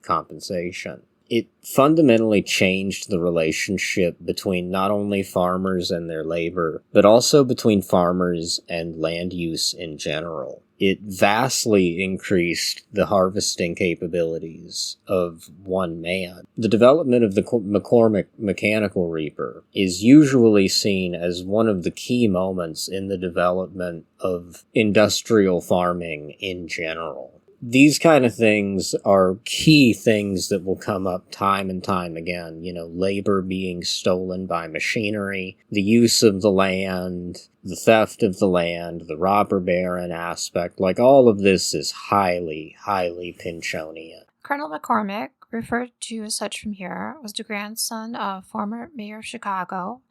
Speaker 2: compensation. It fundamentally changed the relationship between not only farmers and their labor, but also between farmers and land use in general. It vastly increased the harvesting capabilities of one man. The development of the McCormick Mechanical Reaper is usually seen as one of the key moments in the development of industrial farming in general. These kind of things are key things that will come up time and time again. You know, labor being stolen by machinery, the use of the land, the theft of the land, the robber baron aspect. Like, all of this is highly, highly Pynchonian.
Speaker 3: Colonel McCormick, referred to as such from here, was the grandson of former mayor of Chicago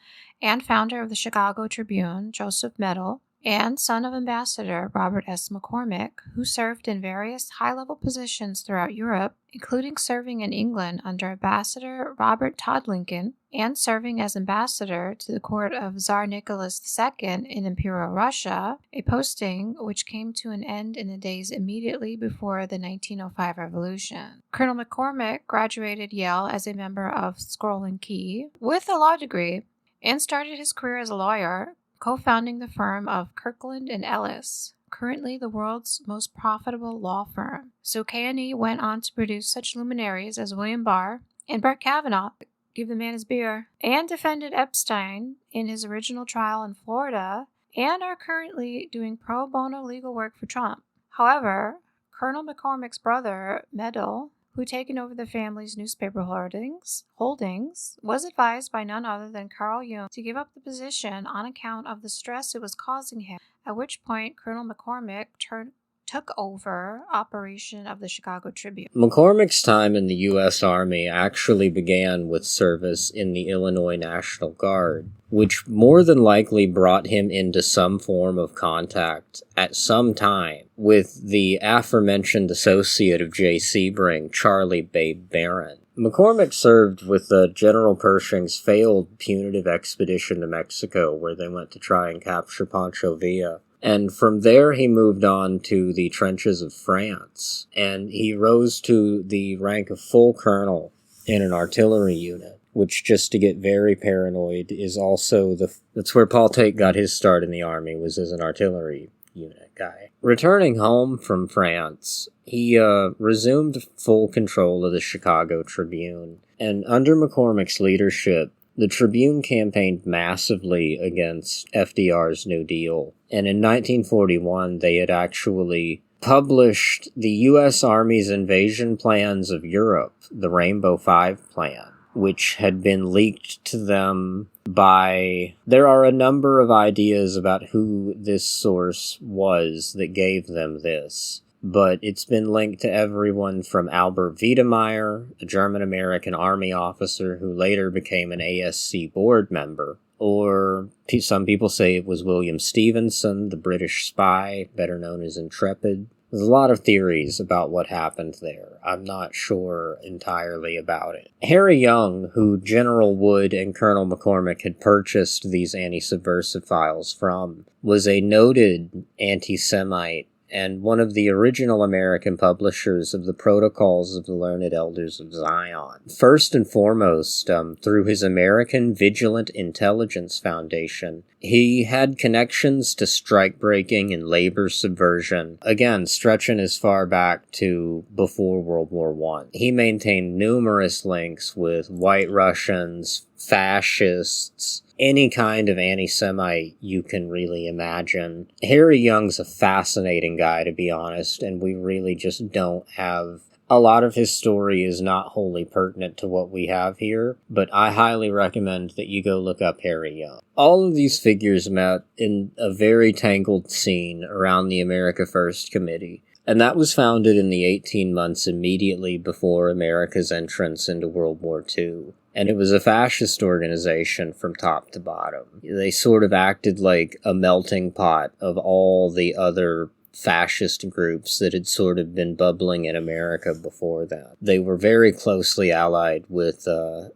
Speaker 3: and founder of the Chicago Tribune, Joseph Meadle, and son of Ambassador Robert S. McCormick, who served in various high-level positions throughout Europe, including serving in England under Ambassador Robert Todd Lincoln and serving as ambassador to the court of Tsar Nicholas II in Imperial Russia, a posting which came to an end in the days immediately before the 1905 revolution. Colonel McCormick graduated Yale as a member of Scroll and Key with a law degree and started his career as a lawyer, co-founding the firm of Kirkland and Ellis, currently the world's most profitable law firm. So K&E went on to produce such luminaries as William Barr and Brett Kavanaugh, give the man his beer, and defended Epstein in his original trial in Florida, and are currently doing pro bono legal work for Trump. However, Colonel McCormick's brother, Meadle, who had taken over the family's newspaper holdings, was advised by none other than Carl Jung to give up the position on account of the stress it was causing him, at which point Colonel McCormick turned took over operation of the Chicago Tribune.
Speaker 2: McCormick's time in the U.S. Army actually began with service in the Illinois National Guard, which more than likely brought him into some form of contact at some time with the aforementioned associate of J. Sebring, Charlie Babe Barron. McCormick served with General Pershing's failed punitive expedition to Mexico, where they went to try and capture Pancho Villa. And from there, he moved on to the trenches of France, and he rose to the rank of full colonel in an artillery unit, which, just to get very paranoid, is also that's where Paul Tate got his start in the army, was as an artillery unit guy. Returning home from France, he resumed full control of the Chicago Tribune, and under McCormick's leadership, the Tribune campaigned massively against FDR's New Deal, and in 1941 they had actually published the U.S. Army's invasion plans of Europe, the Rainbow Five Plan, which had been leaked to them by... There are a number of ideas about who this source was that gave them this, but it's been linked to everyone from Albert Wiedemeyer, a German-American Army officer who later became an ASC board member, or some people say it was William Stevenson, the British spy, better known as Intrepid. There's a lot of theories about what happened there. I'm not sure entirely about it. Harry Young, who General Wood and Colonel McCormick had purchased these anti-subversive files from, was a noted anti-Semite and one of the original American publishers of the Protocols of the Learned Elders of Zion. First and foremost, through his American Vigilant Intelligence Foundation, he had connections to strike-breaking and labor subversion, again, stretching as far back to before World War I. He maintained numerous links with White Russians, fascists, any kind of anti-Semite you can really imagine. Harry Young's a fascinating guy, to be honest, and we really just don't have... A lot of his story is not wholly pertinent to what we have here, but I highly recommend that you go look up Harry Young. All of these figures met in a very tangled scene around the America First Committee, and that was founded in the 18 months immediately before America's entrance into World War II. And it was a fascist organization from top to bottom. They sort of acted like a melting pot of all the other fascist groups that had sort of been bubbling in America before that. They were very closely allied with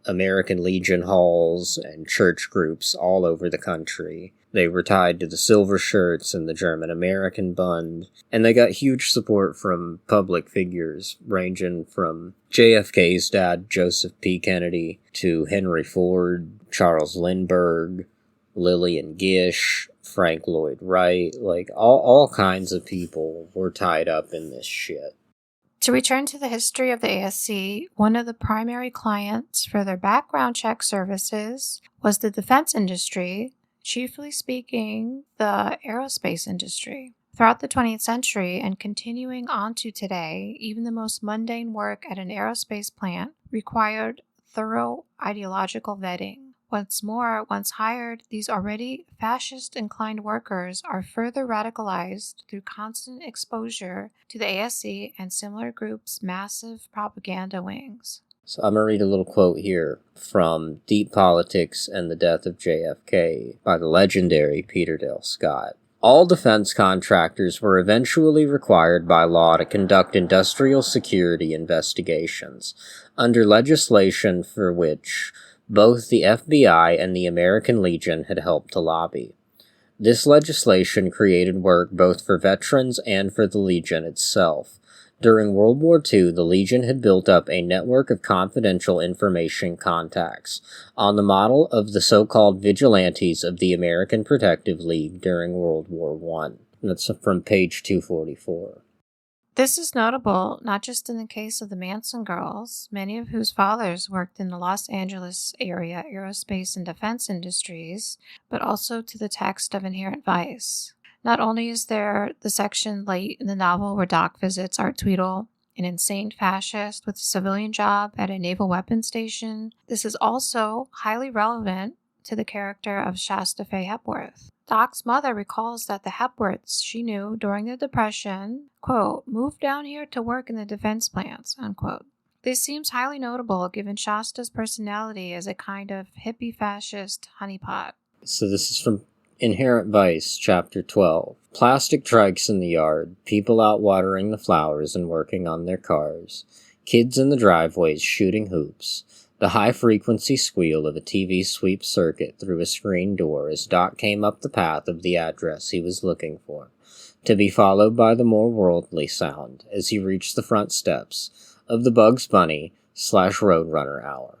Speaker 2: American Legion halls and church groups all over the country. They were tied to the Silver Shirts and the German American Bund, and they got huge support from public figures, ranging from JFK's dad, Joseph P. Kennedy, to Henry Ford, Charles Lindbergh, Lillian Gish, Frank Lloyd Wright, like all kinds of people were tied up in this shit.
Speaker 3: To return to the history of the ASC, one of the primary clients for their background check services was the defense industry, chiefly speaking, the aerospace industry. Throughout the 20th century and continuing on to today, even the most mundane work at an aerospace plant required thorough ideological vetting. Once more, once hired, these already fascist-inclined workers are further radicalized through constant exposure to the ASC and similar groups' massive propaganda wings.
Speaker 2: So I'm going to read a little quote here from Deep Politics and the Death of JFK by the legendary Peter Dale Scott. All defense contractors were eventually required by law to conduct industrial security investigations under legislation for which both the FBI and the American Legion had helped to lobby. This legislation created work both for veterans and for the Legion itself. During World War II, the Legion had built up a network of confidential information contacts, on the model of the so-called vigilantes of the American Protective League during World War I. That's from page 244.
Speaker 3: This is notable not just in the case of the Manson girls, many of whose fathers worked in the Los Angeles area aerospace and defense industries, but also to the text of Inherent Vice. Not only is there the section late in the novel where Doc visits Art Tweedle, an insane fascist with a civilian job at a naval weapons station, this is also highly relevant to the character of Shasta Faye Hepworth. Doc's mother recalls that the Hepworths she knew during the Depression, quote, moved down here to work in the defense plants, unquote. This seems highly notable given Shasta's personality as a kind of hippie fascist honeypot.
Speaker 2: So this is from Inherent Vice, Chapter 12. Plastic trikes in the yard, people out watering the flowers and working on their cars, kids in the driveways shooting hoops, the high-frequency squeal of a TV sweep circuit through a screen door as Doc came up the path of the address he was looking for, to be followed by the more worldly sound as he reached the front steps of the Bugs Bunny/Roadrunner hour.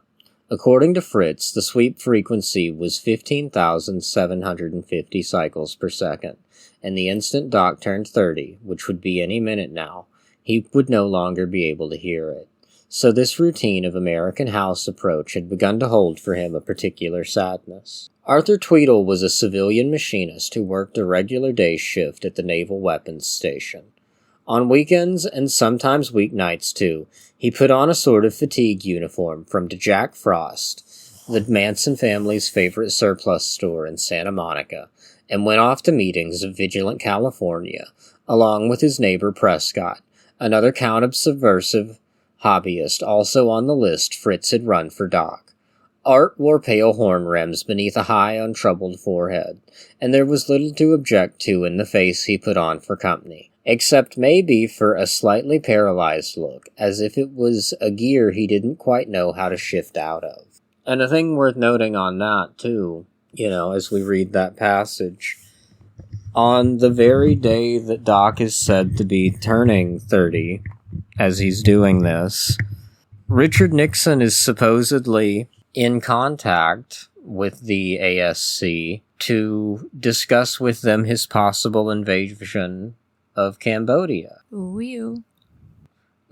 Speaker 2: According to Fritz, the sweep frequency was 15,750 cycles per second, and the instant Doc turned 30, which would be any minute now, he would no longer be able to hear it. So this routine of American House approach had begun to hold for him a particular sadness. Arthur Tweedle was a civilian machinist who worked a regular day shift at the Naval Weapons Station. On weekends, and sometimes weeknights too, he put on a sort of fatigue uniform from Jack Frost, the Manson family's favorite surplus store in Santa Monica, and went off to meetings of Vigilant California, along with his neighbor Prescott, another counter-subversive hobbyist also on the list Fritz had run for Doc. Art wore pale horn rims beneath a high, untroubled forehead, and there was little to object to in the face he put on for company, except maybe for a slightly paralyzed look, as if it was a gear he didn't quite know how to shift out of. And a thing worth noting on that, too, as we read that passage, on the very day that Doc is said to be turning 30, as he's doing this, Richard Nixon is supposedly in contact with the ASC to discuss with them his possible invasion of Cambodia.
Speaker 3: Ooh-wee-oo.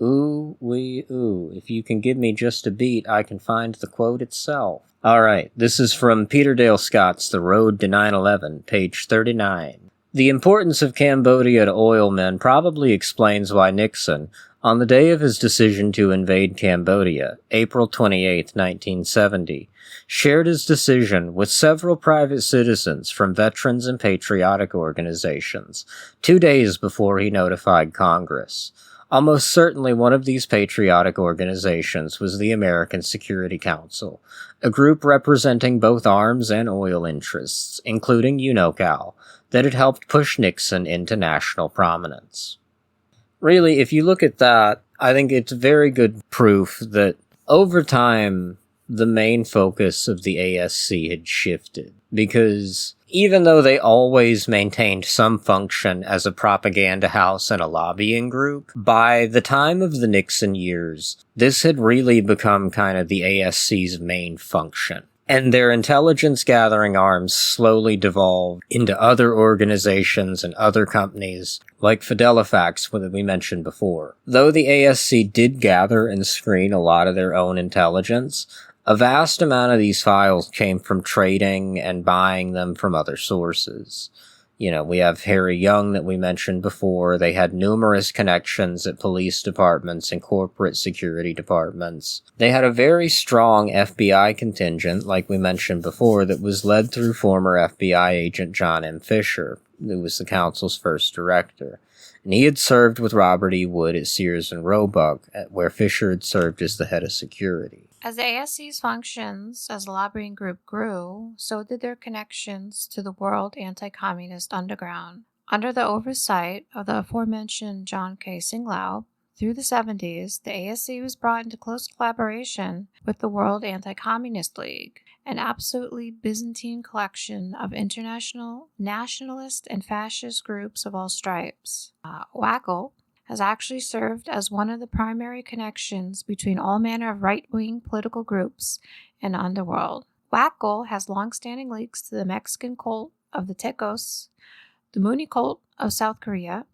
Speaker 2: Ooh-wee-oo. If you can give me just a beat, I can find the quote itself. Alright, this is from Peter Dale Scott's The Road to 9/11, page 39. The importance of Cambodia to oil men probably explains why Nixon, on the day of his decision to invade Cambodia, April 28, 1970, shared his decision with several private citizens from veterans and patriotic organizations, 2 days before he notified Congress. Almost certainly one of these patriotic organizations was the American Security Council, a group representing both arms and oil interests, including UNOCAL, that had helped push Nixon into national prominence. Really, if you look at that, I think it's very good proof that over time, the main focus of the ASC had shifted. Because even though they always maintained some function as a propaganda house and a lobbying group, by the time of the Nixon years, this had really become kind of the ASC's main function. And their intelligence-gathering arms slowly devolved into other organizations and other companies, like Fidelifax, that we mentioned before. Though the ASC did gather and screen a lot of their own intelligence, a vast amount of these files came from trading and buying them from other sources. We have Harry Young that we mentioned before. They had numerous connections at police departments and corporate security departments. They had a very strong FBI contingent, like we mentioned before, that was led through former FBI agent John M. Fisher, who was the council's first director. And he had served with Robert E. Wood at Sears and Roebuck, where Fisher had served as the head of security.
Speaker 3: As the ASC's functions as a lobbying group grew, so did their connections to the world anti-communist underground. Under the oversight of the aforementioned John K. Singlaub, through the 70s, the ASC was brought into close collaboration with the World Anti-Communist League, an absolutely Byzantine collection of international nationalist and fascist groups of all stripes. WACL has actually served as one of the primary connections between all manner of right-wing political groups and the underworld. WACL has long-standing links to the Mexican cult of the Tacos, the Mooney cult of South Korea,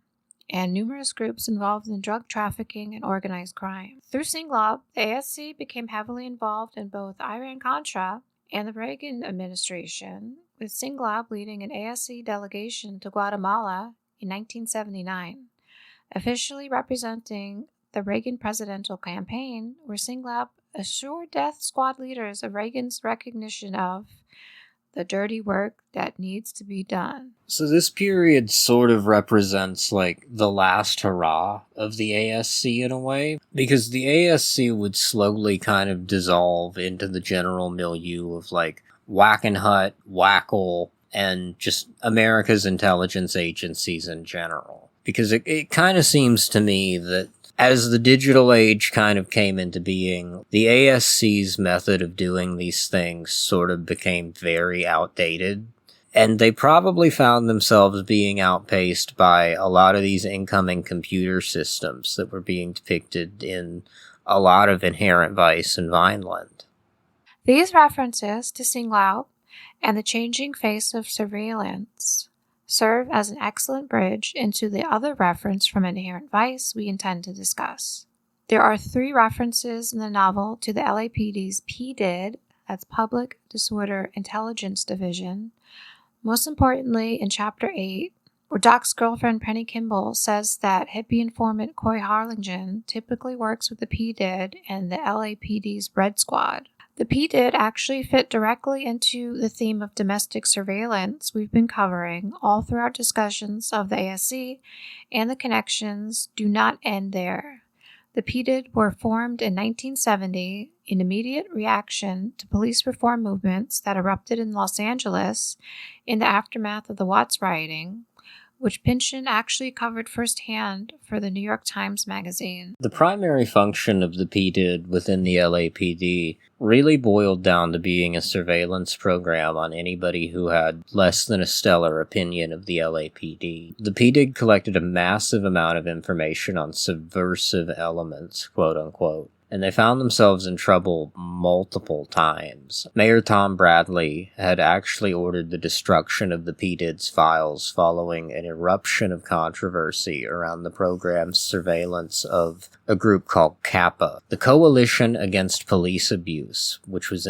Speaker 3: and numerous groups involved in drug trafficking and organized crime. Through Singlaub, the ASC became heavily involved in both Iran-Contra and the Reagan administration, with Singlaub leading an ASC delegation to Guatemala in 1979. Officially representing the Reagan presidential campaign were Singlaub assured death squad leaders of Reagan's recognition of the dirty work that needs to be done.
Speaker 2: So this period sort of represents, like, the last hurrah of the ASC in a way, because the ASC would slowly kind of dissolve into the general milieu of, like, Wackenhut, Wackel, and just America's intelligence agencies in general. Because it kind of seems to me that as the digital age kind of came into being, the ASC's method of doing these things sort of became very outdated. And they probably found themselves being outpaced by a lot of these incoming computer systems that were being depicted in a lot of Inherent Vice and Vineland.
Speaker 3: These references to Singlaub and the changing face of surveillance serve as an excellent bridge into the other reference from Inherent Vice we intend to discuss. There are 3 references in the novel to the LAPD's PDID, that's Public Disorder Intelligence Division. Most importantly, in Chapter 8, where Doc's girlfriend Penny Kimball says that hippie informant Coy Harlingen typically works with the PDID and the LAPD's Red Squad. The PDID actually fit directly into the theme of domestic surveillance we've been covering all throughout discussions of the ASC, and the connections do not end there. The PDID were formed in 1970 in immediate reaction to police reform movements that erupted in Los Angeles in the aftermath of the Watts rioting, which Pynchon actually covered firsthand for the New York Times Magazine.
Speaker 2: The primary function of the PDID within the LAPD really boiled down to being a surveillance program on anybody who had less than a stellar opinion of the LAPD. The PDID collected a massive amount of information on subversive elements, quote-unquote, and they found themselves in trouble multiple times. Mayor Tom Bradley had actually ordered the destruction of the PDID's files following an eruption of controversy around the program's surveillance of a group called CAPA, the Coalition Against Police Abuse, which was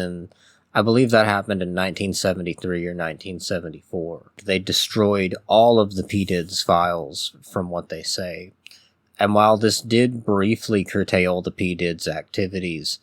Speaker 2: I believe that happened in 1973 or 1974. They destroyed all of the PDID's files, from what they say. And while this did briefly curtail the PDID's activities,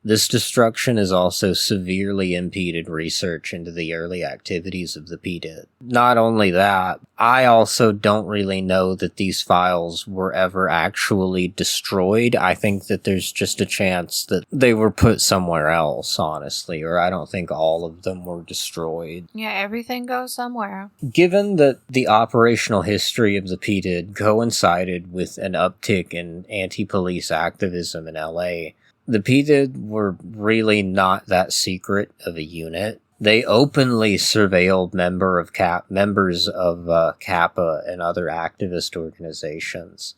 Speaker 2: this destruction has also severely impeded research into the early activities of the PDID. Not only that, I also don't really know that these files were ever actually destroyed. I think that there's just a chance that they were put somewhere else, honestly, or I don't think all of them were destroyed.
Speaker 3: Yeah, everything goes somewhere.
Speaker 2: Given that the operational history of the PDID coincided with an uptick in anti-police activism in LA, the PDID were really not that secret of a unit. They openly surveilled members of CAPA and other activist organizations,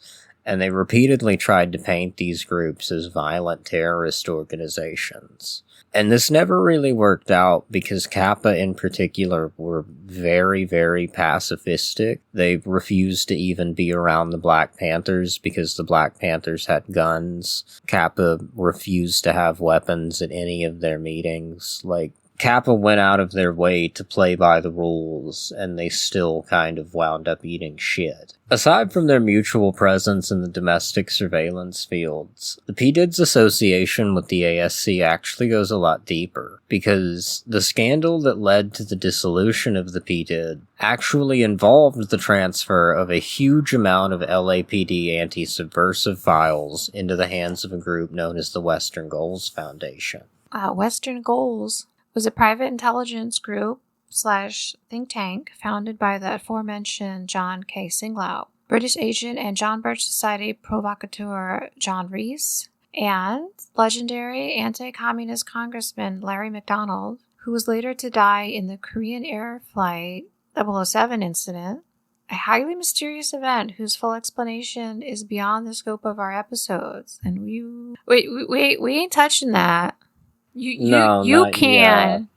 Speaker 2: and they repeatedly tried to paint these groups as violent terrorist organizations. And this never really worked out because CAPA in particular were very, very pacifistic. They refused to even be around the Black Panthers because the Black Panthers had guns. CAPA refused to have weapons at any of their meetings. Like, CAPA went out of their way to play by the rules, and they still kind of wound up eating shit. Aside from their mutual presence in the domestic surveillance fields, the PDID's association with the ASC actually goes a lot deeper, because the scandal that led to the dissolution of the PDID actually involved the transfer of a huge amount of LAPD anti-subversive files into the hands of a group known as the Western Goals Foundation.
Speaker 3: Western Goals was a private intelligence group / think tank founded by the aforementioned John K. Singlaub, British agent and John Birch Society provocateur John Reese, and legendary anti-communist congressman Larry McDonald, who was later to die in the Korean Air Flight 007 incident, a highly mysterious event whose full explanation is beyond the scope of our episodes. And we ain't touching that. You can.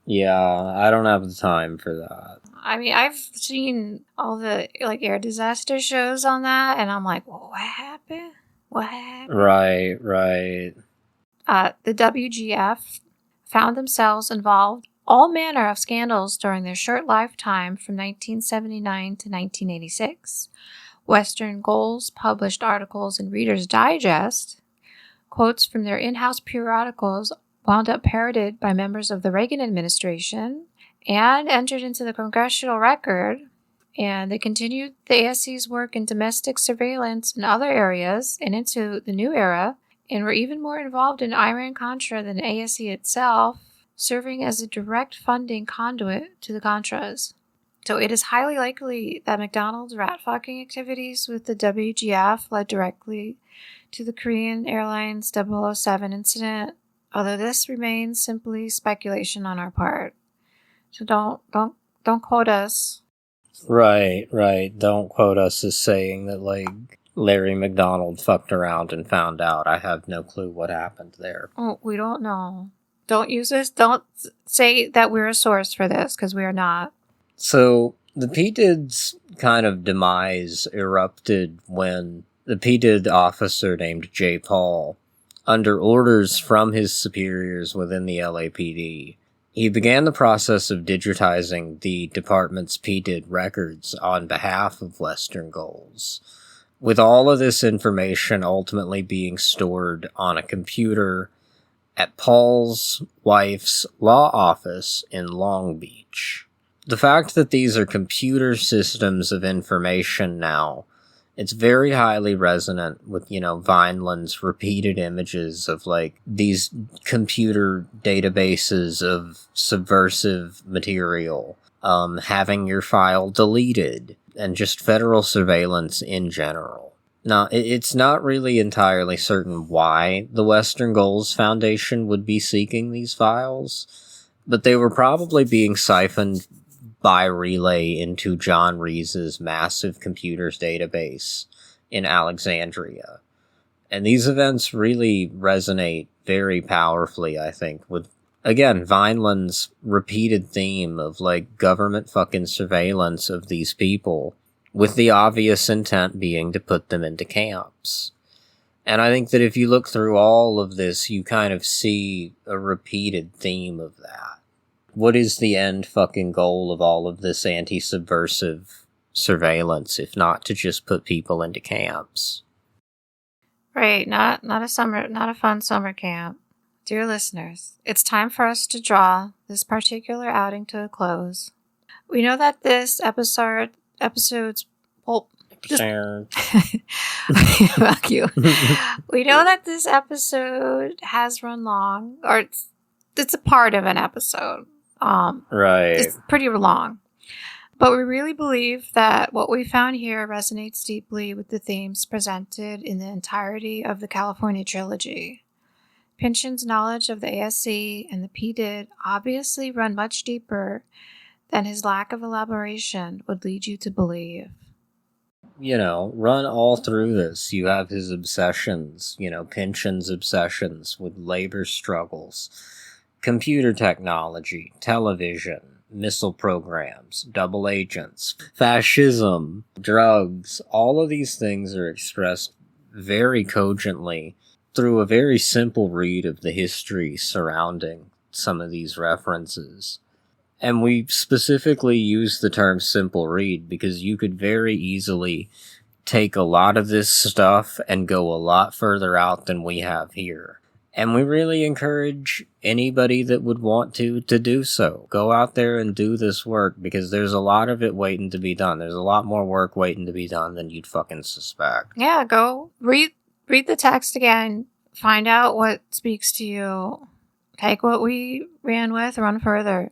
Speaker 2: Yeah, I don't have the time for that.
Speaker 3: I mean, I've seen all the air disaster shows on that, and I'm like, well, what happened?
Speaker 2: Right.
Speaker 3: The WGF found themselves involved all manner of scandals during their short lifetime from 1979 to 1986. Western Goals published articles in Reader's Digest. Quotes from their in-house periodicals wound up parroted by members of the Reagan administration and entered into the congressional record. And they continued the ASC's work in domestic surveillance in other areas and into the new era, and were even more involved in Iran-Contra than the ASE itself, serving as a direct funding conduit to the Contras. So it is highly likely that McDonald's rat-fucking activities with the WGF led directly to the Korean Airlines 007 incident, although this remains simply speculation on our part. So don't quote us.
Speaker 2: Right. Don't quote us as saying that, like, Larry McDonald fucked around and found out. I have no clue what happened there.
Speaker 3: Oh, we don't know. Don't use this. Don't say that we're a source for this, because we are not.
Speaker 2: So, the PDID's kind of demise erupted when the PDID officer named J. Paul, under orders from his superiors within the LAPD, he began the process of digitizing the department's PDID records on behalf of Western goals, with all of this information ultimately being stored on a computer at Paul's wife's law office in Long Beach. The fact that these are computer systems of information now, it's very highly resonant with, Vineland's repeated images of, like, these computer databases of subversive material, having your file deleted, and just federal surveillance in general. Now, it's not really entirely certain why the Western Goals Foundation would be seeking these files, but they were probably being siphoned by relay into John Reese's massive computers database in Alexandria. And these events really resonate very powerfully, I think, with, again, Vineland's repeated theme of, like, government fucking surveillance of these people, with the obvious intent being to put them into camps. And I think that if you look through all of this, you kind of see a repeated theme of that. What is the end fucking goal of all of this anti-subversive surveillance, if not to just put people into camps?
Speaker 3: Right, not a fun summer camp. Dear listeners, it's time for us to draw this particular outing to a close. We know that this episode's fuck you. We know that this episode has run long, or it's a part of an episode.
Speaker 2: Right.
Speaker 3: It's pretty long. But we really believe that what we found here resonates deeply with the themes presented in the entirety of the California Trilogy. Pynchon's knowledge of the ASC and the PDID obviously run much deeper than his lack of elaboration would lead you to believe.
Speaker 2: Run all through this. You have his obsessions, Pynchon's obsessions with labor struggles, computer technology, television, missile programs, double agents, fascism, drugs. All of these things are expressed very cogently through a very simple read of the history surrounding some of these references. And we specifically use the term simple read because you could very easily take a lot of this stuff and go a lot further out than we have here. And we really encourage anybody that would want to do so. Go out there and do this work, because there's a lot of it waiting to be done. There's a lot more work waiting to be done than you'd fucking suspect.
Speaker 3: Yeah, go read the text again. Find out what speaks to you. Take what we ran with, run further.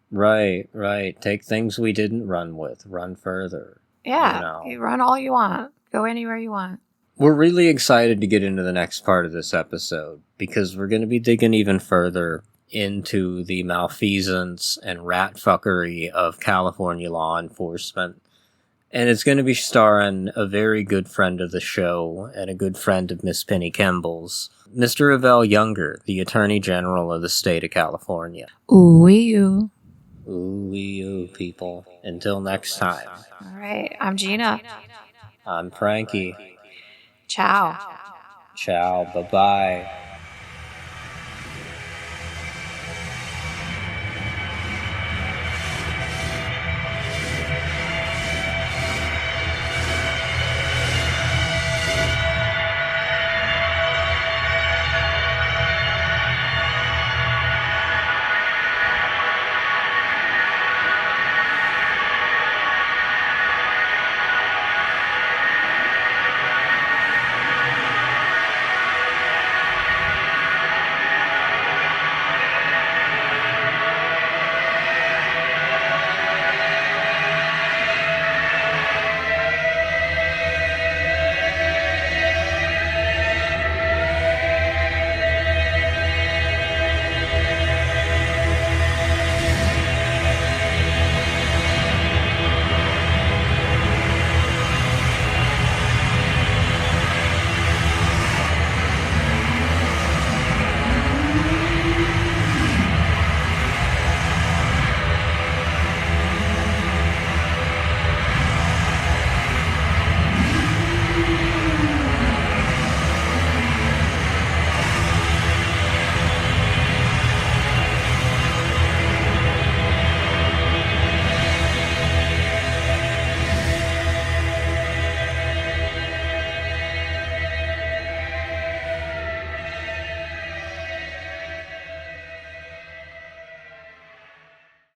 Speaker 2: Right. Take things we didn't run with, run further.
Speaker 3: Yeah, you run all you want. Go anywhere you want.
Speaker 2: We're really excited to get into the next part of this episode, because we're going to be digging even further into the malfeasance and rat fuckery of California law enforcement. And it's going to be starring a very good friend of the show and a good friend of Miss Penny Kimball's, Mr. Ravel Younger, the Attorney General of the state of California.
Speaker 3: Ooh-wee-oo.
Speaker 2: Ooh-wee-oo, people. Until next time.
Speaker 3: All right, I'm Geena.
Speaker 2: I'm Frankie.
Speaker 3: Ciao.
Speaker 2: Ciao. Bye-bye.